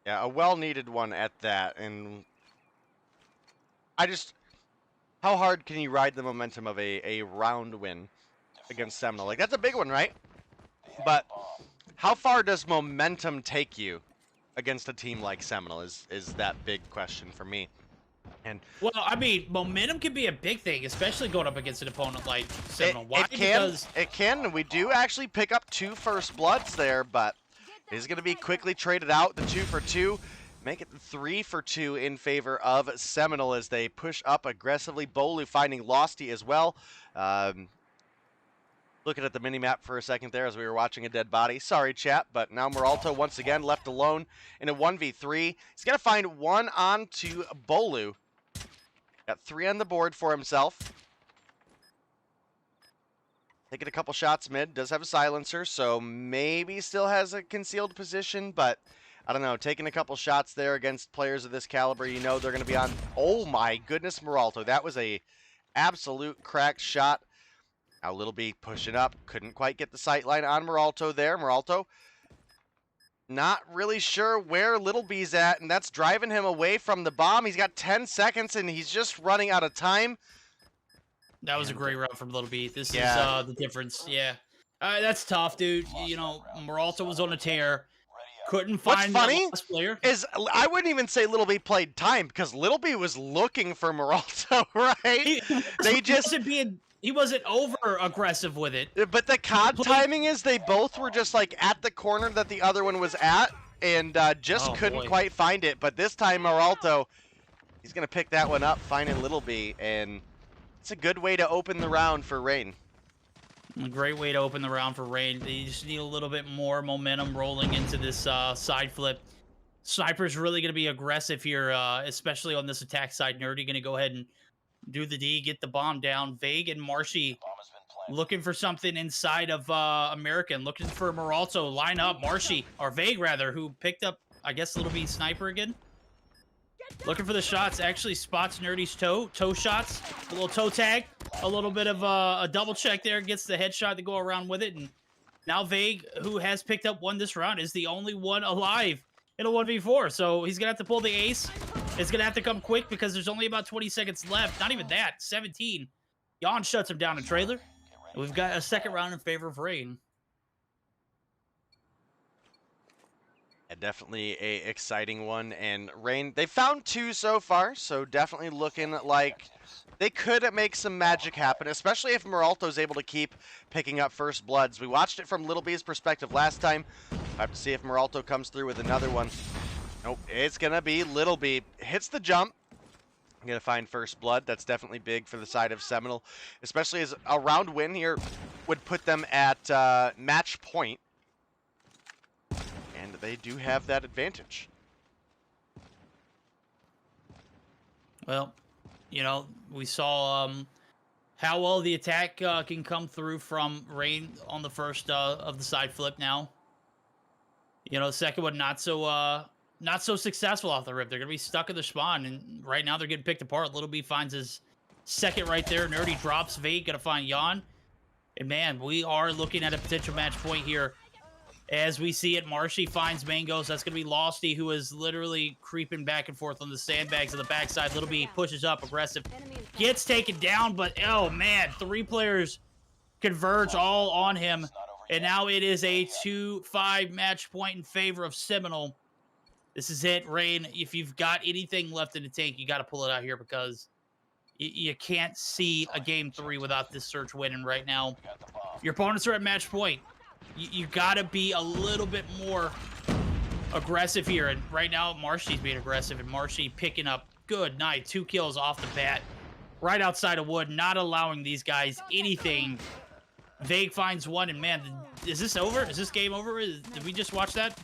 Yeah, a well-needed one at that. And how hard can you ride the momentum of a round win against Seminole? Like, that's a big one, right? But how far does momentum take you against a team like Seminole is that big question for me. And well, I mean, momentum can be a big thing, especially going up against an opponent like Seminole. Why? Because it can. We do actually pick up 2 first bloods there, but it's going to be quickly traded out. The 2 for 2, make it 3 for 2 in favor of Seminole as they push up aggressively. Bolu finding Losty as well. Looking at the mini-map for a second there as we were watching a dead body. Sorry, chat, but now Meralto once again left alone in a 1v3. He's going to find 1 on to Bolu. Got 3 on the board for himself. Taking a couple shots mid. Does have a silencer, so maybe still has a concealed position, but I don't know. Taking a couple shots there against players of this caliber, you know they're going to be on. Oh my goodness, Meralto. That was a absolute cracked shot. Now Little B pushing up. Couldn't quite get the sight line on Meralto there. Meralto not really sure where Little B's at, and that's driving him away from the bomb. He's got 10 seconds, and he's just running out of time. that was a great run from Little B. This is the difference. Yeah. That's tough, dude. You know, Meralto was on a tear. Couldn't find What's funny the last player. is I wouldn't even say Little B played time because Little B was looking for Meralto, right? He wasn't over aggressive with it. But the COD timing is they both were just like at the corner that the other one was at and just couldn't quite find it. But this time Meralto, he's going to pick that one up, finding Little B, and it's a good way to open the round for Rain. A great way to open the round for Rain. They just need a little bit more momentum rolling into this side flip. Sniper's really going to be aggressive here, especially on this attack side. Nerdy going to go ahead and do the D, get the bomb down. Vague and Marshy looking for something inside of American, looking for Meralto. Line up, Marshy, or Vague rather, who picked up, I guess, Little B Sniper again. Looking for the shots, actually spots Nerdy's toe shots, a little toe tag, a little bit of a double check there, gets the headshot to go around with it, and now Vague, who has picked up 1 this round, is the only one alive in a 1v4, so he's gonna have to pull the ace. It's gonna have to come quick because there's only about 20 seconds left, not even that, 17. Jan shuts him down in trailer, and we've got a second round in favor of Rain. Definitely a exciting one, and Rain, they found 2 so far, so definitely looking like they could make some magic happen, especially if Meralto's able to keep picking up first bloods. We watched it from Little B's perspective last time. I have to see if Meralto comes through with another one. Nope, it's gonna be Little B. Hits the jump. I'm gonna find first blood. That's definitely big for the side of Seminole, especially as a round win here would put them at match point. And they do have that advantage. Well, you know, we saw how well the attack can come through from Rain on the first of the side flip now. You know, the second one not so successful off the rip. They're going to be stuck in the spawn, and right now they're getting picked apart. Little B finds his second right there. Nerdy drops Vague, going to find Jan. And man, we are looking at a potential match point here. As we see it, Marshy finds Mangoes. That's going to be Losty, who is literally creeping back and forth on the sandbags of the backside. Little B pushes up, aggressive. Gets taken down, but oh man, 3 players converge all on him. And now it is a 2-5 match point in favor of Seminole. This is it, Rain. If you've got anything left in the tank, you got to pull it out here because you can't see a game 3 without this search winning right now. Your opponents are at match point. You got to be a little bit more aggressive here. And right now, Marshy's being aggressive, and Marshy picking up good night. 2 kills off the bat. Right outside of wood, not allowing these guys anything. Vague finds 1, and man, is this over? Is this game over? Did we just watch that?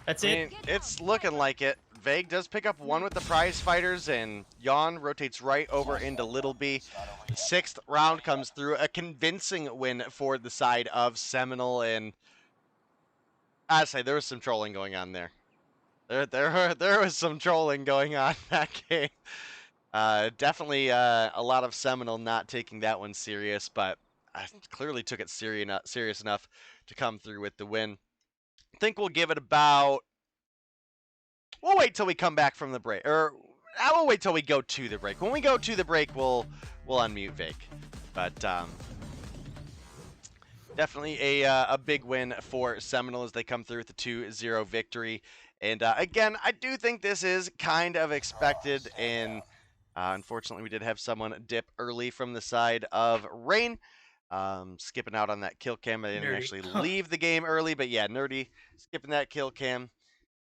That's it? It's looking like it. Vague does pick up 1 with the prize fighters, and Jan rotates right over into Little B. 6th round comes through. A convincing win for the side of Seminole, and I'd say there was some trolling going on there. There was some trolling going on in that game. Definitely a lot of Seminole not taking that one serious, but I clearly took it serious enough to come through with the win. I think we'll give it about... We'll wait till we come back from the break. Or I will wait till we go to the break. When we go to the break, we'll unmute Vic. But definitely a big win for Seminole as they come through with a 2-0 victory. And again, I do think this is kind of expected. And unfortunately, we did have someone dip early from the side of Rain. Skipping out on that kill cam. I didn't actually leave the game early, but yeah, Nerdy skipping that kill cam.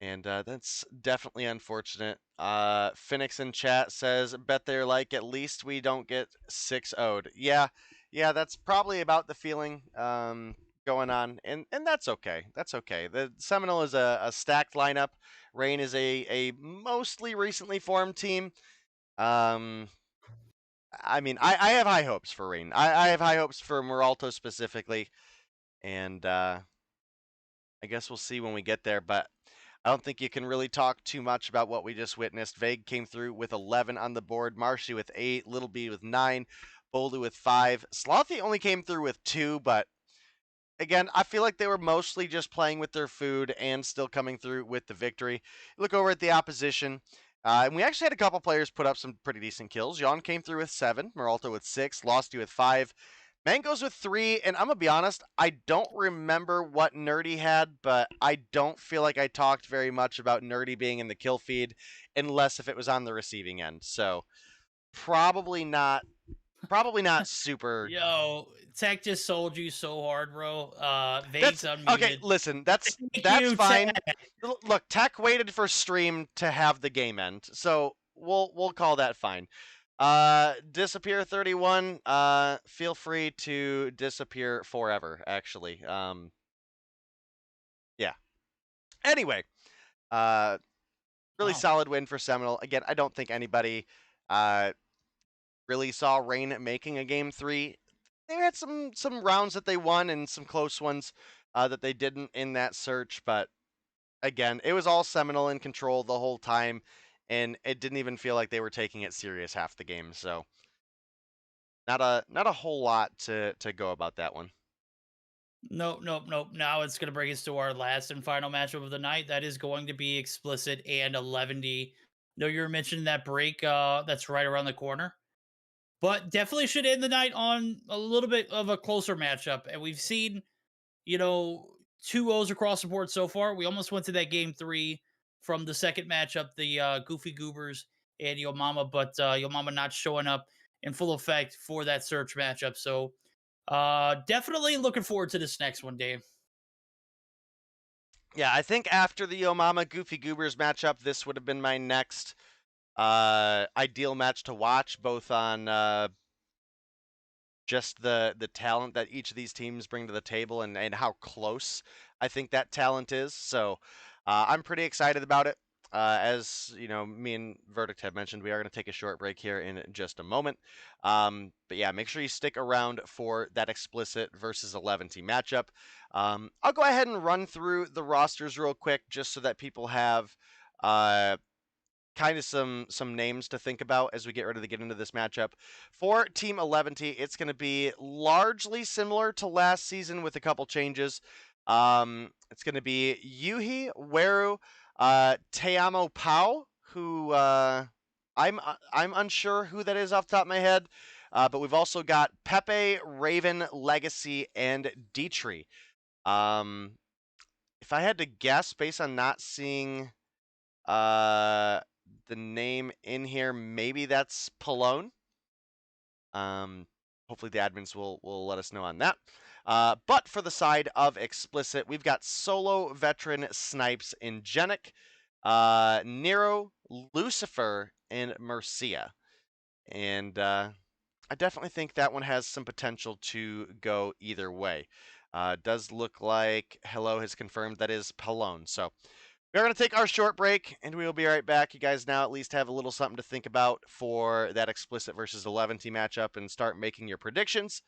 And that's definitely unfortunate. Phoenix in chat says, bet they're like, at least we don't get 6-0'd. Yeah, that's probably about the feeling going on. And that's okay. That's okay. The Seminole is a stacked lineup. Rain is a mostly recently formed team. I mean, I have high hopes for Rain. I have high hopes for Meralto specifically. And I guess we'll see when we get there. But I don't think you can really talk too much about what we just witnessed. Vague came through with 11 on the board. Marshy with 8. Little B with 9. Bolu with 5. Slothy only came through with 2. But again, I feel like they were mostly just playing with their food and still coming through with the victory. Look over at the opposition. And we actually had a couple players put up some pretty decent kills. Jan came through with 7. Meralto with 6. Losty with 5. Mango's with 3, and I'm going to be honest, I don't remember what Nerdy had, but I don't feel like I talked very much about Nerdy being in the kill feed, unless if it was on the receiving end. So, probably not super... Yo, Tech just sold you so hard, bro. Vague's unmuted. Okay, listen, that's fine. Look, Tech waited for stream to have the game end, so we'll call that fine. Disappear 31. Feel free to disappear forever, actually. Yeah. Anyway, really solid win for Seminole. Again, I don't think anybody really saw Rain making a game 3. They had some rounds that they won and some close ones that they didn't in that search, but again, it was all Seminole in control the whole time. And it didn't even feel like they were taking it serious half the game, so not a whole lot to go about that one. Nope. Now it's gonna bring us to our last and final matchup of the night. That is going to be Explicit and Eleventy. No, you were mentioning that break that's right around the corner, but definitely should end the night on a little bit of a closer matchup. And we've seen, 2-0s across the board so far. We almost went to that game 3. From the second matchup, the Goofy Goobers and Yo Mama, but Yo Mama not showing up in full effect for that search matchup. So definitely looking forward to this next one, Dave. Yeah, I think after the Yo Mama Goofy Goobers matchup, this would have been my next ideal match to watch, both on just the talent that each of these teams bring to the table and how close I think that talent is. So I'm pretty excited about it. As you know, me and Verdict have mentioned, we are going to take a short break here in just a moment. But yeah, make sure you stick around for that Explicit versus Eleventy matchup. I'll go ahead and run through the rosters real quick just so that people have kind of some names to think about as we get ready to get into this matchup. For Team Eleventy, it's going to be largely similar to last season with a couple changes. It's going to be Yuhi, Weru, Teamo Pau, who I'm unsure who that is off the top of my head, but we've also got Pepe, Raven, Legacy, and Dietrich. If I had to guess, based on not seeing the name in here, maybe that's Palone. Hopefully the admins will let us know on that. But for the side of Explicit, we've got Solo, Veteran, Snipes, Ingenic, Nero, Lucifer, and Mercia. And I definitely think that one has some potential to go either way. Does look like Hello has confirmed that is Palone. So we're going to take our short break, and we will be right back. You guys now at least have a little something to think about for that Explicit versus Eleventy matchup and start making your predictions.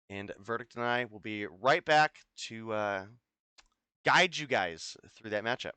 And Verdict and I will be right back to guide you guys through that matchup.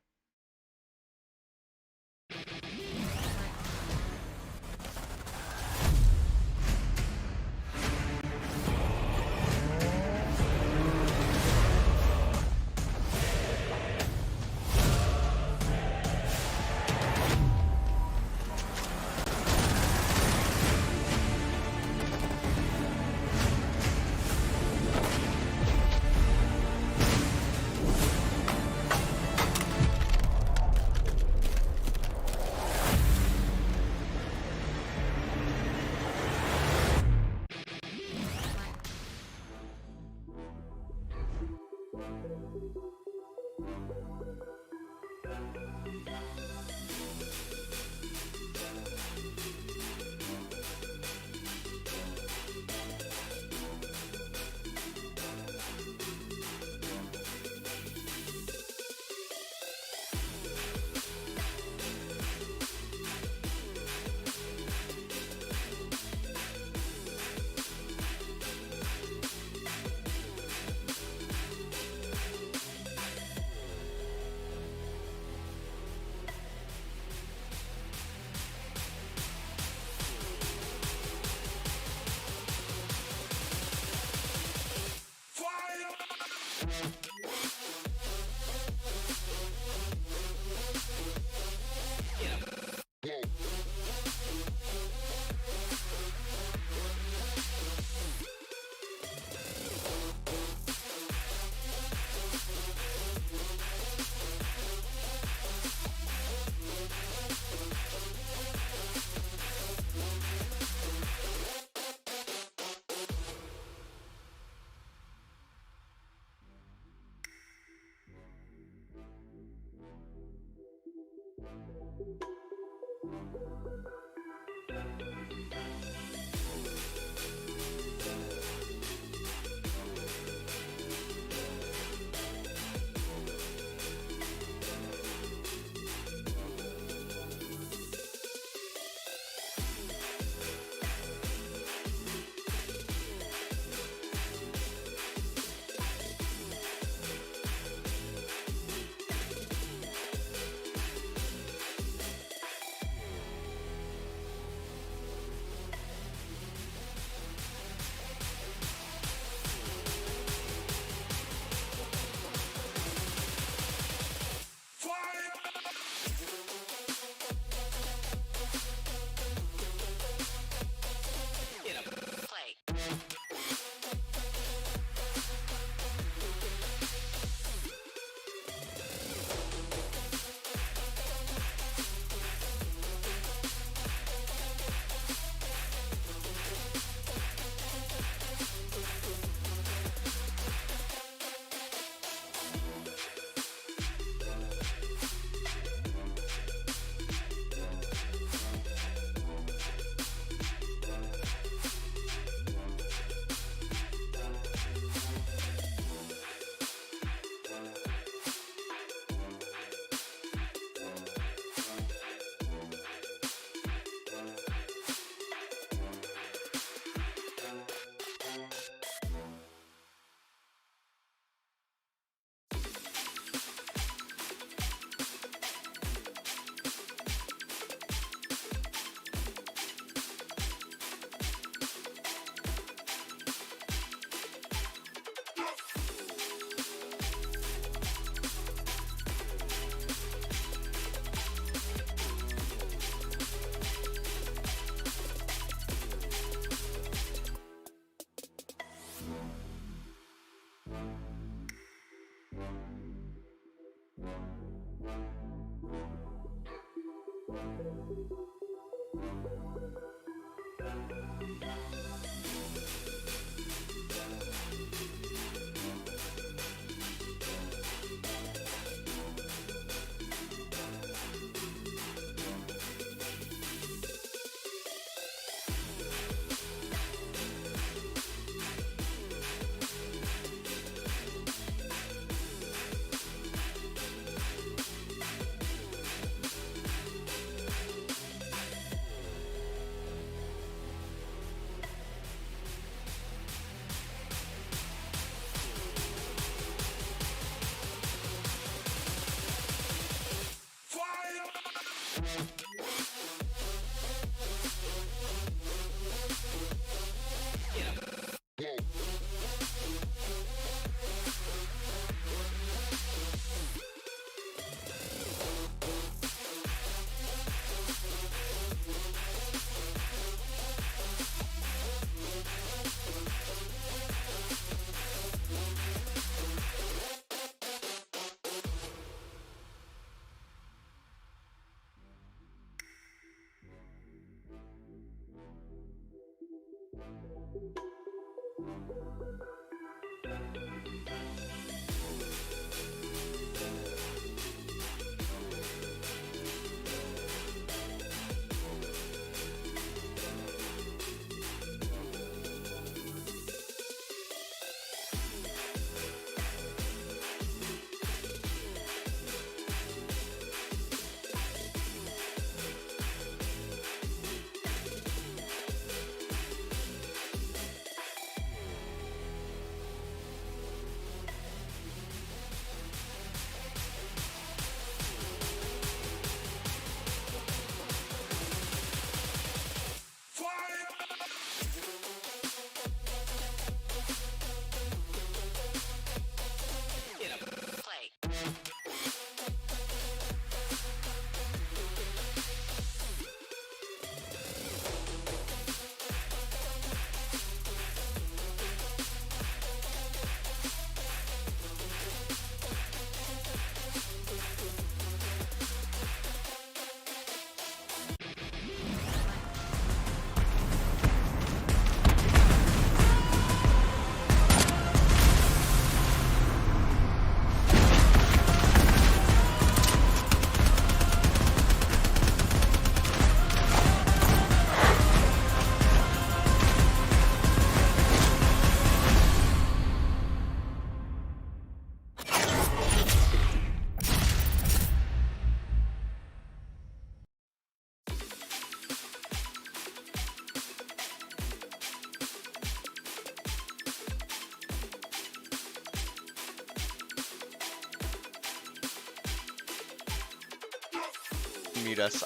unmute us.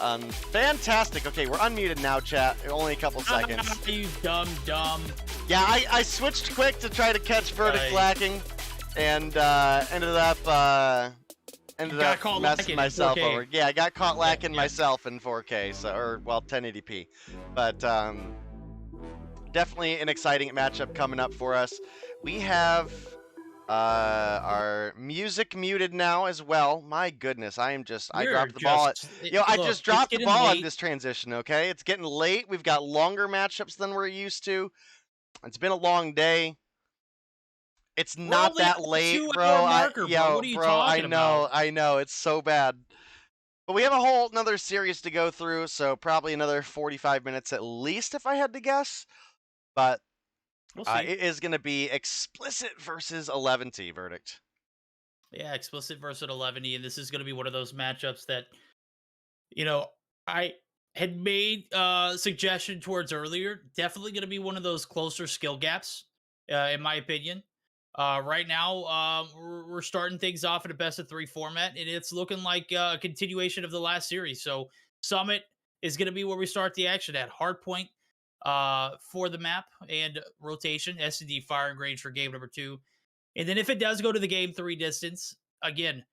Fantastic. Okay, we're unmuted now, chat. Only a couple seconds. You dumb. Yeah, I switched quick to try to catch Verdict lacking, and ended up messing myself over. Yeah, I got caught lacking myself in 4K, so, or well, 1080p. But definitely an exciting matchup coming up for us. We have our music muted now as well. My goodness, I dropped the ball. I just dropped the ball on this transition, okay? It's getting late. We've got longer matchups than we're used to. It's been a long day. It's not that late, bro. I know. It's so bad. But we have a whole another series to go through, so probably another 45 minutes at least, if I had to guess. But it is going to be Explicit versus Eleventy Verdict. Yeah, Explicit versus Eleventy, and this is going to be one of those matchups that, I had made a suggestion towards earlier. Definitely going to be one of those closer skill gaps, in my opinion. Right now, we're starting things off in a best-of-3 format, and it's looking like a continuation of the last series. So Summit is going to be where we start the action at. Hardpoint for the map and rotation. S&D firing range for game number 2. And then if it does go to the game 3 distance, again,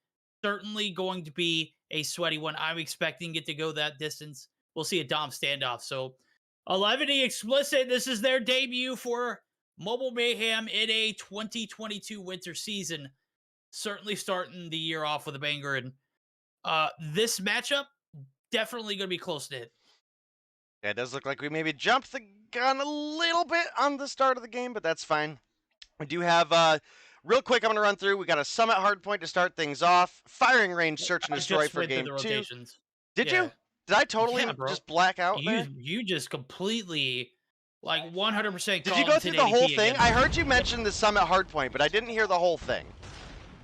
certainly going to be a sweaty one. I'm expecting it to go that distance. We'll see a Dom standoff. So Eleventy Explicit, this is their debut for Mobile Mayhem in a 2022 winter season. Certainly starting the year off with a banger. And this matchup, definitely going to be close to it. Yeah, it does look like we maybe jumped the gun a little bit on the start of the game, but that's fine. We do have, real quick, I'm going to run through. We got a Summit Hardpoint to start things off. Firing range, search and destroy for game 2. Did you? Did I totally just black out there? You just completely, 100%. Did you go through the whole thing? I heard you mention the Summit Hardpoint, but I didn't hear the whole thing.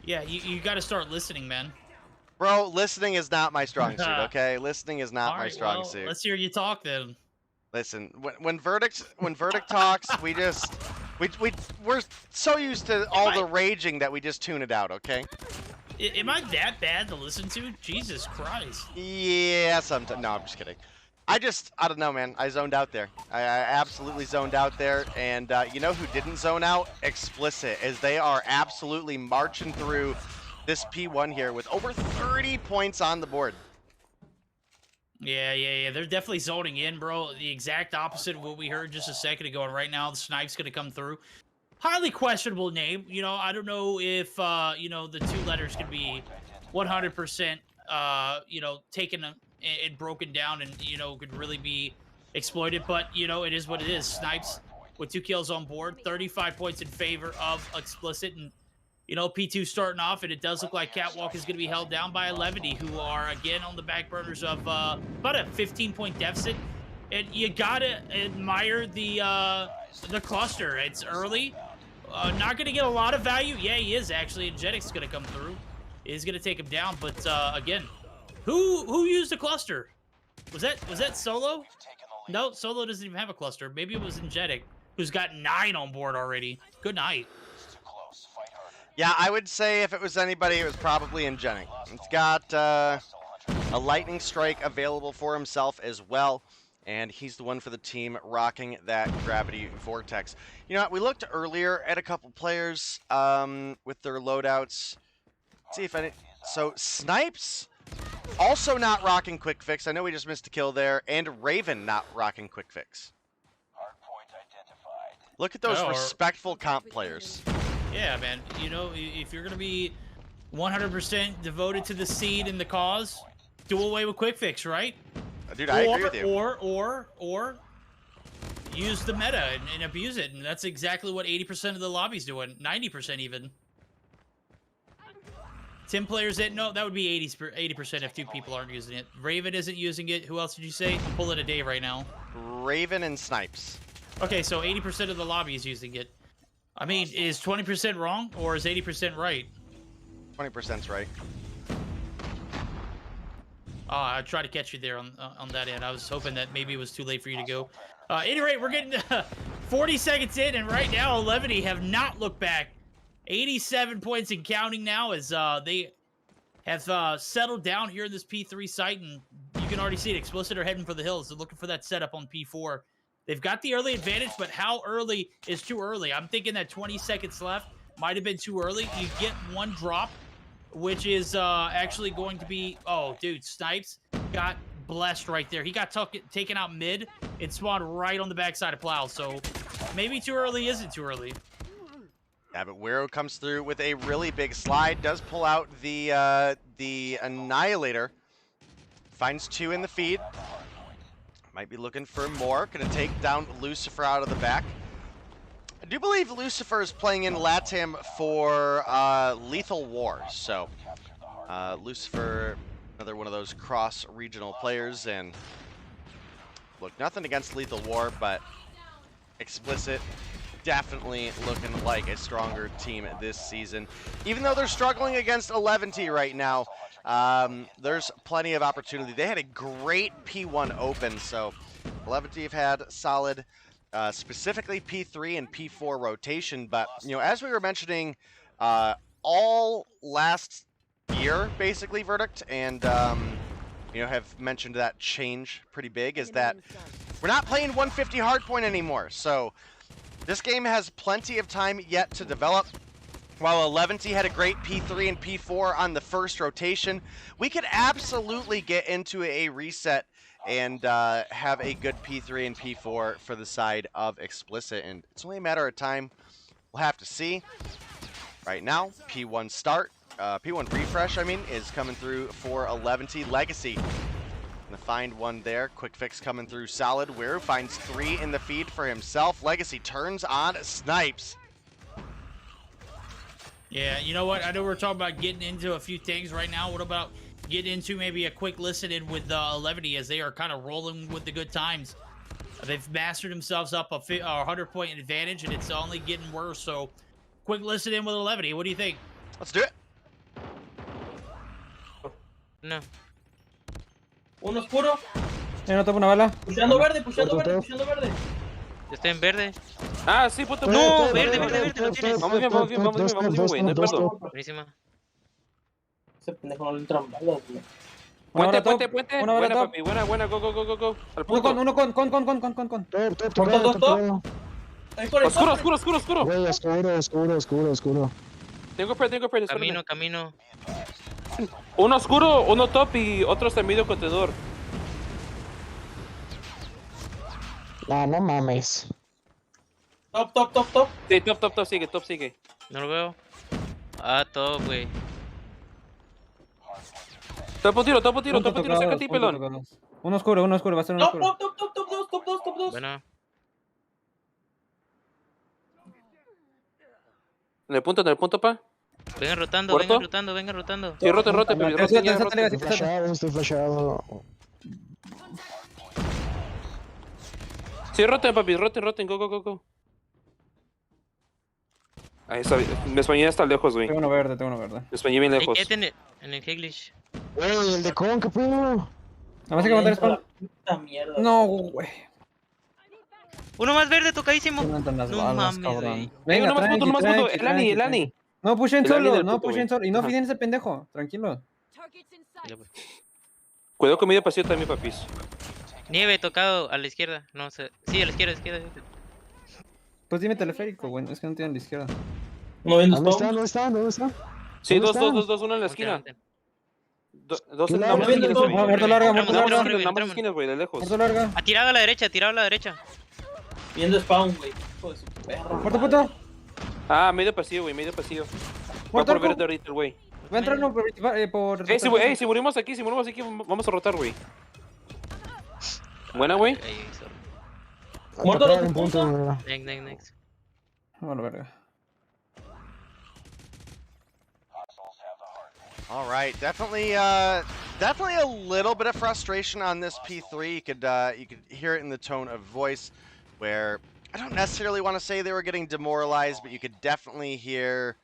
Yeah, you got to start listening, man. Bro, listening is not my strong suit, okay? Listening is not my strong suit. Let's hear you talk then. Listen, when Verdict talks, we're so used to all the raging that we just tune it out, okay? Am I that bad to listen to? Jesus Christ. Yeah, sometimes. No, I'm just kidding. I don't know, man. I zoned out there. I absolutely zoned out there. And you know who didn't zone out? Explicit, as they are absolutely marching through this P1 here with over 30 points on the board. Yeah. They're definitely zoning in, bro. The exact opposite of what we heard just a second ago. And right now, the snipe's going to come through. Highly questionable name. I don't know if, the 2 letters could be 100%, taken and broken down and, could really be exploited. But, it is what it is. Snipes with 2 kills on board. 35 points in favor of Explicit. And, P2 starting off, and it does look like Catwalk is going to be held down by Eleventy, who are, again, on the back burners of about a 15-point deficit. And you got to admire the cluster. It's early. Not going to get a lot of value. Yeah, he is, actually. And Jetic's going to come through. He's going to take him down. But, again, who used the cluster? Was that Solo? No, Solo doesn't even have a cluster. Maybe it was Jetic, who's got 9 on board already. Good night. Yeah, I would say if it was anybody, it was probably Jetic. It's got a lightning strike available for himself as well. And he's the one for the team rocking that gravity vortex. You know what? We looked earlier at a couple players with their loadouts. Let's see if any. So Snipes also not rocking quick fix. I know we just missed a kill there. And Raven not rocking quick fix. Look at those respectful comp players. Yeah, man. If you're going to be 100% devoted to the seed and the cause, do away with quick fix, right? Dude, I agree with you. Or use the meta and abuse it. And that's exactly what 80% of the lobby's doing. 90% even. 10 players that, no, that would be 80% if 2 people aren't using it. Raven isn't using it. Who else did you say? I'm pulling a day right now. Raven and Snipes. Okay, so 80% of the lobby is using it. I mean, is 20% wrong or is 80% right? 20%'s right. I tried to catch you there on that end. I was hoping that maybe it was too late for you to go. At any rate, we're getting 40 seconds in, and right now, Eleventy have not looked back. 87 points and counting now as they have settled down here in this P3 site, and you can already see it. Explicit are heading for the hills. They're looking for that setup on P4. They've got the early advantage, but how early is too early? I'm thinking that 20 seconds left might have been too early. You get one drop, which is actually going to be... Oh, dude, Snipes got blessed right there. He got taken out mid and spawned right on the backside of Plow. So maybe too early isn't too early. Yeah, but Wero comes through with a really big slide. Does pull out the Annihilator. Finds 2 in the feed. Might be looking for more. Gonna take down Lucifer out of the back. I do believe Lucifer is playing in LATAM for Lethal War. So Lucifer, another one of those cross-regional players. And look, nothing against Lethal War, but Explicit definitely looking like a stronger team this season. Even though they're struggling against Eleventy right now, there's plenty of opportunity. They had a great P1 open, so Eleventy have had solid, specifically P3 and P4 rotation. But, you know, as we were mentioning all last year, basically, Verdict, and, you know, have mentioned that change pretty big, is that we're not playing 150 Hardpoint anymore. So this game has plenty of time yet to develop. While Eleventy had a great P3 and P4 on the first rotation, we could absolutely get into a reset and have a good P3 and P4 for the side of Explicit. And it's only a matter of time. We'll have to see. Right now, P1 start, P1 refresh, I mean, is coming through for Eleventy. Legacy gonna find one there. Quick fix coming through solid. Weru finds 3 in the feed for himself. Legacy turns on Snipes. Yeah, you know what? I know we're talking about getting into a few things right now. What about getting into maybe a quick listen in with Eleventy, as they are kind of rolling with the good times. They've mastered themselves up a 100-point advantage, and it's only getting worse. So, quick listen in with Eleventy. What do you think? Let's do it. No. Uno oscuro. No topo una bala. Pushando verde, pushando verde, pushando verde. Estoy en verde. Ah, sí, puto. No, verde, lo tienes. Vamos bien, güey, no hay pedo. Buenísima. Ese pendejo no le entran balas, güey. Puente. Buena, papi, buena, go. Al punto. Uno con. Corto, dos. Ahí por el Oscuro. Güey, oscuro. Tengo pre. Camino. Uno oscuro, uno top y otro está en medio contenedor. No mames. Top. Sí, top sigue. No lo veo. Ah, top, güey. Topo tiro, saca a ti, pelón. Uno oscuro, va a ser uno oscuro. Top 2. Bueno. En el punto, pa. Vengan rotando. Sí, rote, pero Estoy flashado. Sí, roten, papi, roten, go. Ahí está, me españé hasta lejos, güey. Tengo uno verde. Me españé bien lejos. Quédate en el Heglish. Güey, el de Con, ¿qué pedo? Nada más hay que montar spawn. Puta mierda. No, güey. Uno más verde, tocadísimo. No mames, güey. Venga, uno más puto. El Ani. No pushen El Ani solo, del no puto, pushen güey. solo. Y no Ajá. fiden ese pendejo. Tranquilo. Cuidado con medio pasillo también, papis. Nieve tocado a la izquierda. No sé. Sí, a la izquierda. Pues dime teleférico, güey. Es que no tienen la izquierda. No viendo ¿Dónde está? Sí, ¿Dónde dos, uno en la esquina. Dos ¿Qué en lado? ambas esquinas, güey. Muerto larga. En ambas esquinas, güey, de lejos. Muerto larga. Ha tirado a la derecha. Viendo spawn, güey. Hijo de su perra. Muerto puto. Ah, medio pasillo. Va Muerto por verde arco. ahorita el güey. Va a entrar uno por... Si morimos aquí, vamos a rotar, güey. Buena, güey. Muerto Atacar los en punto, puntos. güey. Next. Bueno, verga. All right, definitely a little bit of frustration on this P3. You could hear it in the tone of voice, where I don't necessarily want to say they were getting demoralized, but you could definitely hear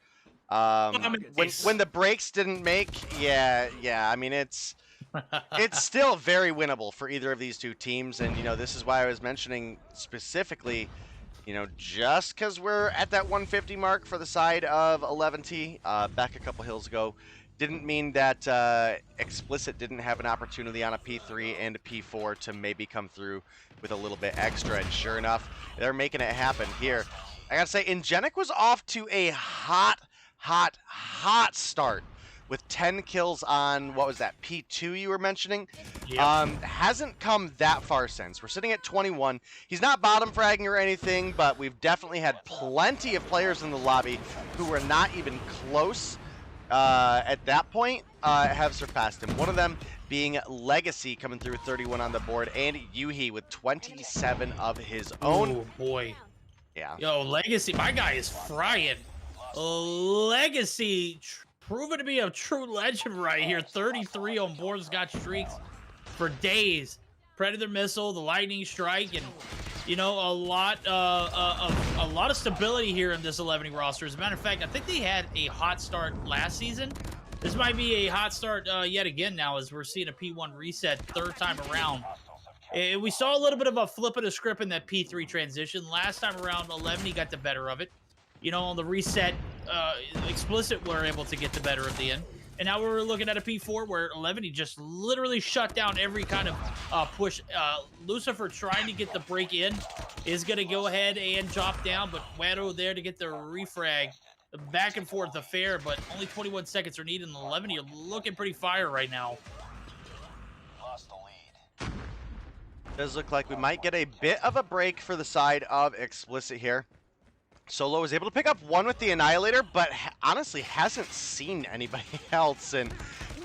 when the breaks didn't make. Yeah. I mean, it's still very winnable for either of these two teams, and you know this is why I was mentioning specifically. You know, just because we're at that 150 mark for the side of Eleventy, back a couple hills ago, didn't mean that Explicit didn't have an opportunity on a P3 and a P4 to maybe come through with a little bit extra, and sure enough, they're making it happen here. I gotta say, Ingenic was off to a hot start with 10 kills on, what was that, P2 you were mentioning? Yep. Hasn't come that far since. We're sitting at 21. He's not bottom fragging or anything, but we've definitely had plenty of players in the lobby who were not even close at that point, have surpassed him. One of them being Legacy coming through with 31 on the board, and Yuhi with 27 of his own. Oh boy. Yeah. Yo, Legacy, my guy is frying. Legacy, proven to be a true legend right here. 33 on boards, got streaks for days. Predator missile, the lightning strike, and you know, a lot of stability here in this Eleventy roster. As a matter of fact, I think they had a hot start last season. This might be a hot start yet again now, as we're seeing a P1 reset third time around. We saw a little bit of a flip of the script in that P3 transition. Last time around, Eleventy got the better of it. You know, on the reset, Explicit were able to get the better of the end. And now we're looking at a P4 where Eleventy just literally shut down every kind of push. Lucifer trying to get the break in is going to go ahead and drop down, but Wado there to get the refrag. Back and forth affair, but only 21 seconds are needed, and Eleventy are looking pretty fire right now. Does look like we might get a bit of a break for the side of Explicit here. Solo was able to pick up one with the Annihilator, but honestly hasn't seen anybody else, and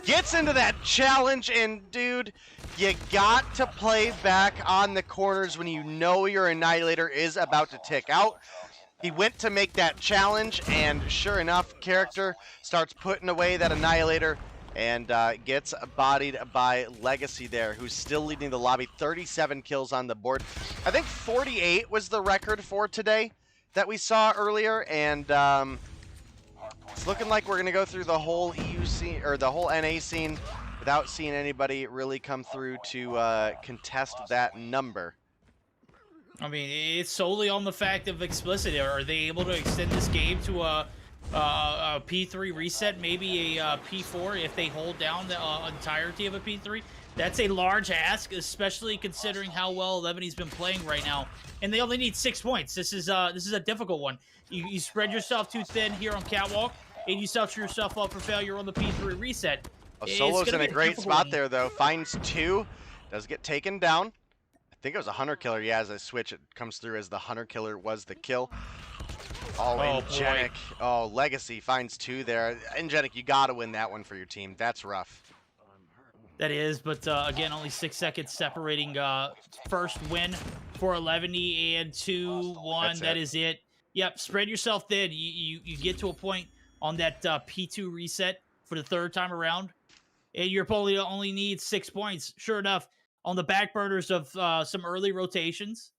gets into that challenge. And dude, you got to play back on the corners when you know your Annihilator is about to tick out. He went to make that challenge, and sure enough, character starts putting away that Annihilator and gets bodied by Legacy there, who's still leading the lobby. 37 kills on the board. I think 48 was the record for today that we saw earlier, and it's looking like we're going to go through the whole EU scene, or the whole NA scene, without seeing anybody really come through to contest that number. I mean, it's solely on the fact of Explicit. Are they able to extend this game to a P3 reset, maybe a P4 if they hold down the entirety of a P3? That's a large ask, especially considering how well Eleventy's been playing right now. And they only need 6 points. This is a difficult one. You spread yourself too thin here on Catwalk, and you set yourself up for failure on the P3 reset. Oh, Solo's in a great spot there, though. Finds 2, does get taken down. I think it was a Hunter Killer. Yeah, as I switch, it comes through as the Hunter Killer was the kill. Oh, Ingenic. Oh, Legacy finds 2 there. Ingenic, you got to win that one for your team. That's rough. That is, but again, only 6 seconds separating first win for Eleventy and 2-1. That is it. Yep, spread yourself thin. You get to a point on that P2 reset for the third time around, and your opponent only needs 6 points. Sure enough, on the back burners of some early rotations,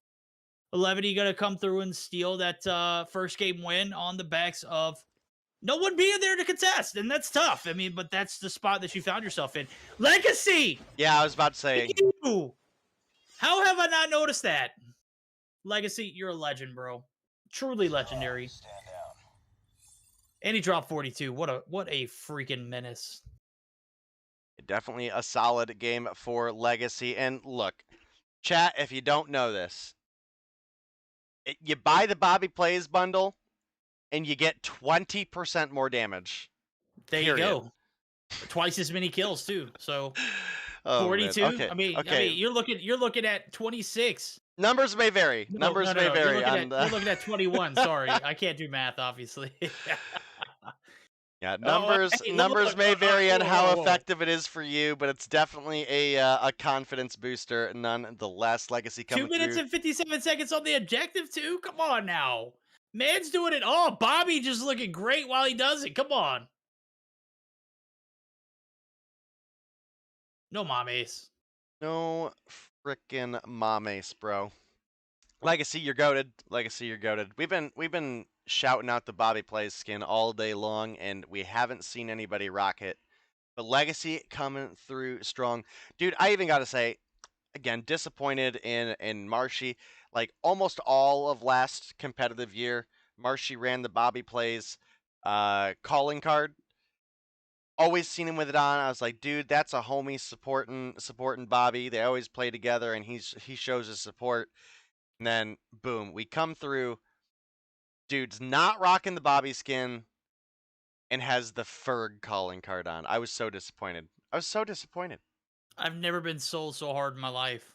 Eleventy going to come through and steal that first game win on the backs of no one being there to contest, and that's tough. I mean, but that's the spot that you found yourself in. Legacy! Yeah, I was about to say. How have I not noticed that? Legacy, you're a legend, bro. Truly legendary. And he dropped 42. What a freaking menace. Definitely a solid game for Legacy. And look, chat, if you don't know this, you buy the Bobby Plays bundle, and you get 20% more damage. There you go. Twice as many kills too. So 42. Okay. I mean, you're looking at 26. Numbers may vary. Numbers may vary. You're looking at 21. Sorry, I can't do math, obviously. Yeah, numbers may vary on how effective it is for you, but it's definitely a confidence booster nonetheless. Legacy coming 2 minutes and 57 seconds on the objective too. Come on now. Man's doing it all. Bobby just looking great while he does it. Come on. No mom ace. No frickin' mom ace, bro. Legacy, you're goated. Legacy, you're goated. We've been shouting out the Bobby Plays skin all day long, and we haven't seen anybody rock it. But Legacy coming through strong. Dude, I even got to say, again, disappointed in Marshy. Like, almost all of last competitive year, Marshy ran the Bobby Plays calling card. always seen him with it on. I was like, dude, that's a homie supporting Bobby. They always play together, and he shows his support. And then, boom, we come through. Dude's not rocking the Bobby skin and has the Ferg calling card on. I was so disappointed. I've never been sold so hard in my life.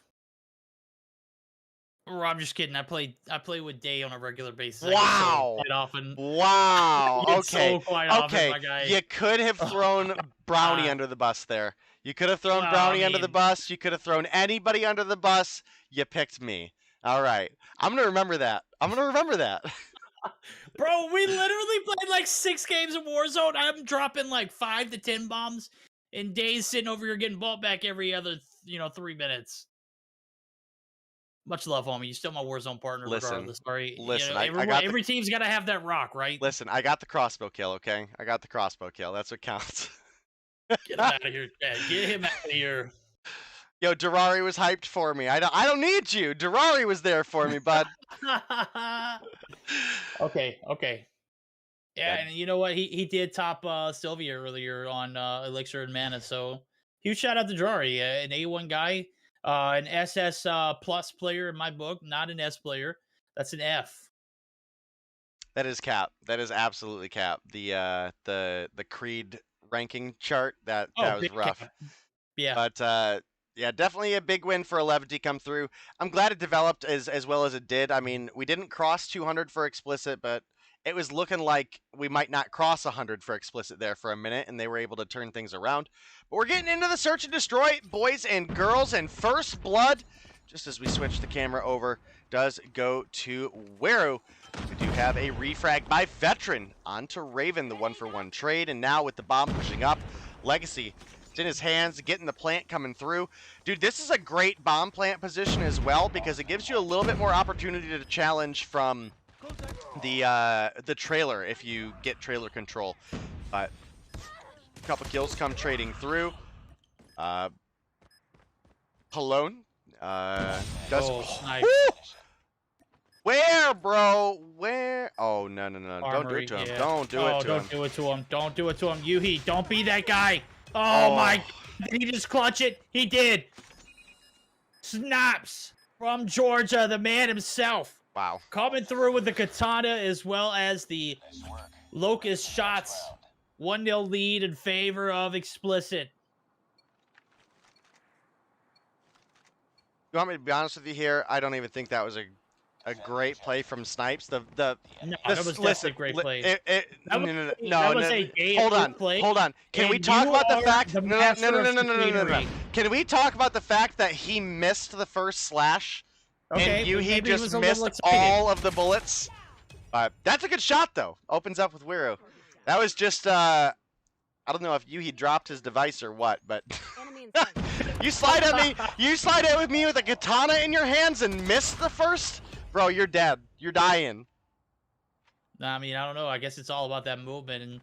Or I'm just kidding. I play with Day on a regular basis. Wow. Quite often. Wow. Okay. Often, my guy. You could have thrown Brownie under the bus there. You could have thrown Brownie under the bus. You could have thrown anybody under the bus. You picked me. All right. I'm going to remember that. Bro, we literally played like 6 games of Warzone. I'm dropping like 5 to 10 bombs, and Day's sitting over here getting bought back every other, 3 minutes. Much love, homie. You're still my Warzone partner, regardless. Sorry. Every team's got to have that rock, right? Listen, I got the crossbow kill, okay? I got the crossbow kill. That's what counts. Get him out of here, Chad. Get him out of here. Yo, Durari was hyped for me. I don't need you. Durari was there for me, bud. Okay. Yeah, and you know what? He did top Sylvia earlier on Elixir and Mana, so huge shout out to Durari, an A1 guy, an SS plus player in my book, not an S player. That's an F. That is cap. That is absolutely cap. The Creed ranking chart that was rough. Cap. Yeah. But yeah, definitely a big win for Eleventy come through. I'm glad it developed as well as it did. I mean, we didn't cross 200 for Explicit, but it was looking like we might not cross 100 for Explicit there for a minute, and they were able to turn things around. But we're getting into the search and destroy, boys and girls, and first blood, just as we switch the camera over, does go to Weru. We do have a refrag by Veteran onto Raven, the 1-for-1 trade, and now with the bomb pushing up, Legacy, it's in his hands, getting the plant coming through. Dude, this is a great bomb plant position as well, because it gives you a little bit more opportunity to challenge from the trailer if you get trailer control. But a couple kills come trading through. Cologne does. Nice. Where, bro? Where? Oh, no. Don't do it to him. Yeah. Don't do it to him. Don't do it to him. Don't do it to him. Yuhi, don't be that guy. Oh my. Did he just clutch it? He did. Snaps from Georgia, the man himself. Wow. Coming through with the katana as well as the locust shots. 1-0 lead in favor of Explicit. You want me to be honest with you here? I don't even think that was a great play from Snipes. No, that was definitely a great play. Hold on. Can we talk about the fact? No. Can we talk about the fact that he missed the first slash? Okay, and Yuhi just missed all of the bullets. That's a good shot though. Opens up with Weru. That was just I don't know if Yuhi dropped his device or what, but you slide at me. You slide at with me with a katana in your hands and miss the first. Bro, you're dead. You're dying. I mean, I don't know. I guess it's all about that movement.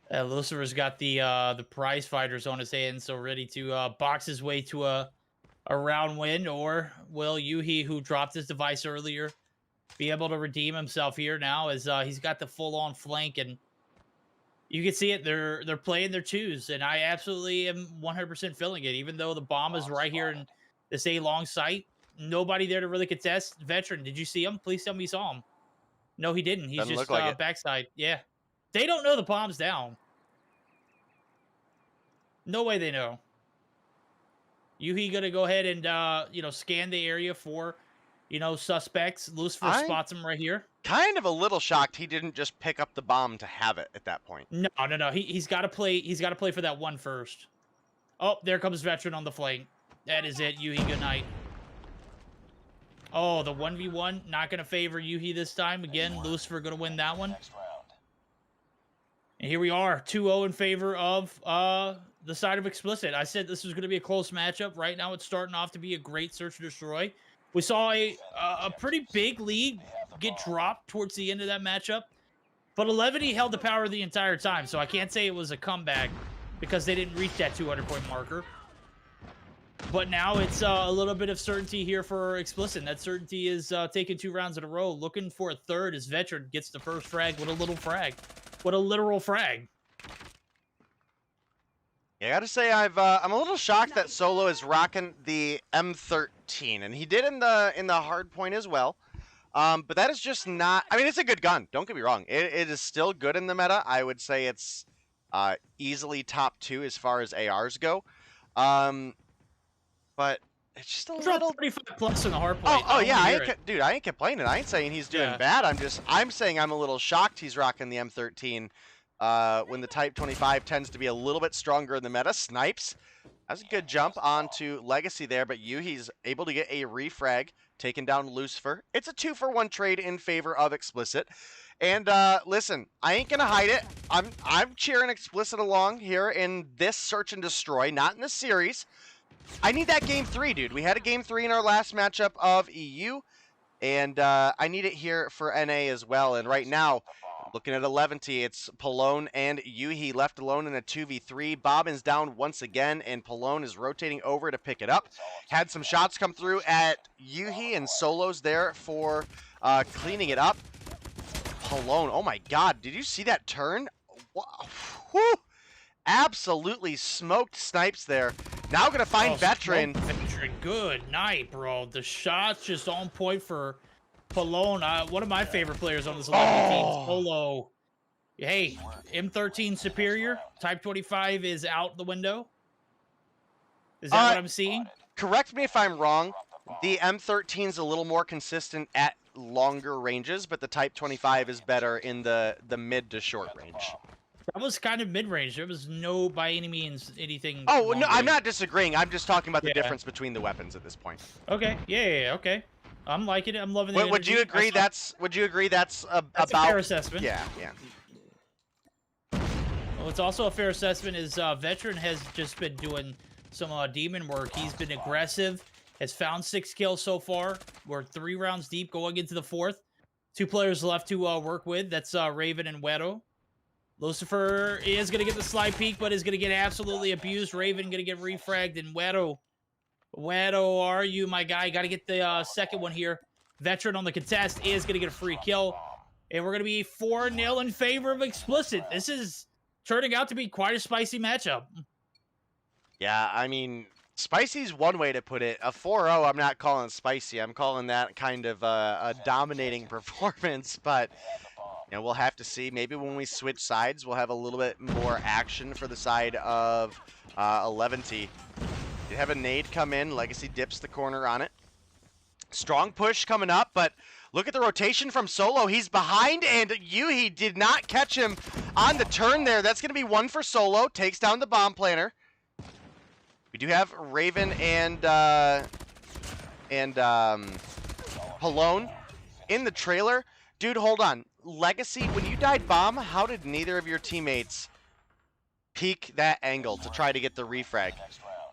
And Lucifer's got the prize fighters on his hands, so ready to box his way to a round win. Or will Yuhi, who dropped his device earlier, be able to redeem himself here now as he's got the full-on flank, and you can see it. They're playing their twos, and I absolutely am 100% feeling it. Even though the bomb is right here in this A-long site, nobody there to really contest. Veteran, did you see him? Please tell me you saw him. No, he didn't. He's Doesn't just look like backside. Yeah. They don't know the bomb's down. No way they know. Yuhi gonna go ahead and scan the area for suspects. Lucifer spots him right here. Kind of a little shocked he didn't just pick up the bomb to have it at that point. No. He's got to play. He's got to play for that one first. Oh, there comes Veteran on the flank. That is it. Yuhi, good night. Oh, the 1v1 not gonna favor Yuhi this time. Again, Lucifer gonna win that one. And here we are, 2-0 in favor of the side of Explicit. I said this was gonna be a close matchup. Right now, it's starting off to be a great search and destroy. We saw a pretty big lead get dropped towards the end of that matchup, but Eleventy held the power the entire time, so I can't say it was a comeback because they didn't reach that 200-point marker. But now it's a little bit of certainty here for Explicit. That certainty is taking 2 rounds in a row, looking for a third as Veteran gets the first frag. What a little frag. What a literal frag. I gotta say, I'm a little shocked that Solo is rocking the M13, and he did in the Hardpoint as well. But that is just not. I mean, it's a good gun. Don't get me wrong. It is still good in the meta. I would say it's easily top 2 as far as ARs go. But it's just a little 35 plus in the Hardpoint. Oh yeah, dude, I ain't complaining. I ain't saying he's doing bad. I'm saying I'm a little shocked he's rocking the M13. When the Type 25 tends to be a little bit stronger in the meta. Snipes, that's a good jump onto Legacy there, but he's able to get a refrag, taking down Lucifer. It's a 2-for-1 trade in favor of Explicit. And listen, I ain't gonna hide it. I'm cheering Explicit along here in this Search and Destroy, not in the series. I need that game 3, dude. We had a game 3 in our last matchup of EU, and I need it here for NA as well. And right now, looking at Eleventy, it's Pallone and Yuhi left alone in a 2v3. Bobbin's down once again, and Pallone is rotating over to pick it up. Had some shots come through at Yuhi, and Solo's there for cleaning it up. Pallone, oh my god, did you see that turn? Whew. Absolutely smoked Snipes there. Now gonna find Veteran. Veteran, good night, bro. The shot's just on point for Pallone, one of my favorite players on this 11 team, Solo. Hey, M13 superior. Type 25 is out the window. Is that what I'm seeing? Correct me if I'm wrong. The M13 is a little more consistent at longer ranges, but the Type 25 is better in the mid to short range. That was kind of mid-range. There was no, by any means, anything. Oh, no, I'm not disagreeing. I'm just talking about the difference between the weapons at this point. Okay, yeah, okay. I'm liking it. I'm loving it. Would you agree that's about a fair assessment? Yeah. Well, it's also a fair assessment is Veteran has just been doing some demon work. He's been aggressive, has found 6 kills so far. We're 3 rounds deep going into the 4th. 2 players left to work with. That's Raven and Wedo. Lucifer is going to get the slide peek, but is going to get absolutely abused. Raven going to get refragged, and Wedo, are you my guy? Got to get the second one here. Veteran on the contest is going to get a free kill. And we're going to be 4-0 in favor of Explicit. This is turning out to be quite a spicy matchup. Yeah, I mean, spicy's one way to put it. A 4-0, I'm not calling spicy. I'm calling that kind of a dominating performance. But, you know, we'll have to see. Maybe when we switch sides, we'll have a little bit more action for the side of Eleventy. You have a nade come in. Legacy dips the corner on it. Strong push coming up, but look at the rotation from Solo. He's behind, and Yuhi did not catch him on the turn there. That's going to be 1 for Solo. Takes down the bomb planter. We do have Raven and Pallone in the trailer. Dude, hold on. Legacy, when you died bomb, how did neither of your teammates peek that angle to try to get the refrag?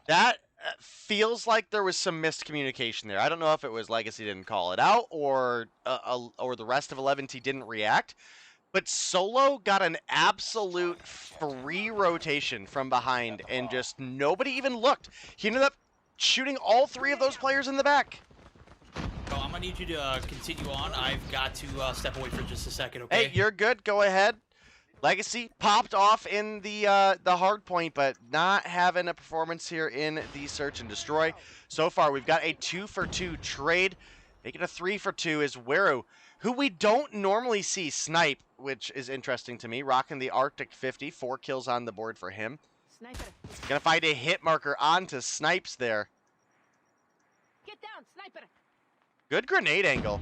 That feels like there was some miscommunication there. I don't know if it was Legacy didn't call it out or the rest of Eleventy didn't react. But Solo got an absolute free rotation from behind, and just nobody even looked. He ended up shooting all 3 of those players in the back. Oh, I'm going to need you to continue on. I've got to step away for just a second, okay? Hey, you're good. Go ahead. Legacy popped off in the hard point, but not having a performance here in the Search and Destroy. So far, we've got a 2-for-2 trade. Making a 3-for-2 is Weru, who we don't normally see snipe, which is interesting to me. Rocking the Arctic 50, 4 kills on the board for him. Sniper. Gonna find a hit marker onto Snipes there. Get down, Sniper. Good grenade angle.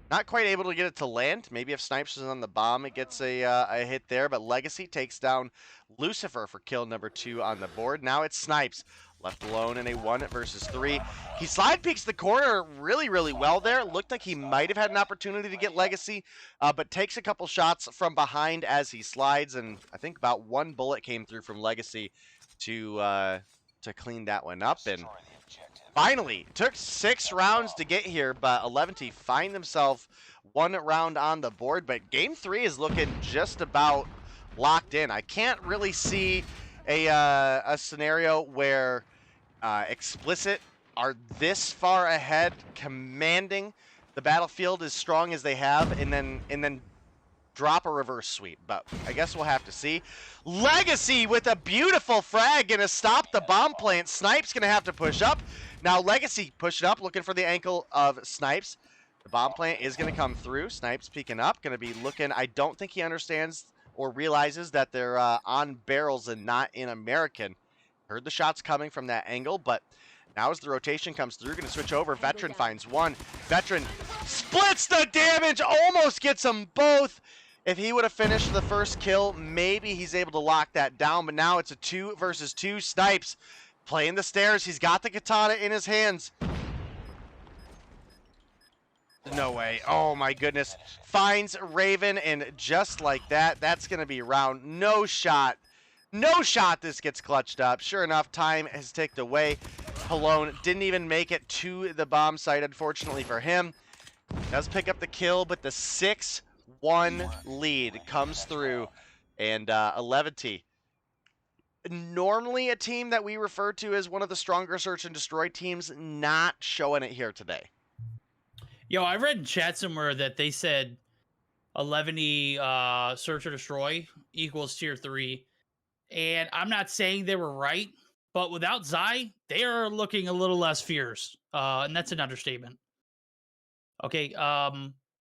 Not quite able to get it to land. Maybe if Snipes is on the bomb, it gets a hit there. But Legacy takes down Lucifer for kill number 2 on the board. Now it's Snipes. Left alone in a 1 versus 3. He slide peeks the corner really, really well there. Looked like he might have had an opportunity to get Legacy, but takes a couple shots from behind as he slides. And I think about 1 bullet came through from Legacy to clean that one up. And finally, took 6 rounds to get here, but Eleventy find themselves 1 round on the board. But game 3 is looking just about locked in. I can't really see a scenario where Explicit are this far ahead, commanding the battlefield as strong as they have, and then drop a reverse sweep, but I guess we'll have to see. Legacy with a beautiful frag, gonna stop the bomb plant. Snipes gonna have to push up. Now Legacy pushing up, looking for the ankle of Snipes. The bomb plant is gonna come through. Snipes peeking up, gonna be looking. I don't think he understands or realizes that they're on barrels and not in American. Heard the shots coming from that angle, but now as the rotation comes through, going to switch over. Veteran finds one. Veteran splits the damage, almost gets them both. If he would have finished the first kill, maybe he's able to lock that down, but now it's a 2 versus 2. Snipes playing the stairs. He's got the katana in his hands. No way. Oh my goodness. Finds Raven, and just like that, that's going to be round. No shot. No shot this gets clutched up. Sure enough, time has ticked away. Palone didn't even make it to the bomb site, unfortunately for him. Does pick up the kill, but the 6-1 lead comes through. And Eleventy, normally a team that we refer to as one of the stronger search and destroy teams, not showing it here today. Yo, I read in chat somewhere that they said Eleventy search or destroy equals tier 3. And I'm not saying they were right, but without Zy, they are looking a little less fierce. And that's an understatement. Okay,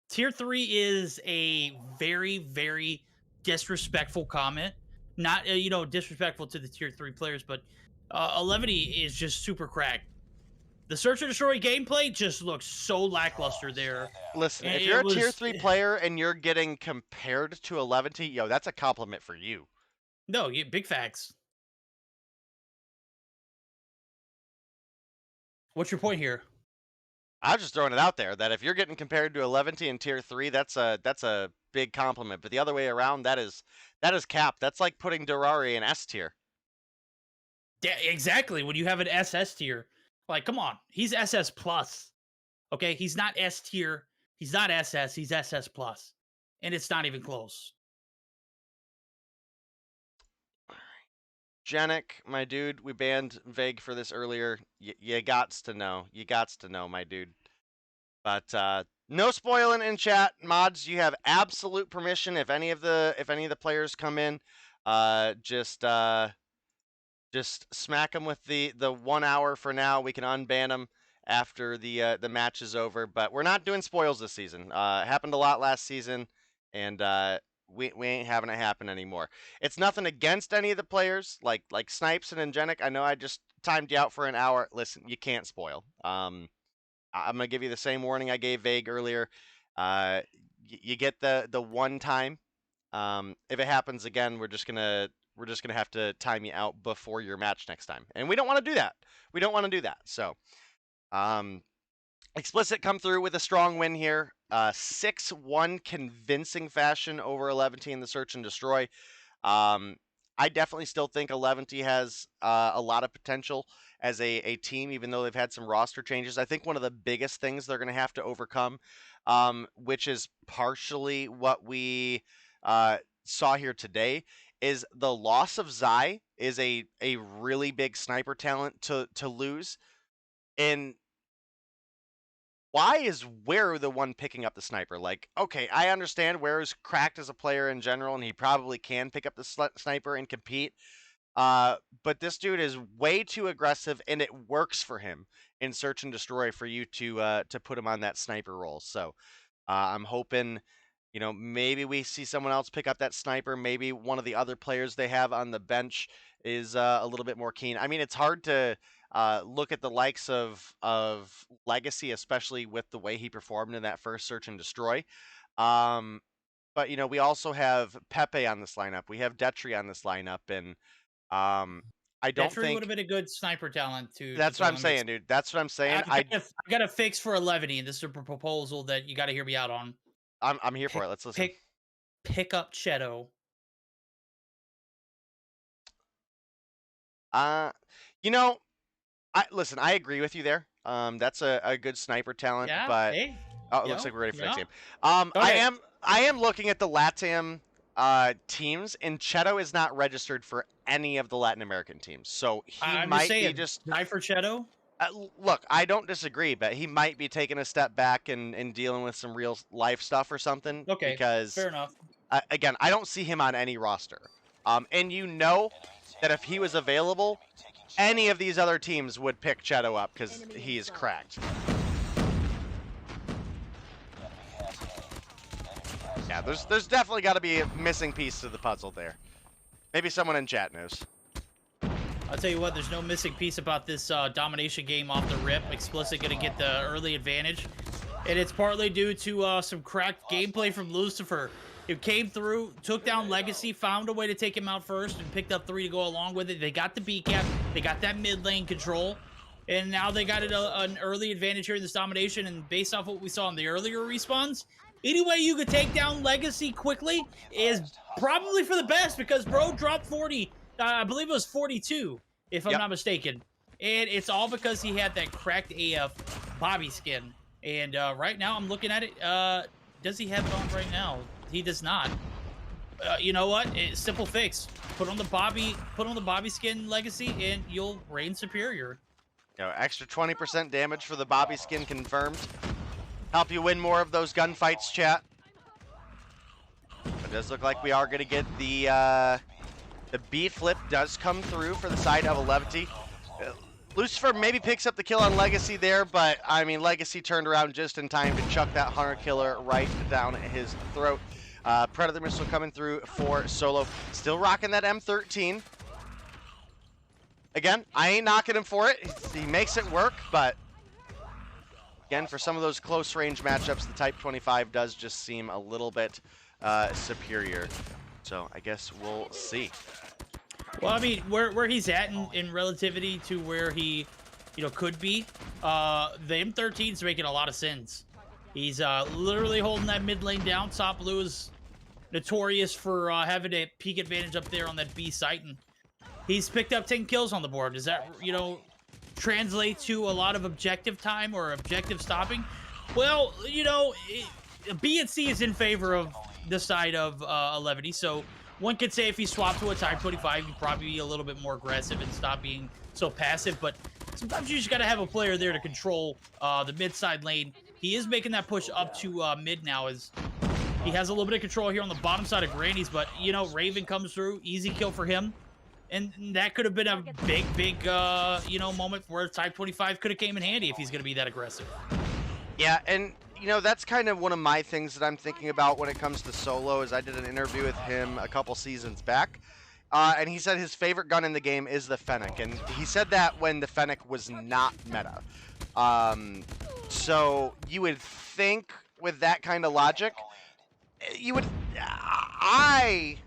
tier 3 is a very, very disrespectful comment. Not, disrespectful to the tier 3 players, but Eleventy is just super cracked. The search and destroy gameplay just looks so lackluster there. Listen, if you're a tier 3 player and you're getting compared to Eleventy, yo, that's a compliment for you. No, big facts. What's your point here? I'm just throwing it out there that if you're getting compared to Eleventy in tier 3, that's a big compliment. But the other way around, that is cap. That's like putting Durari in S tier. Yeah, exactly. When you have an SS tier, like, come on, he's SS plus. Okay, he's not S tier. He's not SS. He's SS plus, and it's not even close. Genic, my dude, we banned Vague for this earlier. You gots to know. You gots to know, my dude. But no spoiling in chat. Mods, you have absolute permission. If any of the players come in, just smack them with the 1 hour for now. We can unban them after the match is over. But we're not doing spoils this season. It happened a lot last season, and we ain't having it happen anymore. It's nothing against any of the players, like Snipes and Genic. I know I just timed you out for an hour. Listen, you can't spoil. I'm gonna give you the same warning I gave Vague earlier. You get the one time. If it happens again, we're just gonna have to time you out before your match next time, and we don't want to do that. We don't want to do that. So, Explicit come through with a strong win here. 6-1 convincing fashion over Eleventy in the search and destroy. I definitely still think Eleventy has a lot of potential as a team, even though they've had some roster changes. I think one of the biggest things they're going to have to overcome, which is partially what we saw here today, is the loss of Zy is a really big sniper talent to lose. And why is Ware the one picking up the sniper? Like, okay, I understand Ware is cracked as a player in general, and he probably can pick up the sniper and compete. But this dude is way too aggressive, and it works for him in search and destroy for you to put him on that sniper role. So I'm hoping, maybe we see someone else pick up that sniper. Maybe one of the other players they have on the bench is a little bit more keen. I mean, it's hard to look at the likes of Legacy, especially with the way he performed in that first search and destroy. But we also have Pepe on this lineup. We have Detri on this lineup, and I don't think would have been a good sniper talent too. That's what I'm saying, dude. That's what I'm saying. I got a fix for Eleventy, and this is a proposal that you got to hear me out on. I'm here for it. Let's listen. Pick up Cheto. Listen, I agree with you there. That's a good sniper talent, but it looks like we're ready for next game. I am looking at the LATAM teams, and Cheto is not registered for any of the Latin American teams, so he might be just sniper Cheto. Look, I don't disagree, but he might be taking a step back and dealing with some real life stuff or something. Okay, because fair enough. Again, I don't see him on any roster. And you know that if he was available, any of these other teams would pick Cheto up because he's cracked. Yeah, there's definitely got to be a missing piece to the puzzle there. Maybe someone in chat knows. I'll tell you what, there's no missing piece about this domination game off the rip. Explicit going to get the early advantage. And it's partly due to some cracked gameplay from Lucifer. It came through, took down Legacy, found a way to take him out first, and picked up 3 to go along with it. They got the B cap, they got that mid lane control, and now they got an early advantage here in this domination. And based off what we saw in the earlier respawns, any way you could take down Legacy quickly is probably for the best, because bro dropped 40, I believe it was 42, if I'm not mistaken. And it's all because he had that cracked AF Bobby skin. And right now I'm looking at it, does he have it on right now? He does not. You know what? Simple fix. Put on the Bobby skin Legacy, and you'll reign superior. You know, extra 20% damage for the Bobby skin confirmed. Help you win more of those gunfights, chat. It does look like we are going to get the B flip does come through for the side of Eleventy. Lucifer maybe picks up the kill on Legacy there, but I mean, Legacy turned around just in time to chuck that Hunter Killer right down his throat. Predator missile coming through for Solo. Still rocking that M13. Again, I ain't knocking him for it. He makes it work, but again, for some of those close range matchups, the Type 25 does just seem a little bit superior. So I guess we'll see. Well, I mean, where he's at in relativity to where he, could be, the M13's making a lot of sense. He's literally holding that mid lane down. Top Blue is notorious for having a peak advantage up there on that B site, and he's picked up 10 kills on the board. Does that, translate to a lot of objective time or objective stopping? Well, B and C is in favor of the side of Eleventy, so one could say if he swapped to a Type 25, he'd probably be a little bit more aggressive and stop being so passive, but sometimes you just got to have a player there to control the mid-side lane. He is making that push up to mid now, as he has a little bit of control here on the bottom side of Granny's, but, Raven comes through, easy kill for him, and that could have been a big, moment where Type 25 could have came in handy if he's going to be that aggressive. Yeah, and that's kind of one of my things that I'm thinking about when it comes to Solo. Is I did an interview with him a couple seasons back, and he said his favorite gun in the game is the Fennec, and he said that when the Fennec was not meta. So you would think with that kind of logic, I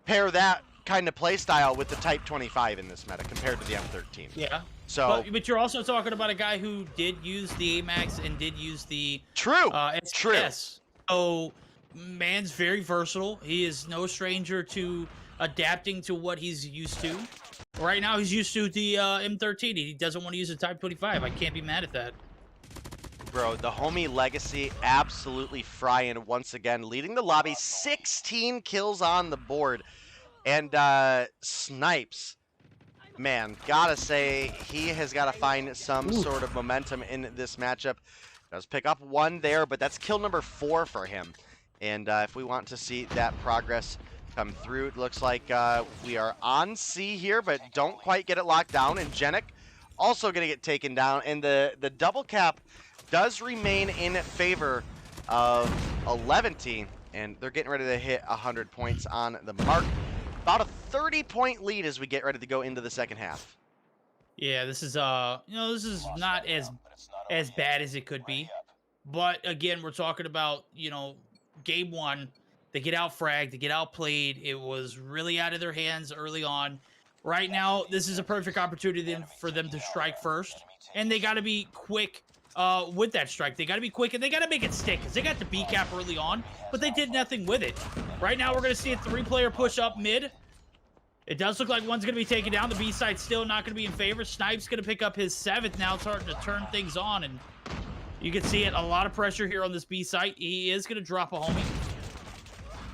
pair that kind of play style with the Type 25 in this meta compared to the M13. Yeah. So, but you're also talking about a guy who did use the AMAX and did use the True. So, man's very versatile. He is no stranger to adapting to what he's used to. Right now, he's used to the M13. He doesn't want to use a Type 25. I can't be mad at that. Bro, the homie Legacy absolutely frying once again, leading the lobby. 16 kills on the board. And Snipes, man, gotta say, he has got to find some sort of momentum in this matchup. Does pick up 1 there, but that's kill number 4 for him. And if we want to see that progress come through, it looks like we are on C here, but don't quite get it locked down. And Genic also going to get taken down. And the double cap does remain in favor of Eleventy, and they're getting ready to hit 100 points on the mark. About a 30-point lead as we get ready to go into the second half. Yeah, this is this is not as bad as it could be. But again, we're talking about, game 1, they get out fragged, they get outplayed. It was really out of their hands early on. Right now, this is a perfect opportunity for them to strike first, and they got to be quick with that strike. They got to be quick, and they got to make it stick, because they got the B cap early on, but they did nothing with it. Right now, we're going to see a 3-player push up mid. It does look like one's going to be taken down. The B side's still not going to be in favor. Snipe's going to pick up his 7th now, starting to turn things on, and you can see it. A lot of pressure here on this B site. He is going to drop a homie,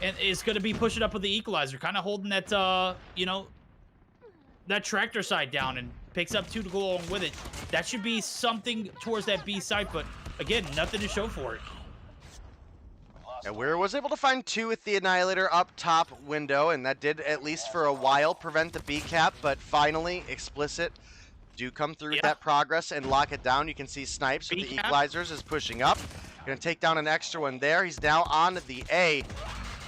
and is going to be pushing up with the equalizer, kind of holding that, that tractor side down, and picks up 2 to go along with it. That should be something towards that B site, but again, nothing to show for it. And Weir was able to find 2 with the Annihilator up top window, and that did, at least for a while, prevent the B cap, but finally, Explicit do come through with that progress and lock it down. You can see Snipes with the equalizers is pushing up. Gonna take down an extra one there. He's now on the A.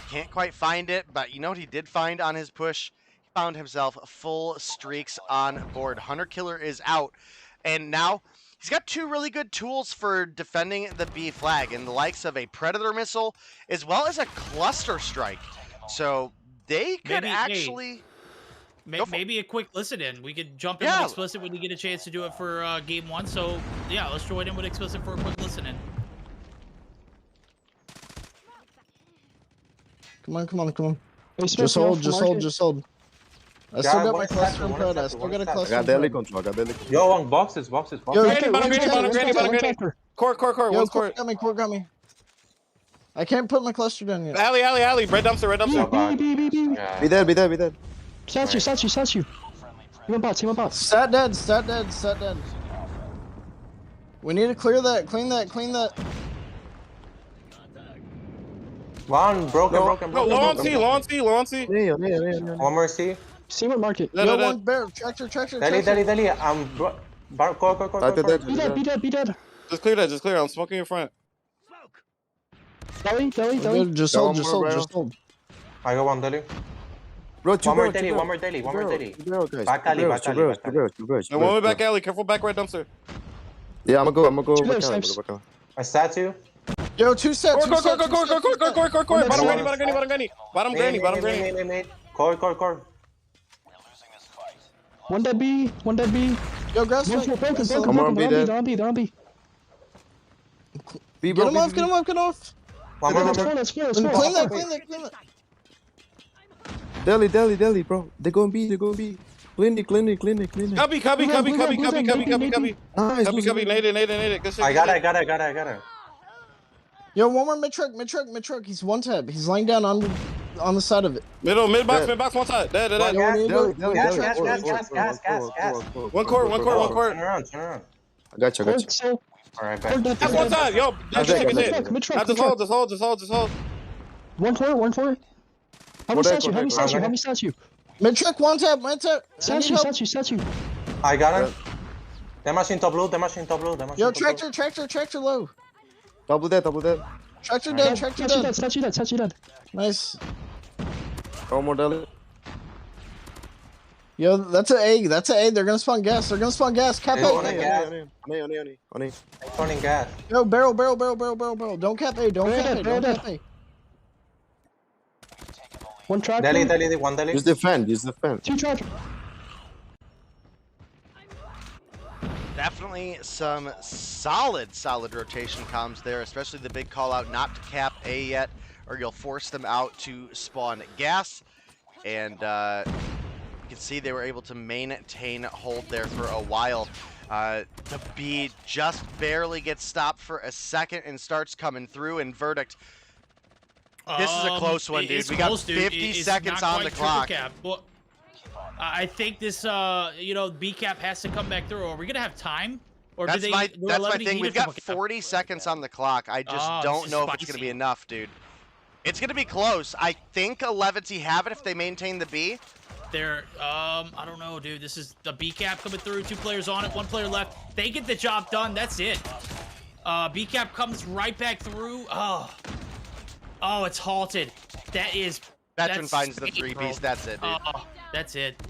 Can't quite find it, but you know what he did find on his push? He found himself full streaks on board. Hunter Killer is out, and now he's got 2 really good tools for defending the B flag, in the likes of a Predator missile as well as a cluster strike. So they could maybe a quick listen in. We could jump in with Explicit when you get a chance to do it for game 1. So yeah, let's join in with Explicit for a quick listen in. Come on. Just hold. I still got my cluster in Pred. I still got a cluster. I got daily control. Yo, on boxes. Yo, Granny. Court. Yo, One's court. Court got me. I can't put my cluster down yet. Alley. Red dumpster. Be dead. Statue. He went bots. Stat dead. We need to clear that, clean that. One broken. Low on C. One more C. See what market? Yo, one bear. Tractor. Dali. Core. Be dead. Just clear. I'm smoking in front. Deli. Just hold. I got one Dali. Bro, One more Dali. Back alley. And one way back alley. Careful back right dumpster. Yeah, I'm gonna go. I sat you. Yo, 2 sets. Core. Bottom granny. Core. One dead B. Yo, grass. Come on, be dead. They're on B. Get him off. One more. Let's go. Clean that. Deli, bro. They're going B. Clinic. Copy. Nice. Copy. Nade it. Good shit. I got it. Yo, one more mid truck. He's one tap. He's lying down on the side of it. Mid box, one side. Dead. Gas. One court. Turn around. I got you. Alright, That's one side. Yo, that's just take it in. Just hold. One court. How many statue? Mid truck, one tap. Statue. I got him. Them machine top blue. Yo, tractor low. Double dead. Tractor dead. Statue dead. Nice. One more deli. Yo, that's an A. They're gonna spawn gas. Cap Hey, A. On A. Turning gas. Yo, barrel. Don't cap A. Don't cap A. One track. Dali. One Dali. Use defend. 2 track. Definitely some solid rotation comms there, especially the big call out not to cap A yet, or you'll force them out to spawn gas. And you can see they were able to maintain hold there for a while. The B just barely gets stopped for a second and starts coming through, and Verdict. This is a close one, dude. We got 50 seconds on the clock. Well, I think this, B cap has to come back through. Are we gonna have time? Or that's my thing. We've got 40 seconds on the clock. I just don't know if it's gonna be enough, dude. It's gonna be close. I think Eleventy have it if they maintain the B. They're, I don't know, dude. This is the B cap coming through. 2 players on it, 1 player left. They get the job done. That's it. B cap comes right back through. Oh, it's halted. Veteran finds the 3-piece. That's it, dude. That's it.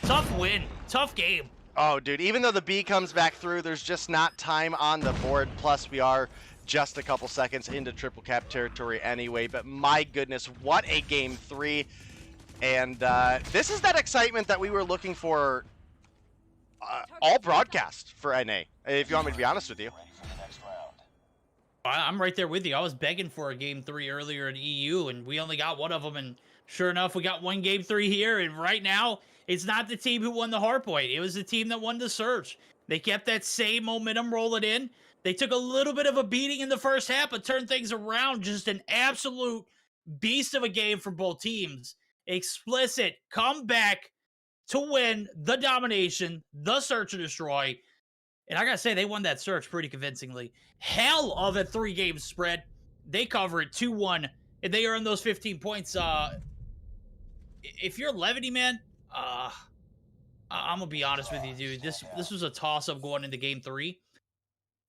Tough win. Tough game. Oh, dude. Even though the B comes back through, there's just not time on the board. Plus, we are just a couple seconds into triple cap territory anyway. But my goodness, what a game 3. And this is that excitement that we were looking for all broadcast for NA, if you want me to be honest with you. I'm right there with you. I was begging for a game 3 earlier in EU, and we only got one of them. And sure enough, we got one game 3 here. And right now, it's not the team who won the Hardpoint. It was the team that won the Surge. They kept that same momentum rolling in. They took a little bit of a beating in the first half, but turned things around. Just an absolute beast of a game for both teams. Explicit come back to win the domination, the search and destroy. And I gotta say, they won that search pretty convincingly. Hell of a 3-game spread. They cover it 2-1, and they earn those 15 points. If you're Eleventy, man, I'm gonna be honest with you, dude. This was a toss-up going into game 3.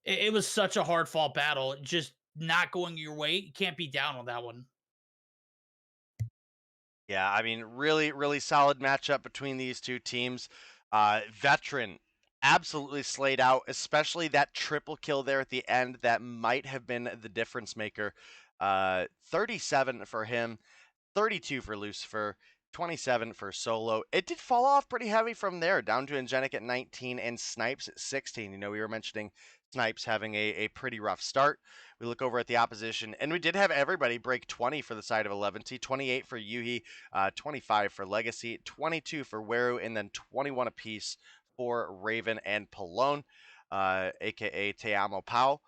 It was such a hard fought battle. Just not going your way. You can't be down on that one. Yeah, I mean, really, really solid matchup between these two teams. Veteran absolutely slayed out, especially that triple kill there at the end. That might have been the difference maker. 37 for him, 32 for Lucifer, 27 for Solo. It did fall off pretty heavy from there, down to Angenic at 19 and Snipes at 16. You know, we were mentioning Snipes having a pretty rough start. We look over at the opposition, and we did have everybody break 20 for the side of Eleventy, 28 for Yuhi, 25 for Legacy, 22 for Weru, and then 21 apiece for Raven and Palone, aka Te Amo Pau.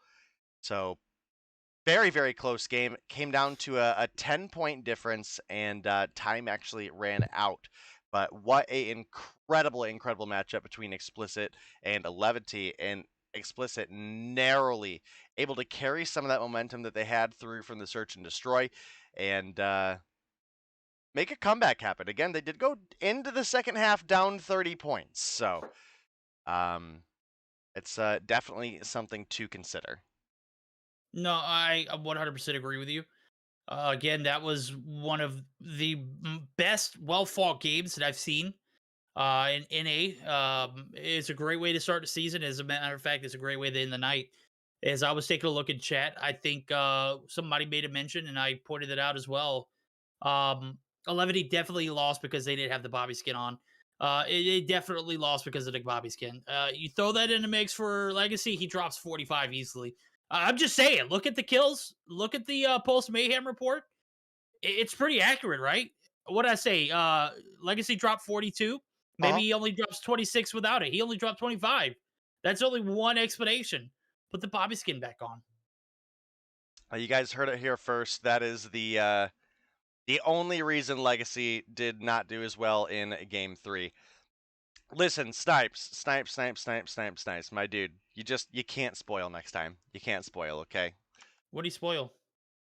So very, very close game. Came down to a 10-point difference, and time actually ran out. But what a incredible matchup between Explicit and Eleventy, and Explicit narrowly able to carry some of that momentum that they had through from the search and destroy, and make a comeback happen. Again, they did go into the second half down 30 points, so it's definitely something to consider. No, I 100% agree with you. Again, that was one of the best, well-fought games that I've seen in NA. It's a great way to start the season. As a matter of fact, it's a great way to end the night. As I was taking a look in chat, I think somebody made a mention, and I pointed it out as well. Eleventy definitely lost because they didn't have the Bobby skin on. It definitely lost because of the Bobby skin. You throw that in the mix for Legacy, he drops 45 easily. I'm just saying, look at the kills. Look at the post Mayhem report. It's pretty accurate, right? What I say? Legacy dropped 42. Maybe he only drops 26 without it. He only dropped 25. That's only one explanation. Put the Bobby skin back on. You guys heard it here first. That is the only reason Legacy did not do as well in Game 3. Listen, Snipes, my dude. You can't spoil next time. You can't spoil, okay? What'd he spoil?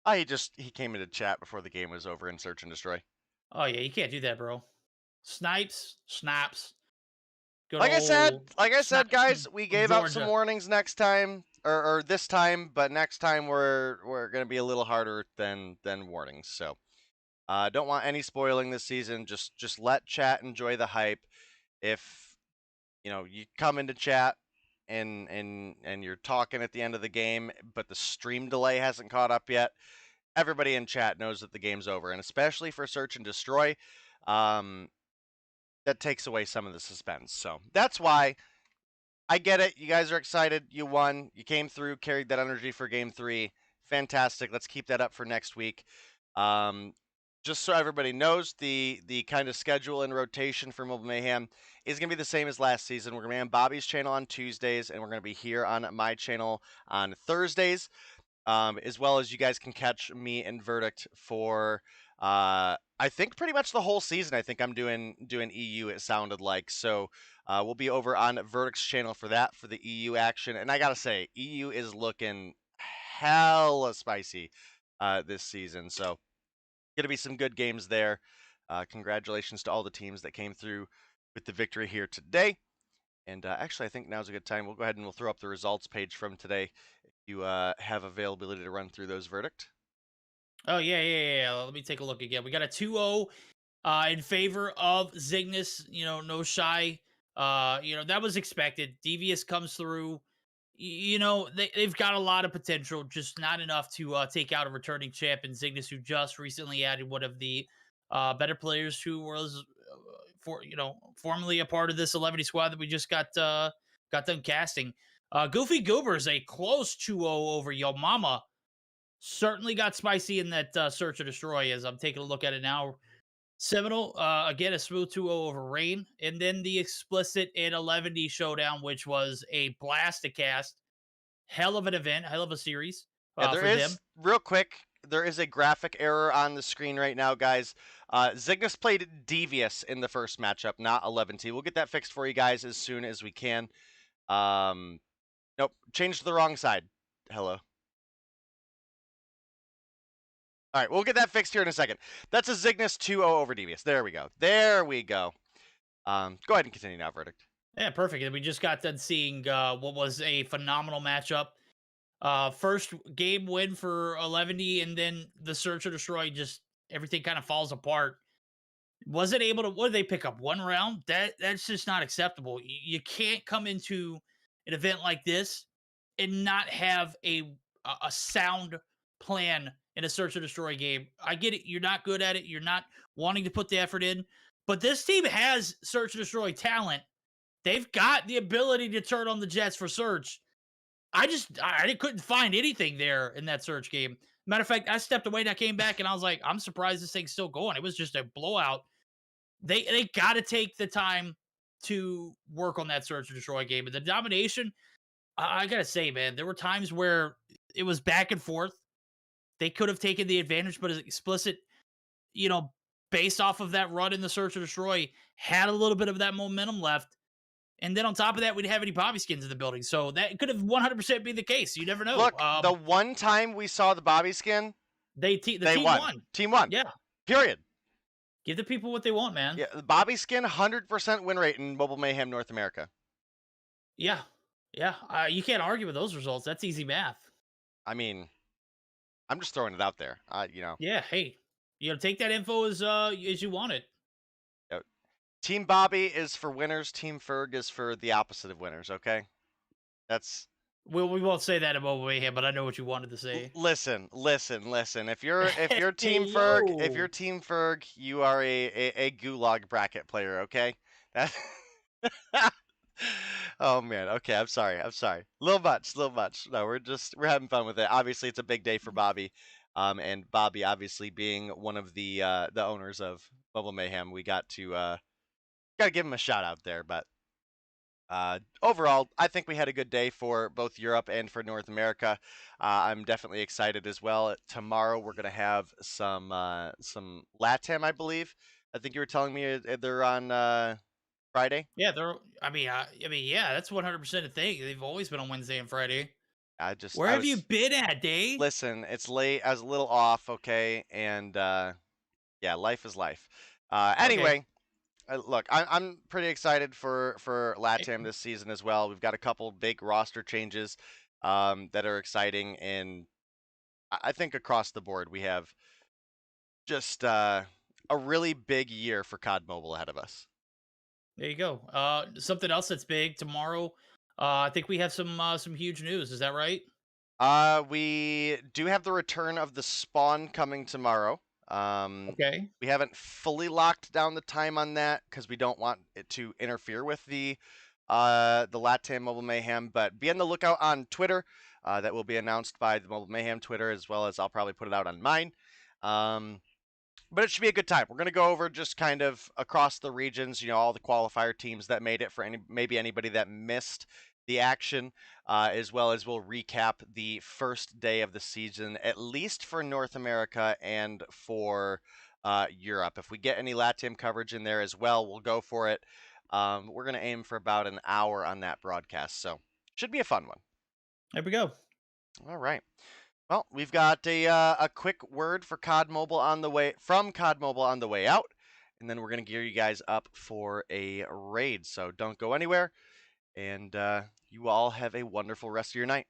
He came into chat before the game was over in Search and Destroy. Oh yeah, you can't do that, bro. Snipes, snaps. Like I said, guys, we gave out some warnings next time, or this time, but next time we're gonna be a little harder than warnings. So, don't want any spoiling this season. Just let chat enjoy the hype. If you come into chat and you're talking at the end of the game, but the stream delay hasn't caught up yet, everybody in chat knows that the game's over, and especially for Search and Destroy, that takes away some of the suspense. So that's why I get it. You guys are excited. You won. You came through, carried that energy for Game 3. Fantastic. Let's keep that up for next week. Just so everybody knows, the kind of schedule and rotation for Mobile Mayhem is going to be the same as last season. We're going to be on Bobby's channel on Tuesdays, and we're going to be here on my channel on Thursdays, as well as you guys can catch me and Verdict for, I think, pretty much the whole season. I think I'm doing EU, it sounded like. So we'll be over on Verdict's channel for that, for the EU action. And I got to say, EU is looking hella spicy this season. So going to be some good games there. Congratulations to all the teams that came through with the victory here today. And actually, I think now's a good time. We'll go ahead and we'll throw up the results page from today if you have availability to run through those, Verdict. Oh, yeah. Let me take a look again. We got a 2-0 in favor of Zygnus. No shy. That was expected. Devious comes through. They've got a lot of potential, just not enough to take out a returning champ in Zygnus, who just recently added one of the better players who was, formerly a part of this Eleventy squad that we just got them casting. Goofy Goobers, a close 2-0 over Yo Mama. Certainly got spicy in that Search or Destroy, as I'm taking a look at it now. Seminole, again, a smooth 2-0 over Rain. And then the Explicit and Eleventy showdown, which was a blast to cast. Hell of an event, hell of a series. Real quick, there is a graphic error on the screen right now, guys. Zygnus played Devious in the first matchup, not Eleventy. We'll get that fixed for you guys as soon as we can. Nope, changed to the wrong side. Hello. All right, we'll get that fixed here in a second. That's a Zygnus 2-0 over Devious. There we go. There we go. Go ahead and continue now, Verdict. Yeah, perfect. And we just got done seeing what was a phenomenal matchup. First game win for Eleventy, and then the Search or Destroy, just everything kind of falls apart. Wasn't able to, what did they pick up? 1 round? That's just not acceptable. You can't come into an event like this and not have a sound plan in a Search or Destroy game. I get it. You're not good at it. You're not wanting to put the effort in. But this team has Search and Destroy talent. They've got the ability to turn on the jets for Search. I couldn't find anything there in that Search game. Matter of fact, I stepped away and I came back and I was like, I'm surprised this thing's still going. It was just a blowout. They got to take the time to work on that Search and Destroy game. And the domination, I got to say, man, there were times where it was back and forth. They could have taken the advantage, but Explicit, based off of that run in the Search or Destroy, had a little bit of that momentum left. And then on top of that, we didn't have any Bobby skins in the building. So that could have 100% been the case. You never know. Look, the one time we saw the Bobby skin, the team won. Team won. Yeah. Period. Give the people what they want, man. Yeah, the Bobby skin, 100% win rate in Mobile Mayhem North America. Yeah. Yeah. You can't argue with those results. That's easy math. I mean, I'm just throwing it out there. Yeah. Hey, take that info as you want it. Team Bobby is for winners. Team Ferg is for the opposite of winners. Okay, that's. We won't say that about Mayhem, but I know what you wanted to say. Listen. If you're Team Ferg, you are a gulag bracket player. Okay. Oh man. Okay. I'm sorry. Little much. No, we're having fun with it. Obviously, it's a big day for Bobby. And Bobby, obviously being one of the owners of Mobile Mayhem, we got to give him a shout out there. But overall, I think we had a good day for both Europe and for North America. I'm definitely excited as well. Tomorrow we're gonna have some LATAM, I believe. I think you were telling me they're on Friday. Yeah, yeah, that's 100% a thing. They've always been on Wednesday and Friday. Where have you been at, Dave? Listen, it's late. I was a little off, okay, and yeah, life is life. Anyway. Okay. Look, I'm pretty excited for LATAM this season as well. We've got a couple big roster changes that are exciting, and I think across the board we have just a really big year for COD Mobile ahead of us. There you go. Something else that's big tomorrow. I think we have some huge news. Is that right? We do have the return of the spawn coming tomorrow. Okay. We haven't fully locked down the time on that because we don't want it to interfere with the LATAM Mobile Mayhem, but be on the lookout on Twitter. That will be announced by the Mobile Mayhem Twitter, as well as I'll probably put it out on mine. But it should be a good time. We're going to go over just kind of across the regions, all the qualifier teams that made it, for maybe anybody that missed the action, as well as we'll recap the first day of the season, at least for North America and for Europe. If we get any LATAM coverage in there as well, we'll go for it. We're going to aim for about an hour on that broadcast, so should be a fun one. There we go. All right. Well, we've got a quick word for COD Mobile on the way out, and then we're going to gear you guys up for a raid. So don't go anywhere, and you all have a wonderful rest of your night.